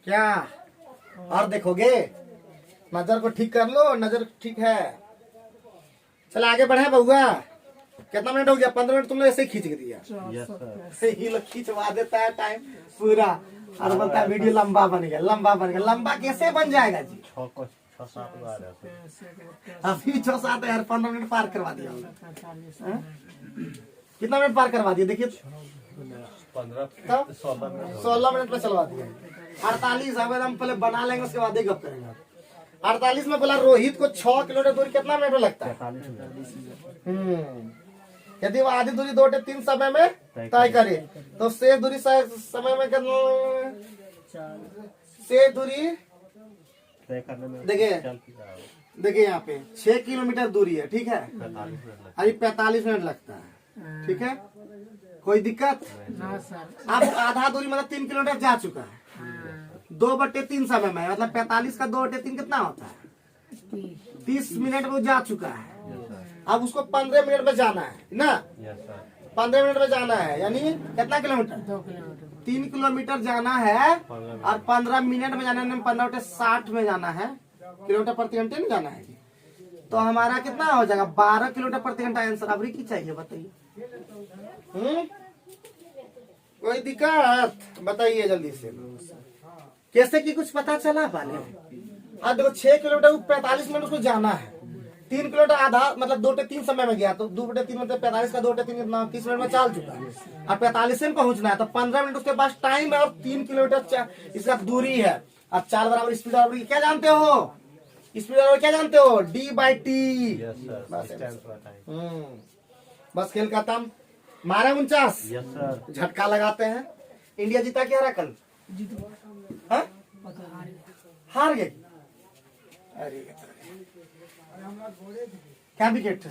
क्या और देखोगे? नजर को ठीक कर लो, नजर ठीक है। चल आगे बढ़े बउआ। कितना मिनट हो गया? 15 मिनट तुमने ऐसे ही खींच के दिया। Yes sir. ये लोग खींचवा देता है टाइम पूरा और बोलता है वीडियो लंबा बन गया, लंबा बन गया। लंबा कैसे बन जाएगा जी? 6-7 बार है सर। अभी 6-7 यार 15 मिनट पार करवा दिया होगा। 45 हाँ? कितना मिनट पार करवा दिया? देखिए 15 16 मिनट 16 मिनट में चलवा दिया। 48 अगर हम पहले बना लेंगे उसके बाद ही गप करेंगे। 48 में बोला रोहित को 6 किलोमीटर दूरी कितना मिनट में लगता है? 45 मिनट। यदि वो आधी दूरी 2-3 समय में तय करे तो शेष दूरी समय में कितना? शेष दूरी तय करने में देखिए यहाँ पे 6 किलोमीटर दूरी है, ठीक है। 45 मिनट लगता अभी 45 मिनट लगता है, ठीक है। कोई दिक्कत? ना सर। अब आधा दूरी मतलब 3 किलोमीटर जा चुका है। 2/3 समय में मतलब 45 का 2/3 कितना होता है? 30 मिनट में जा चुका है। अब उसको 15 मिनट में जाना है ना। है। Yes sir. 15 मिनट में जाना है, यानी कितना किलोमीटर? 2 किलोमीटर। 3 किलोमीटर जाना है और 15 मिनट में जाना है। 15 60 में जाना है, किलोमीटर प्रति घंटे में जाना है। तो हमारा कितना हो जाएगा? 12 किलोमीटर प्रति घंटा आंसर। अभी की चाहिए बताइए? कोई दिक्कत? बताइए जल्दी से। कैसे की कुछ पता चला पाले? अब देखो 6 किलोमीटर 45 मिनट उसको जाना है। 3 किलोमीटर आधा मतलब 2/3 समय में गया तो 2/3 मतलब 45 का 2/3 कितना? 30 मिनट में चल चुका है। अब 45 में पहुंचना है तो 15 मिनट उसके पास टाइम है और 3 किलोमीटर इसका दूरी है। अब 4 बराबर स्पीड बराबर क्या जानते हो? स्पीड बराबर क्या जानते हो? D/T। Yes sir. Distance for time. बस खेल खत्म। मारे 49। Yes sir. झटका लगाते हैं। इंडिया जीता क्या रहा कल? हाँ? हार गई। अरे क्या विकेट?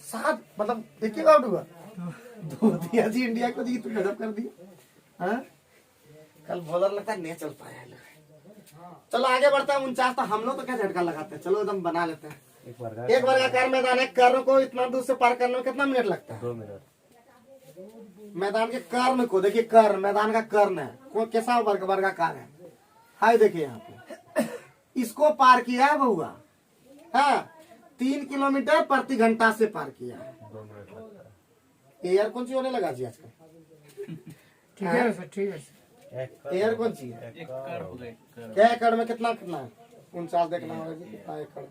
7 मतलब एक ही आउट हुआ। 2 दिया जी इंडिया को, जी तो गजब कर दिया। हाँ? कल बॉलर लगता है नहीं चल पाया है। चलो आगे बढ़ता है। 49 तो हम लोग तो क्या झटका लगाते हैं, चलो एकदम बना लेते हैं। एक वर्गा एक वर्गाकार मैदान है, कर्ण को इतना दूर से पार करने में कितना मिनट लगता है? 2 मिनट। मैदान के कर्ण को देखिए, कर्ण मैदान का कर्ण है, को कैसा वर्गाकार है। हाय देखिए यहाँ पे इसको पार किया है बहुआ, हाँ 3 किलोमीटर प्रति घंटा से पार किया है। 2 मिनट लगता है। एयर कौन सी होने लगा जी आजकल? ठीक है सर, ठीक है सर। एयर कौन सी है? क्या एकड़ में कितना कितना है? 49 देखना होगा जी, कितना एकड़?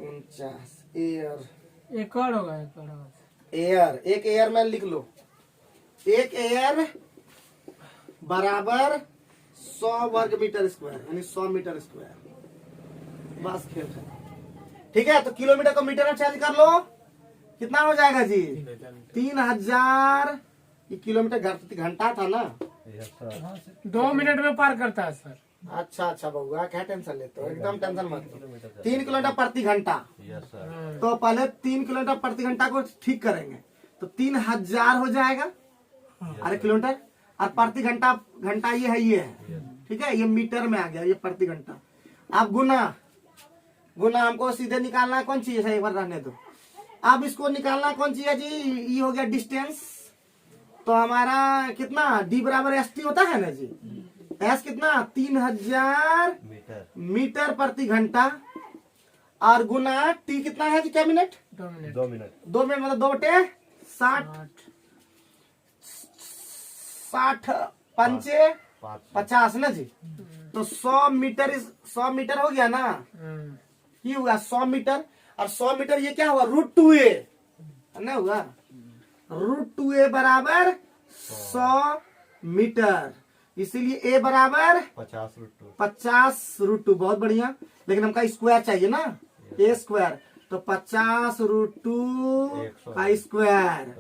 49 एयर। एकड़ होगा, एकड़ होगा। एयर, एक एयर में लिख लो, एक एयर बराबर 100 वर्ग मीटर स्क्वायर, यानी 100 मीटर स्क्वायर। बस खेल खत्म। ठीक है, तो किलोमीटर को मीटर में चेंज कर लो, कितना हो जाएगा जी? 3000। ये किलोमीटर घंटा था ना? Yes sir. 2 मिनट में पार करता है सर। अच्छा अच्छा बउआ, क्या टेंशन लेते हो, एकदम टेंशन मत लो। 3 किलोमीटर प्रति घंटा। Yes sir. तो पहले 3 किलोमीटर प्रति घंटा को ठीक करेंगे, तो 3000 हो जाएगा अरे किलोमीटर, और प्रति घंटा, घंटा ये है, ठीक है, ये मीटर में आ गया, ये प्रति घंटा। अब गुना, गुना हमको सीधे निकालना है, कौन चीज है एक बार रहने दो। अब इसको निकालना कौन चीज है जी? ये हो गया डिस्टेंस। तो हमारा कितना d बराबर एस टी होता है ना जी? एस कितना? 3000 मीटर प्रति घंटा, और गुना टी कितना है जी? क्या मिनट? 2 मिनट। 2 मिनट। 2 मिनट मतलब 2 बटे 60, 60 पंचे 50 ना जी? तो 100 मीटर, 100 मीटर हो गया ना? ये हुआ 100 मीटर, और 100 मीटर ये क्या हुआ? √2a ना हुआ? √2a बराबर 100 मीटर, इसीलिए a बराबर 50 √2। बहुत बढ़िया, लेकिन हमका स्क्वायर चाहिए ना, a स्क्वायर, तो 50 √2 का स्क्वायर।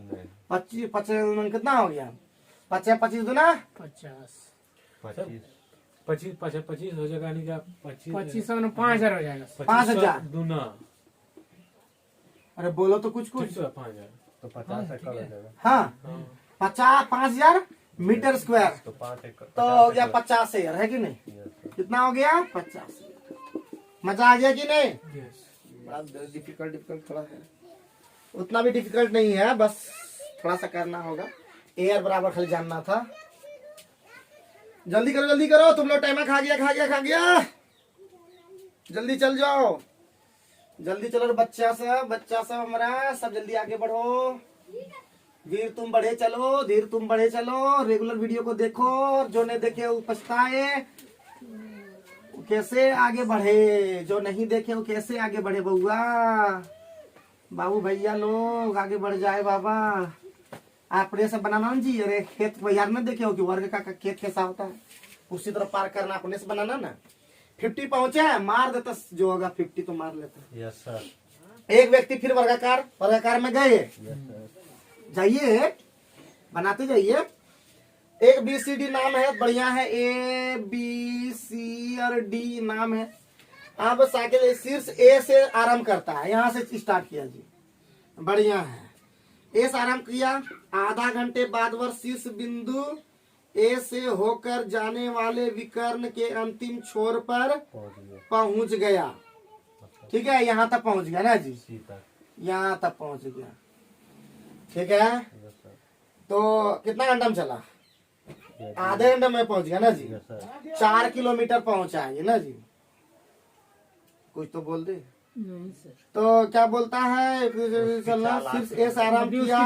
25 कितना हो गया? 25 दूना 50। 25 हो जाएगा, यानी क्या? 2500 में 5000 हो जाएगा। 5000 दूना। अरे बोलो तो कुछ 5000। तो 50 एकड़ हो जाएगा। हाँ 5000 मीटर स्क्वायर, तो 5 एकड़ तो हो गया 50 एयर, है कि नहीं? कितना हो गया? 50। मजा आ गया कि नहीं? बड़ा डिफिकल्ट थोड़ा है, उतना भी डिफिकल्ट नहीं है, बस थोड़ा सा करना होगा। एयर बराबर खाली जानना था। जल्दी करो तुम लोग, टाइम खा गया। जल्दी चल जाओ, जल्दी चलो बच्चा सब हमारा सब, जल्दी आगे बढ़ो। वीर तुम बढ़े चलो, धीर तुम बढ़े चलो। रेगुलर वीडियो को देखो, और जो नहीं देखे वो पछताए। कैसे आगे बढ़े, जो नहीं देखे वो कैसे आगे बढ़े बउआ। बाबू भैया लोग आगे बढ़ जाए बाबा। आपने सब बनाना ना जी। अरे खेत बाजार में देखे हो कि वर्ग का खेत कैसा होता है, उसी तरह पार करना, अपने से बनाना ना। 50 पहुंचा है, मार देता जो होगा 50 तो मार लेता। Yes sir. एक व्यक्ति फिर वर्गाकार में गए, यस सर। जाइए बनाते जाइए। एक BCD नाम है, बढ़िया है, ABC और D नाम है। आप साइकिल शीर्ष A से आरंभ करता है, यहाँ से स्टार्ट किया जी, बढ़िया है। A से आरंभ किया, आधा घंटे बाद वह शीर्ष बिंदु A से होकर जाने वाले विकर्ण के अंतिम छोर पर पहुंच गया। ठीक है, यहाँ तक पहुंच गया ना जी? यहाँ तक पहुंच गया, ठीक है। तो कितना घंटा में चला? आधे घंटे में पहुंच गया ना जी? 4 किलोमीटर पहुंचा है ना जी? कुछ तो बोल दे। नहीं सर। तो क्या बोलता है? शीर्ष ए से आरंभ किया,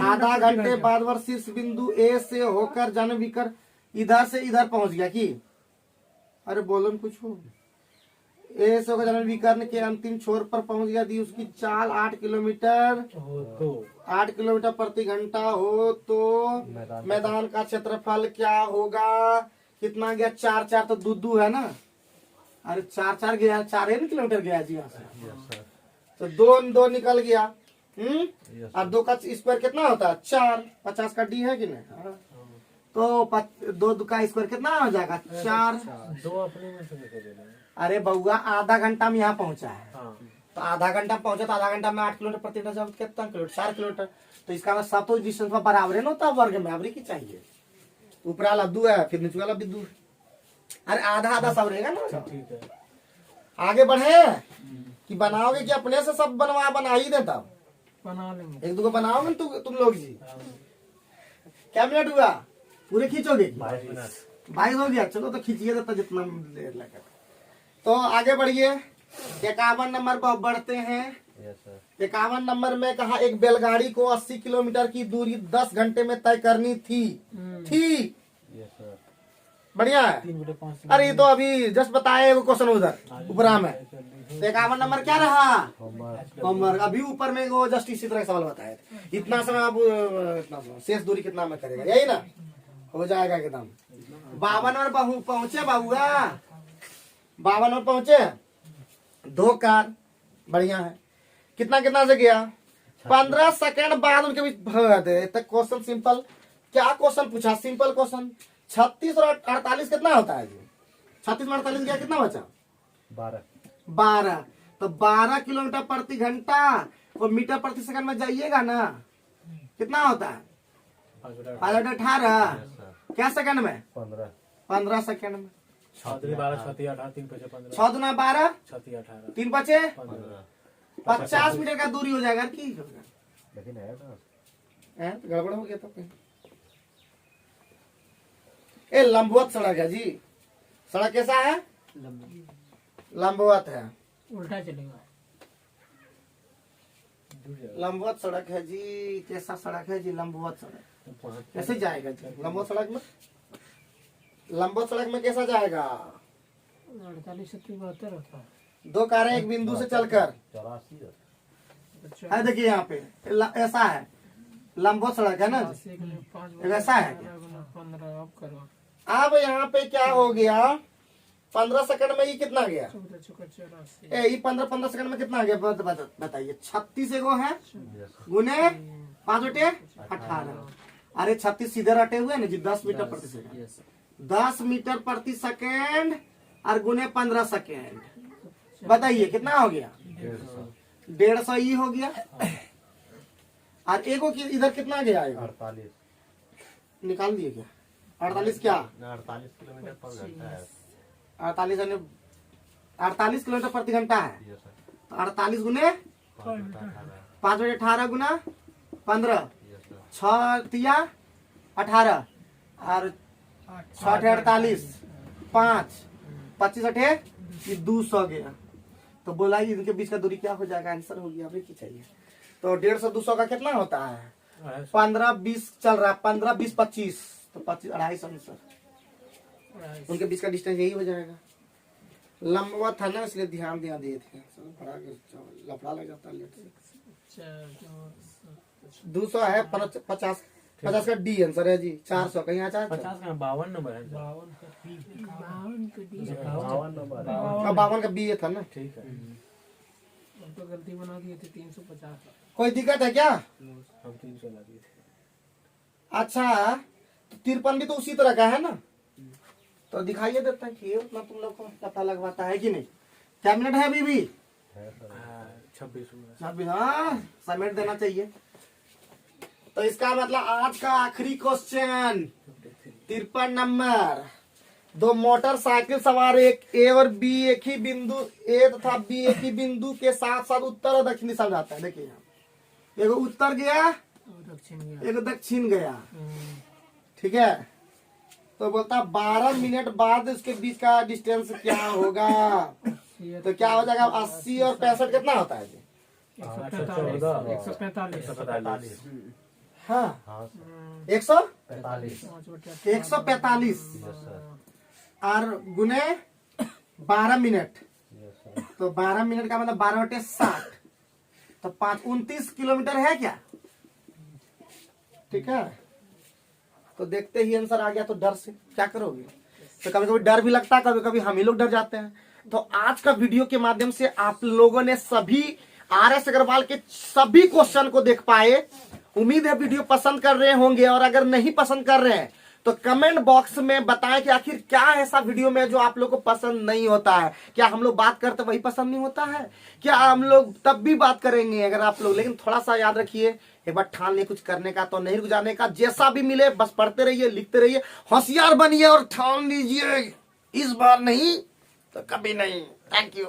आधा घंटे बाद वह शीर्ष बिंदु ए से होकर जाने विकर इधर से इधर पहुंच गया कि? अरे बोलो न कुछ हो। ए से होकर जाने विकर्ण के अंतिम छोर पर पहुंच गया दी। उसकी चाल 8 किलोमीटर, 8 किलोमीटर प्रति घंटा हो तो मैदान का क्षेत्रफल क्या होगा? कितना गया? 4 तो 2 है ना? अरे 4 गया, 4 किलोमीटर गया जी यहाँ से। तो 2 निकल गया। और 2 का स्क्वायर कितना होता है? 4। 50 का D है कि नहीं? तो 2 का स्क्वायर कितना हो जाएगा? 4। 2 अपने में से निकल देना। अरे बउआ आधा घंटा में यहाँ पहुंचा है, हाँ। तो आधा घंटा पहुंचा, तो आधा घंटा में 8 किलोमीटर प्रति घंटा जाओ, कितना किलोमीटर? 4 किलोमीटर। तो इसका मतलब सब तो डिस्टेंस में बराबर है ना होता, वर्ग में बराबरी की चाहिए। ऊपर वाला 2 है, फिर नीचे वाला भी 2 है। अरे आधा आधा सब रहेगा ना। ठीक है। आगे बढ़े कि बनाओगे कि अपने से सब बना ही देता। बना लेंगे। एक दो को बनाओगे तुम लोग जी। क्या मिनट हुआ? पूरे खींचोगे? 22 हो गया। चलो तो खींचिए देता जितना देर लगा। तो आगे बढ़िए। 51 नंबर पर बढ़ते हैं। 51 नंबर में कहा एक बैलगाड़ी को 80 किलोमीटर की दूरी 10 घंटे में तय करनी थी। बढ़िया है। 3/5 अरे ये तो अभी जस्ट बताए वो क्वेश्चन उधर ऊपरा में। तो 51 नंबर क्या रहा? होमवर्क। अभी ऊपर में वो जस्ट इसी तरह सवाल बताए थे। इतना समय अब इतना समय शेष दूरी कितना में करेगा, यही ना हो जाएगा एकदम। 52 नंबर पहुंचे बाबूआ। 52 नंबर पहुंचे। 2 कार। बढ़िया है। कितना से गया? 15 सेकंड बाद उनके बीच। Question simple. क्या क्वेश्चन पूछा? Simple question. 36 और 48 कितना होता है जी? 36 में 48 गया कितना बचा? 12। तो 12 किलोमीटर प्रति घंटा और मीटर प्रति सेकंड में जाइएगा ना, कितना होता है? 18। क्या सेकंड में? 15 सेकंड में। 6 12 6 18 3 5 15 6 दूना 12 6 18 3 बचे 15 50 मीटर का दूरी हो जाएगा। की तो गड़बड़ हो गया तो कहीं। ए लंबवत सड़क है जी। सड़क कैसा है? लंबवत है। उल्टा चलेगा। लंबवत सड़क है जी। कैसा सड़क है जी? लंबवत सड़क। कैसे जाएगा जी लंबवत सड़क में? लंबवत सड़क में कैसा जाएगा? 48 से 72 होता है। 2 कारें एक बिंदु से चलकर। है देखिए यहाँ पे ऐसा है लंबवत सड़क है ना। ऐसा है क्या? 15 अब करो। अब यहाँ पे क्या हो गया? 15 सेकंड में ये कितना गया? 14 ये 15 सेकंड में कितना गया बताइए। 36 एगो है गुने 5/18। अरे 36 सीधे रटे हुए ना जी। 10 मीटर प्रति सेकंड। 10 मीटर प्रति सेकंड और गुने 15 सेकंड। बताइए कितना हो गया? 150 ही हो गया। और एगो की इधर कितना गया? 48 निकाल दिए क्या? 48 क्या? 48 किलोमीटर पर घंटा है। 48 यानी 48 किलोमीटर प्रति घंटा है। तो 48 गुने 5/18 गुना 15 6 तिया 18 और 6 48 5 25 8 ये 200 गया। तो बोला इनके बीच का दूरी क्या हो जाएगा? आंसर हो गया। अभी की चाहिए? तो 150 200 का कितना होता है? 15 20 चल रहा है। 15 20 25 तो 25 250 आंसर। उनके बीच का डिस्टेंस यही हो जाएगा। लंबा था ना इसलिए ध्यान दिए थे। लफड़ा लग जाता है। 200 है। 50 का डी आंसर है जी। 400 कहीं आ 50 का 52 नंबर है। 52 का बी था ना। ठीक है। अब तो गलती बना दिए थे। 350। कोई दिक्कत है क्या? हम 300 ला दिए थे। अच्छा तो 53 भी तो उसी तरह का है ना। तो दिखाइए देता है कि ये उतना तुम लोग को पता लगवाता है कि नहीं। क्या मिनट है अभी भी? 26 हाँ समेट देना चाहिए। तो इसका मतलब आज का आखिरी क्वेश्चन 53 नंबर। 2 मोटरसाइकिल सवार एक ए और बी एक ही बिंदु ए तथा बी एक ही बिंदु के साथ साथ उत्तर और दक्षिण दिशा में जाता है। देखिए यहाँ एगो उत्तर गया दक्षिण गया। एगो दक्षिण गया। ठीक है। तो बोलता 12 मिनट बाद उसके बीच का डिस्टेंस क्या होगा? तो क्या हो जाएगा? 80 और 65 कितना होता है जी? 145। हाँ 145 और गुने 12 मिनट। तो 12 मिनट का मतलब 12/60 तो 29 किलोमीटर है क्या? ठीक है। तो देखते ही आंसर आ गया तो डर से क्या करोगे? तो कभी कभी डर भी लगता है, कभी कभी हम ही लोग डर जाते हैं। तो आज का वीडियो के माध्यम से आप लोगों ने सभी RS अग्रवाल के सभी क्वेश्चन को देख पाए। उम्मीद है वीडियो पसंद कर रहे होंगे और अगर नहीं पसंद कर रहे हैं तो कमेंट बॉक्स में बताएं कि आखिर क्या ऐसा वीडियो में जो आप लोग को पसंद नहीं होता है। क्या हम लोग बात करते वही पसंद नहीं होता है? क्या हम लोग तब भी बात करेंगे अगर आप लोग। लेकिन थोड़ा सा याद रखिए, एक बार ठान लिए कुछ करने का तो नहीं रुक जाने का। जैसा भी मिले बस पढ़ते रहिए, लिखते रहिए, होशियार बनिए और ठान लीजिए इस बार नहीं तो कभी नहीं। Thank you.